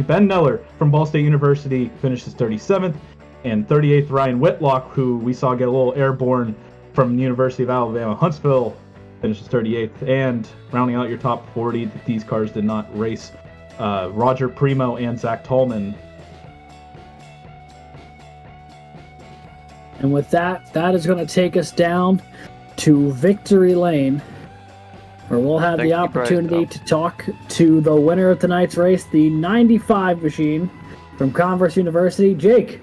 Ben Neller from Ball State University finishes 37th. And 38th, Ryan Whitlock, who we saw get a little airborne from the University of Alabama Huntsville, finishes 38th. And rounding out your top 40, these cars did not race, Roger Primo and Zach Tallman. And with that is going to take us down to Victory Lane, where we'll have the opportunity to talk to the winner of tonight's race, the 95 machine from Converse University. Jake,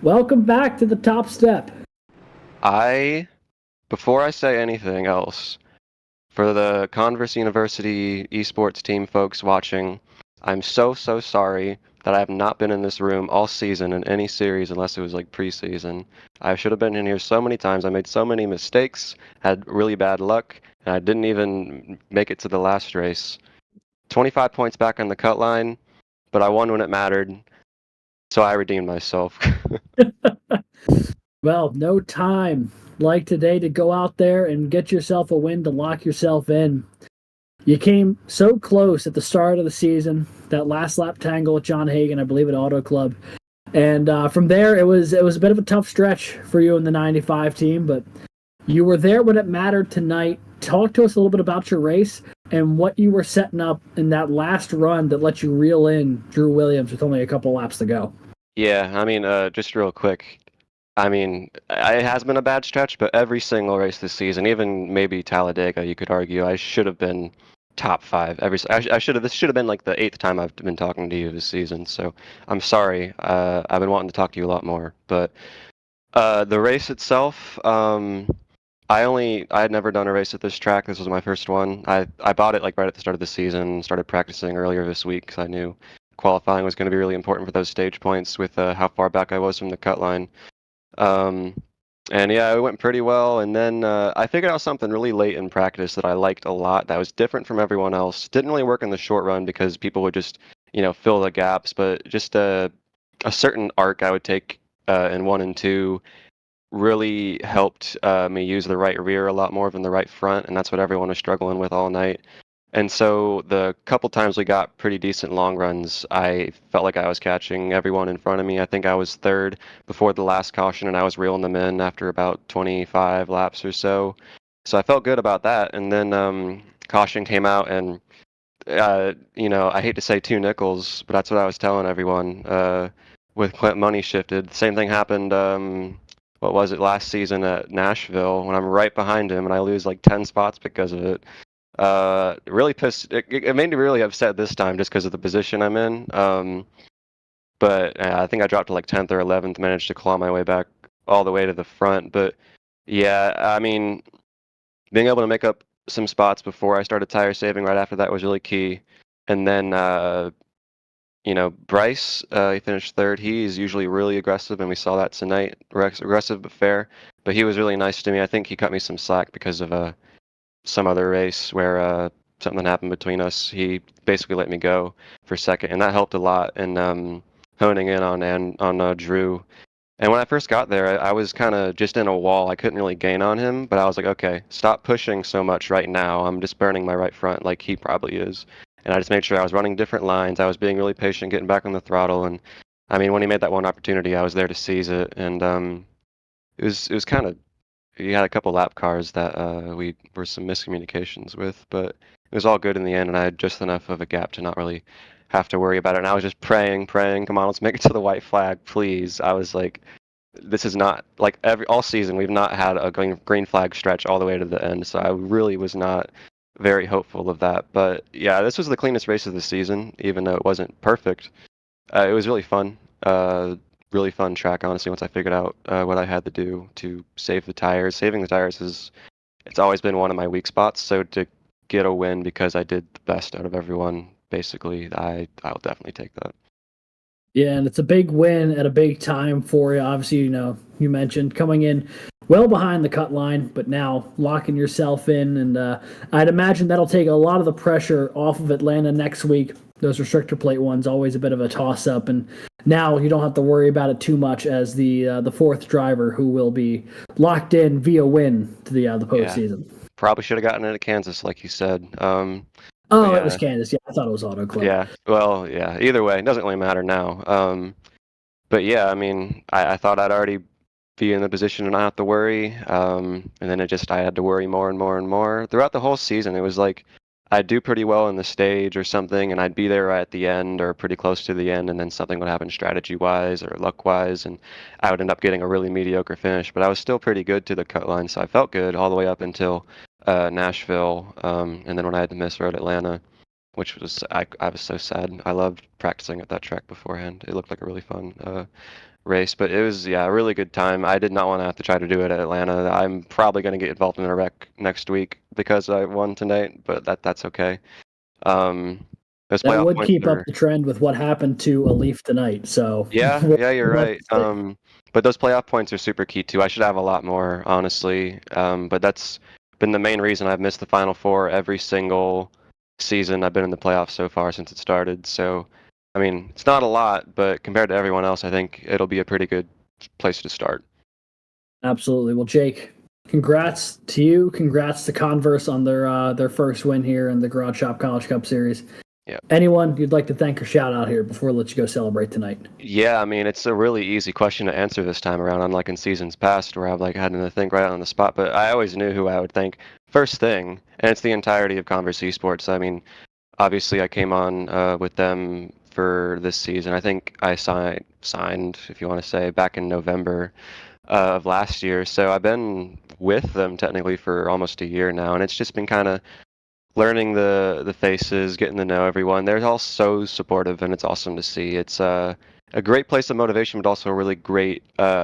welcome back to the top step. Before I say anything else, for the Converse University esports team folks watching, I'm so sorry that I have not been in this room all season in any series unless it was like preseason. I should have been in here so many times. I made so many mistakes, had really bad luck, and I didn't even make it to the last race. 25 points back on the cut line, but I won when it mattered, so I redeemed myself. Well, no time like today to go out there and get yourself a win to lock yourself in. You came so close at the start of the season, that last lap tangle with John Hagan, I believe, at Auto Club. And from there, it was a bit of a tough stretch for you in the 95 team, but you were there when it mattered tonight. Talk to us a little bit about your race and what you were setting up in that last run that let you reel in Drew Williams with only a couple laps to go. Yeah, I mean, just real quick. I mean, it has been a bad stretch, but every single race this season, even maybe Talladega, you could argue, I should have been top 5. I should have. This should have been like the 8th time I've been talking to you this season. So I'm sorry. I've been wanting to talk to you a lot more. But the race itself, I had never done a race at this track. This was my first one. I bought it like right at the start of the season. Started practicing earlier this week because I knew qualifying was going to be really important for those stage points with how far back I was from the cut line. And yeah, it went pretty well. And then I figured out something really late in practice that I liked a lot that was different from everyone else. Didn't really work in the short run because people would just, fill the gaps, but just a certain arc I would take in 1 and 2 really helped me use the right rear a lot more than the right front. And that's what everyone was struggling with all night. And so the couple times we got pretty decent long runs, I felt like I was catching everyone in front of me. I think I was 3rd before the last caution, and I was reeling them in after about 25 laps or so. So I felt good about that. And then caution came out, and I hate to say 2 nickels, but that's what I was telling everyone. With Clint Money shifted, the same thing happened. What was it, last season at Nashville when I'm right behind him and I lose like 10 spots because of it. Really pissed. It made me really upset this time just because of the position I'm in. But I think I dropped to like 10th or 11th, managed to claw my way back all the way to the front. But yeah, I mean, being able to make up some spots before I started tire saving right after that was really key. And then, Bryce, he finished 3rd. He's usually really aggressive, and we saw that tonight. Aggressive but fair. But he was really nice to me. I think he cut me some slack because of some other race where something happened between us. He basically let me go for a second, and that helped a lot in honing in on Drew. And when I first got there, I was kind of just in a wall. I couldn't really gain on him, but I was like, okay, stop pushing so much right now. I'm just burning my right front like he probably is. And I just made sure I was running different lines. I was being really patient, getting back on the throttle. And I mean, when he made that one opportunity, I was there to seize it. And it was kind of, he had a couple lap cars that we were some miscommunications with, but it was all good in the end, and I had just enough of a gap to not really have to worry about it. And I was just praying, come on, let's make it to the white flag, please. I was like, this is not like all season we've not had a green flag stretch all the way to the end, so I really was not very hopeful of that. But yeah, this was the cleanest race of the season, even though it wasn't perfect. It was really fun. Really fun track, honestly, once I figured out what I had to do to save the tires. Saving the tires it's always been one of my weak spots, so to get a win because I did the best out of everyone, basically, I'll definitely take that. Yeah, and it's a big win at a big time for you. Obviously, you mentioned coming in well behind the cut line, but now locking yourself in, and I'd imagine that'll take a lot of the pressure off of Atlanta next week. Those restrictor plate ones, always a bit of a toss-up, and now you don't have to worry about it too much as the 4th driver who will be locked in via win to the postseason. Yeah. Probably should have gotten it at Kansas, like you said. It was Kansas. Yeah, I thought it was Auto Club. Yeah, well, yeah. Either way, it doesn't really matter now. But yeah, I mean, I thought I'd already be in the position to not have to worry, and then I had to worry more and more and more throughout the whole season. It was like I'd do pretty well in the stage or something, and I'd be there right at the end or pretty close to the end, and then something would happen strategy-wise or luck-wise, and I would end up getting a really mediocre finish. But I was still pretty good to the cut line, so I felt good all the way up until Nashville, and then when I had to miss Road Atlanta, which was I was so sad. I loved practicing at that track beforehand. It looked like a really fun race, but it was a really good time. I did not want to have to try to do it at Atlanta. I'm probably going to get involved in a wreck next week because I won tonight, but that's okay. Those That playoff would points keep up are. the trend with what happened to a Leaf tonight. So Yeah, yeah, you're we'll have right. to see. But those playoff points are super key too. I should have a lot more, honestly. But that's been the main reason I've missed the Final Four every single season I've been in the playoffs so far since it started. So, I mean, it's not a lot, but compared to everyone else, I think it'll be a pretty good place to start. Absolutely. Well, Jake, congrats to you. Congrats to Converse on their first win here in the Garage Shop College Cup Series. Yeah. Anyone you'd like to thank or shout out here before we let you go celebrate tonight? Yeah, I mean, it's a really easy question to answer this time around, unlike in seasons past where I've had to think right on the spot. But I always knew who I would thank first thing, and it's the entirety of Converse Esports. I mean, obviously, I came on with them for this season. I think I signed, if you want to say, back in November of last year. So I've been with them technically for almost a year now, and it's just been kind of learning the faces, getting to know everyone. They're all so supportive, and it's awesome to see. It's a great place of motivation, but also a really great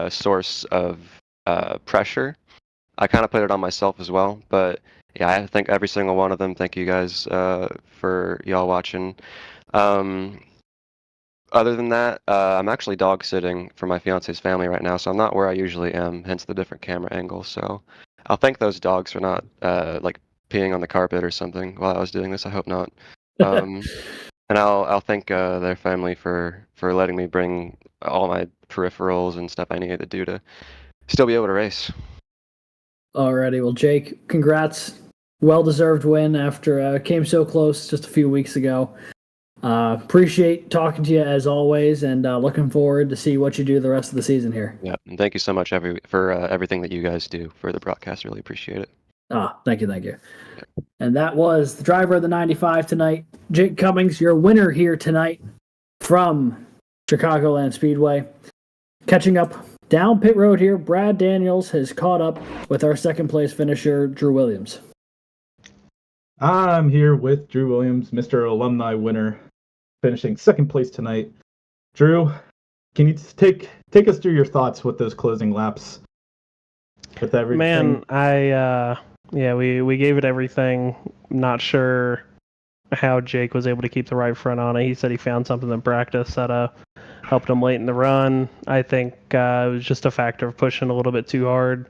source of pressure. I kind of put it on myself as well, but yeah, I thank every single one of them. Thank you guys for y'all watching. Other than that, I'm actually dog sitting for my fiance's family right now, so I'm not where I usually am, hence the different camera angle. So I'll thank those dogs for not peeing on the carpet or something while I was doing this. I hope not. And I'll thank their family for letting me bring all my peripherals and stuff I needed to do to still be able to race. Alrighty. Well, Jake, congrats. Well-deserved win after came so close just a few weeks ago. Appreciate talking to you as always, and looking forward to see what you do the rest of the season here. Yeah, and thank you so much for everything that you guys do for the broadcast. Really appreciate it. Thank you. And that was the driver of the 95 tonight, Jake Cummings, your winner here tonight from Chicagoland Speedway. Catching up down pit road here, Brad Daniels has caught up with our second place finisher, Drew Williams. I'm here with Drew Williams, Mr. Alumni winner, finishing second place tonight. Drew, can you take us through your thoughts with those closing laps? With everything? Man, we gave it everything. Not sure how Jake was able to keep the right front on it. He said he found something in practice that helped him late in the run. I think it was just a factor of pushing a little bit too hard.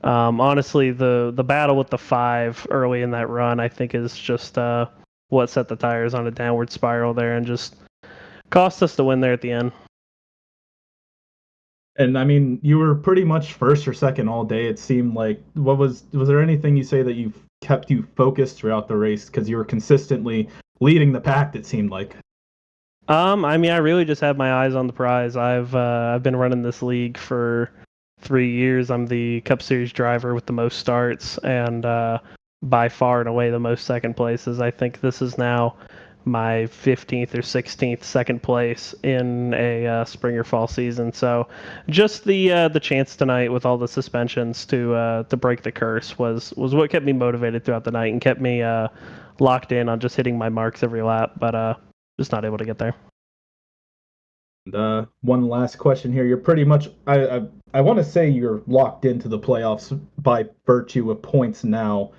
Honestly, the battle with the 5 early in that run, I think, is just what set the tires on a downward spiral there and just cost us the win there at the end. And I mean, you were pretty much first or second all day. It seemed like. Was there anything you say that kept you focused throughout the race because you were consistently leading the pack? It seemed like. I mean, I really just had my eyes on the prize. I've been running this league for 3 years. I'm the Cup Series driver with the most starts and by far and away the most second places. I think this is now my 15th or 16th second place in a spring or fall season. So just the chance tonight with all the suspensions to break the curse was what kept me motivated throughout the night and kept me locked in on just hitting my marks every lap, but just not able to get there. And one last question here. You're pretty much, I want to say you're locked into the playoffs by virtue of points now.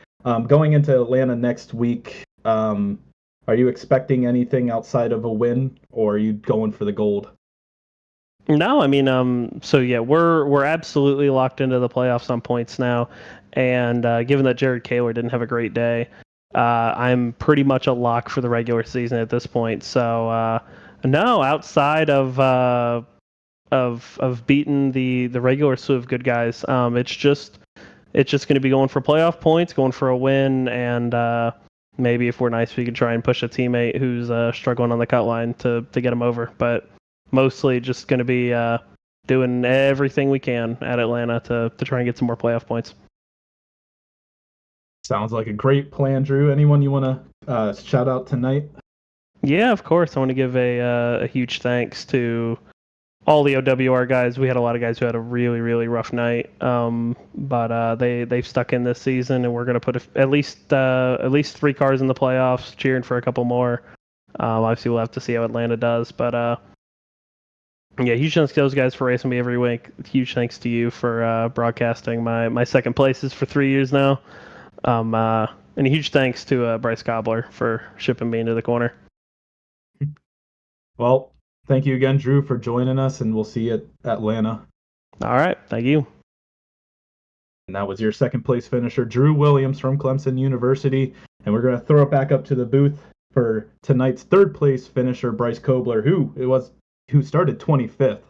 Going into Atlanta next week, are you expecting anything outside of a win, or are you going for the gold? No, I mean, so yeah, we're absolutely locked into the playoffs on points now, and given that Jared Kaler didn't have a great day, I'm pretty much a lock for the regular season at this point. So no, outside of beating the regular slew of good guys, it's just going to be going for playoff points, going for a win, and maybe if we're nice, we could try and push a teammate who's struggling on the cut line to get him over. But mostly just going to be doing everything we can at Atlanta to try and get some more playoff points. Sounds like a great plan, Drew. Anyone you want to shout out tonight? Yeah, of course. I want to give a huge thanks to all the OWR guys. We had a lot of guys who had a really, really rough night, but they've stuck in this season, and we're going to put at least 3 cars in the playoffs, cheering for a couple more. Obviously, we'll have to see how Atlanta does, but yeah, huge thanks to those guys for racing me every week. Huge thanks to you for broadcasting my second places for 3 years now, and a huge thanks to Bryce Cobbler for shipping me into the corner. Well, thank you again, Drew, for joining us, and we'll see you at Atlanta. All right. Thank you. And that was your second place finisher, Drew Williams from Clemson University. And we're going to throw it back up to the booth for tonight's third place finisher, Bryce Kobler, who started 25th.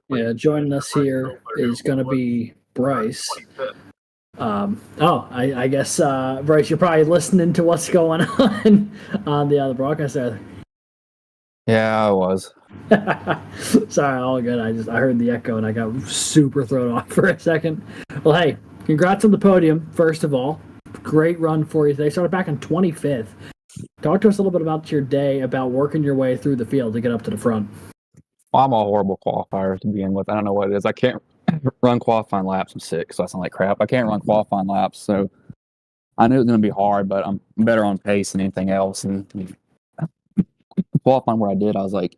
Yeah, joining us here is going to be Bryce. I guess, Bryce, you're probably listening to what's going on the broadcast there. Yeah, I was. Sorry, all good. I heard the echo and I got super thrown off for a second. Well, hey, congrats on the podium, first of all. Great run for you. They started back in 25th. Talk to us a little bit about your day, about working your way through the field to get up to the front. Well, I'm a horrible qualifier to begin with. I don't know what it is. I can't run qualifying laps. I'm sick, so I sound like crap. I can't run qualifying laps, so I knew it was going to be hard, but I'm better on pace than anything else. And qualifying where I did, I was like,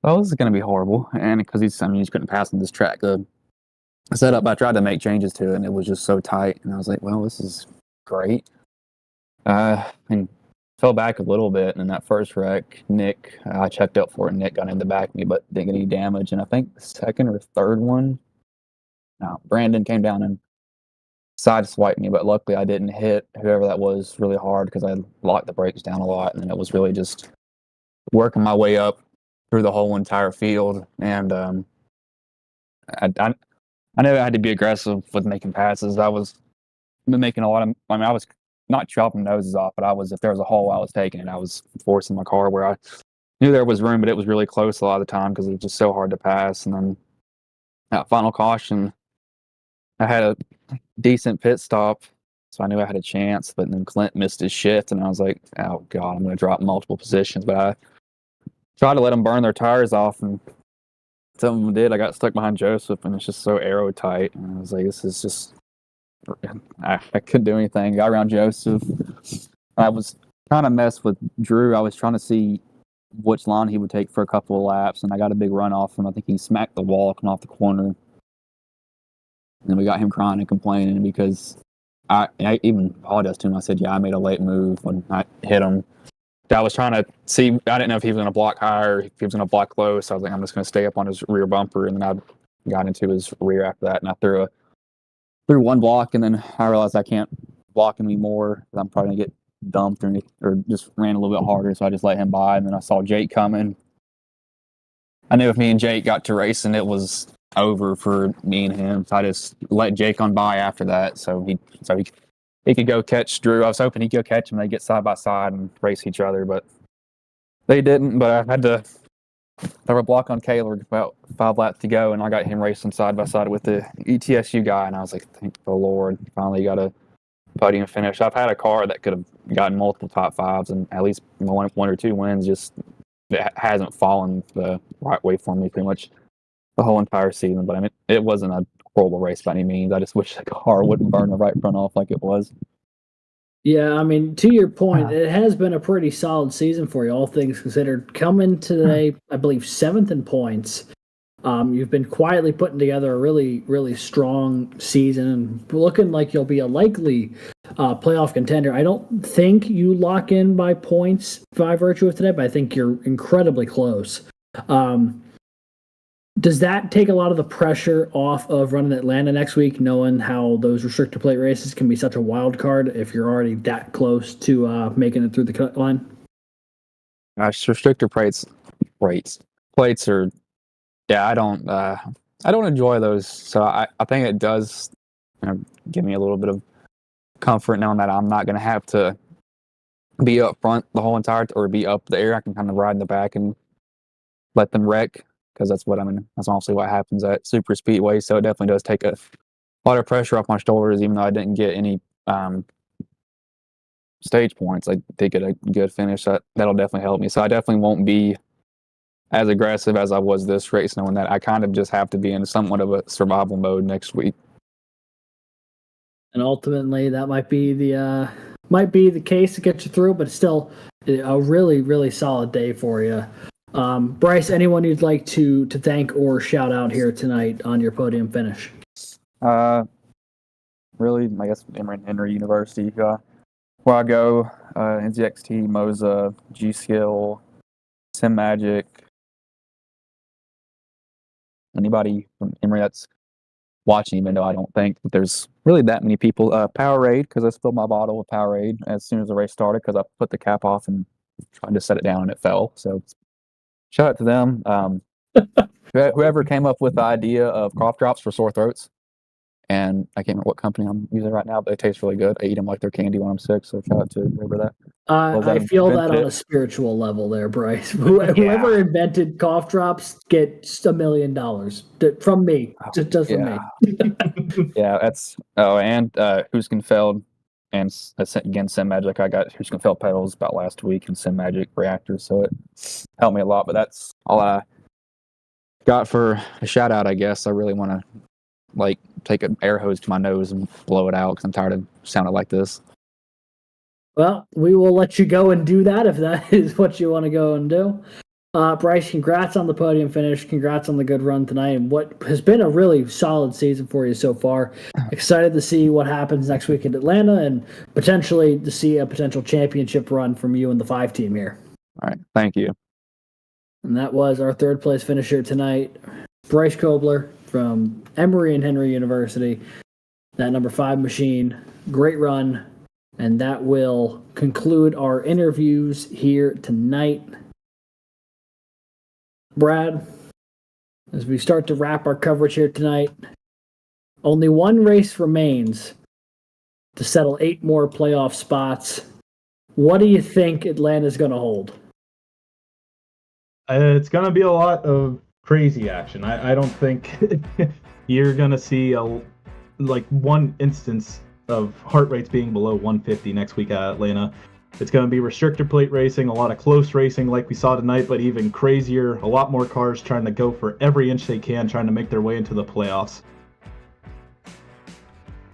oh, this is going to be horrible. And because you just couldn't pass on this track. The setup, I tried to make changes to it, and it was just so tight. And I was like, well, this is great. And fell back a little bit. And in that first wreck, Nick, I checked up for it. Nick got in the back of me, but didn't get any damage. And I think the second or third one, Brandon came down and sideswiped me, but luckily I didn't hit whoever that was really hard because I locked the brakes down a lot. And it was really just working my way up through the whole entire field. And I knew I had to be aggressive with making passes. I was making a lot of, I was not chopping noses off, but if there was a hole, I was taking it. I was forcing my car where I knew there was room, but it was really close a lot of the time because it was just so hard to pass. And then that final caution, I had a decent pit stop, so I knew I had a chance, but then Clint missed his shift, and I was like, oh, God, I'm going to drop multiple positions. But I tried to let them burn their tires off, and some of them did. I got stuck behind Joseph, and it's just so arrow tight. And I was like, this is just, I couldn't do anything. Got around Joseph. I was trying to mess with Drew. I was trying to see which line he would take for a couple of laps, and I got a big run off him. I think he smacked the wall coming off the corner. And then we got him crying and complaining because I even apologized to him. I said, yeah, I made a late move when I hit him. I was trying to see, I didn't know if he was going to block high or if he was going to block low, so I was like, I'm just going to stay up on his rear bumper, and then I got into his rear after that, and I threw one block, and then I realized I can't block him anymore. I'm probably going to get dumped or just ran a little bit harder, so I just let him by, and then I saw Jake coming. I knew if me and Jake got to racing, it was over for me and him, so I just let Jake on by after that, so he could go catch Drew. I was hoping he'd go catch him. They'd get side by side and race each other, but they didn't. But I had to throw a block on Kaylor about 5 laps to go, and I got him racing side by side with the ETSU guy, and I was like, thank the Lord, finally got a podium finish. I've had a car that could have gotten multiple top fives and at least one or two wins, just it hasn't fallen the right way for me pretty much the whole entire season. But I mean, it wasn't a horrible race by any means. I just wish the car wouldn't burn the right front off like it was. Yeah, I mean, to your point, it has been a pretty solid season for you, all things considered. Coming today, I believe 7th in points. You've been quietly putting together a really, really strong season and looking like you'll be a likely playoff contender. I don't think you lock in by points by virtue of today, but I think you're incredibly close. Does that take a lot of the pressure off of running Atlanta next week, knowing how those restrictor plate races can be such a wild card if you're already that close to making it through the cut line? Restrictor plates are, yeah, I don't enjoy those. So I think it does give me a little bit of comfort knowing that I'm not going to have to be up front the whole entire or be up there. I can kind of ride in the back and let them wreck. Because that's honestly what happens at super speedway. So it definitely does take a lot of pressure off my shoulders, even though I didn't get any stage points. I did get a good finish. That'll definitely help me. So I definitely won't be as aggressive as I was this race, knowing that I kind of just have to be in somewhat of a survival mode next week. And ultimately, that might be the case to get you through, but still a really, really solid day for you. Bryce, anyone you'd like to thank or shout out here tonight on your podium finish? Really, I guess Emory and Henry University, where I go, NZXT, Moza, G-Skill, Sim Magic. Anybody from Emory that's watching, even though I don't think that there's really that many people. Powerade, because I spilled my bottle with Powerade as soon as the race started because I put the cap off and tried to set it down and it fell. So shout out to them. Whoever came up with the idea of cough drops for sore throats. And I can't remember what company I'm using right now, but they taste really good. I eat them like they're candy when I'm sick. So shout out to whoever that. I feel that on a spiritual level there, Bryce. Whoever invented cough drops gets $1 million from me, just from me. Yeah, that's and Huskenfeld and again Sim Magic. I got Huskenfeld pedals about last week and Sim Magic reactors, so it helped me a lot. But that's all I got for a shout out. I guess I really want to take an air hose to my nose and blow it out because I'm tired of sounding like this. Well, we will let you go and do that if that is what you want to go and do. Bryce, congrats on the podium finish. Congrats on the good run tonight and what has been a really solid season for you so far. Excited to see what happens next week in Atlanta and potentially to see a potential championship run from you and the 5 team here. All right. Thank you. And that was our 3rd place finisher tonight, Bryce Kobler from Emory and Henry University. That number 5 machine. Great run. And that will conclude our interviews here tonight. Brad, as we start to wrap our coverage here tonight, only one race remains to settle 8 more playoff spots. What do you think Atlanta's going to hold? It's going to be a lot of crazy action. I don't think you're going to see one instance of heart rates being below 150 next week at Atlanta. It's going to be restrictor plate racing, a lot of close racing like we saw tonight, but even crazier, a lot more cars trying to go for every inch they can, trying to make their way into the playoffs.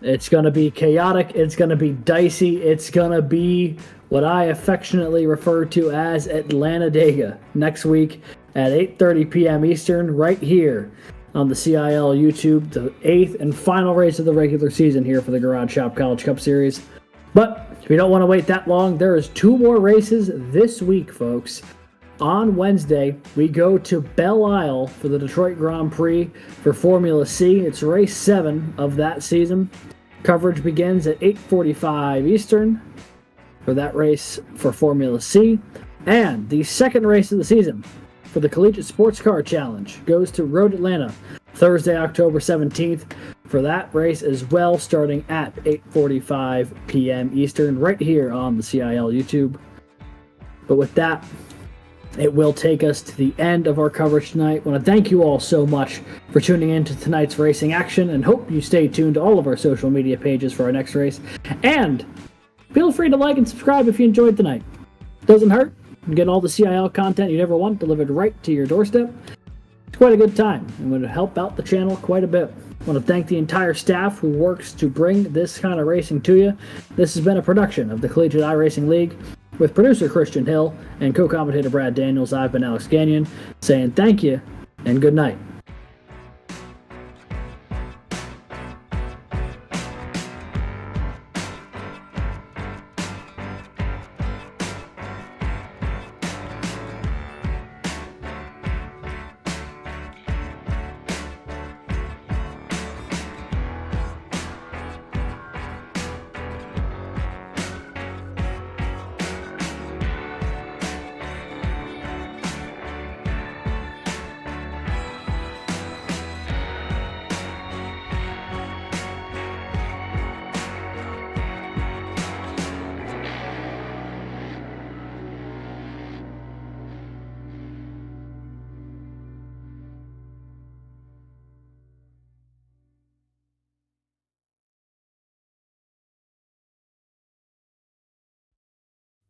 It's going to be chaotic. It's going to be dicey. It's going to be what I affectionately refer to as Atlanta Dega next week at 8:30 p.m. Eastern, right here on the CIL YouTube, the 8th and final race of the regular season here for the Garage Shop College Cup Series. But if you don't want to wait that long, there is 2 more races this week, folks. On Wednesday, we go to Belle Isle for the Detroit Grand Prix for Formula C. It's race 7 of that season. Coverage begins at 8:45 Eastern for that race for Formula C. And the second race of the season for the Collegiate Sports Car Challenge goes to Road Atlanta Thursday, October 17th for that race as well, starting at 8:45 p.m. Eastern right here on the CIL YouTube. But with that, it will take us to the end of our coverage tonight. I want to thank you all so much for tuning in to tonight's racing action and hope you stay tuned to all of our social media pages for our next race. And feel free to like and subscribe if you enjoyed tonight. Doesn't hurt. You get all the CIL content you'd ever want delivered right to your doorstep. It's quite a good time and would help out the channel quite a bit. I want to thank the entire staff who works to bring this kind of racing to you. This has been a production of the Collegiate iRacing League with producer Christian Hill and co-commentator Brad Daniels. I've been Alex Gagnon saying thank you and good night.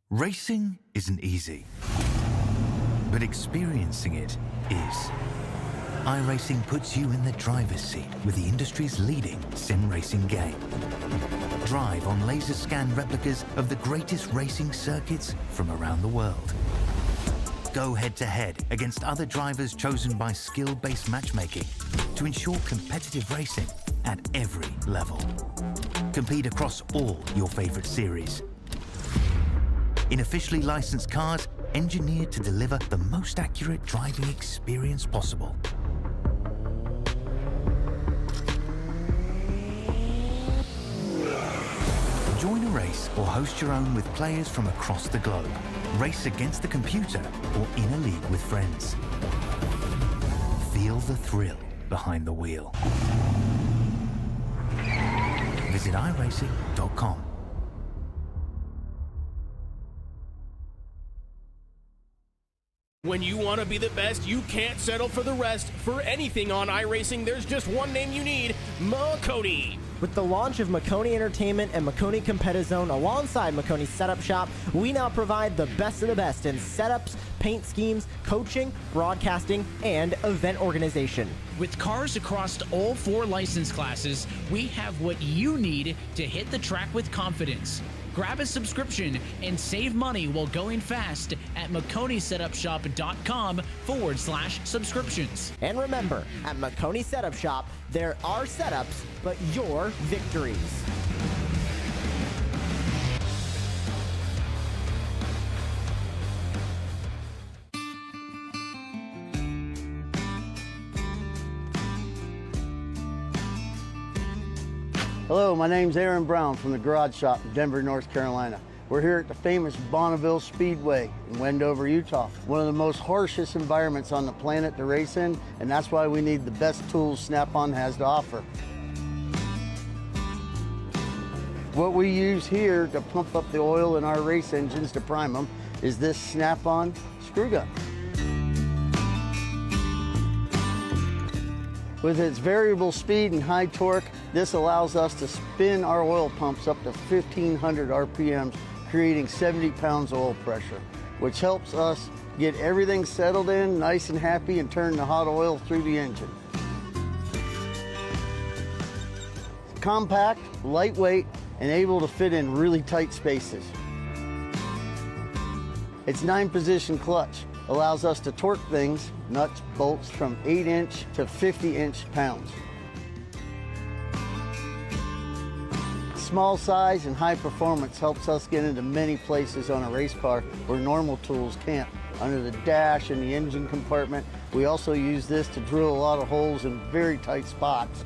Racing isn't easy, but experiencing it is. iRacing puts you in the driver's seat with the industry's leading sim racing game. Drive on laser scan replicas of the greatest racing circuits from around the world. Go head to head against other drivers chosen by skill-based matchmaking to ensure competitive racing at every level. Compete across all your favorite series. In officially licensed cars engineered to deliver the most accurate driving experience possible. Join a race or host your own with players from across the globe. Race against the computer or in a league with friends. Feel the thrill behind the wheel. Visit iRacing.com. When you want to be the best, you can't settle for the rest. For anything on iRacing, there's just one name you need, Makoni. With the launch of Makoni Entertainment and Makoni Competizone alongside Makoni Setup Shop, we now provide the best of the best in setups, paint schemes, coaching, broadcasting, and event organization. With cars across all 4 license classes, we have what you need to hit the track with confidence. Grab a subscription and save money while going fast at MakoniSetupShop.com/subscriptions. And remember, at Makoni Setup Shop, there are setups, but your victories. Hello, my name's Aaron Brown from the Garage Shop in Denver, North Carolina. We're here at the famous Bonneville Speedway in Wendover, Utah. One of the most harshest environments on the planet to race in, and that's why we need the best tools Snap-on has to offer. What we use here to pump up the oil in our race engines to prime them is this Snap-on screw gun. With its variable speed and high torque, this allows us to spin our oil pumps up to 1,500 RPMs, creating 70 pounds of oil pressure, which helps us get everything settled in, nice and happy, and turn the hot oil through the engine. It's compact, lightweight, and able to fit in really tight spaces. Its 9-position clutch allows us to torque things, nuts, bolts, from 8-inch to 50-inch pounds. Small size and high performance helps us get into many places on a race car where normal tools can't. Under the dash and the engine compartment, we also use this to drill a lot of holes in very tight spots.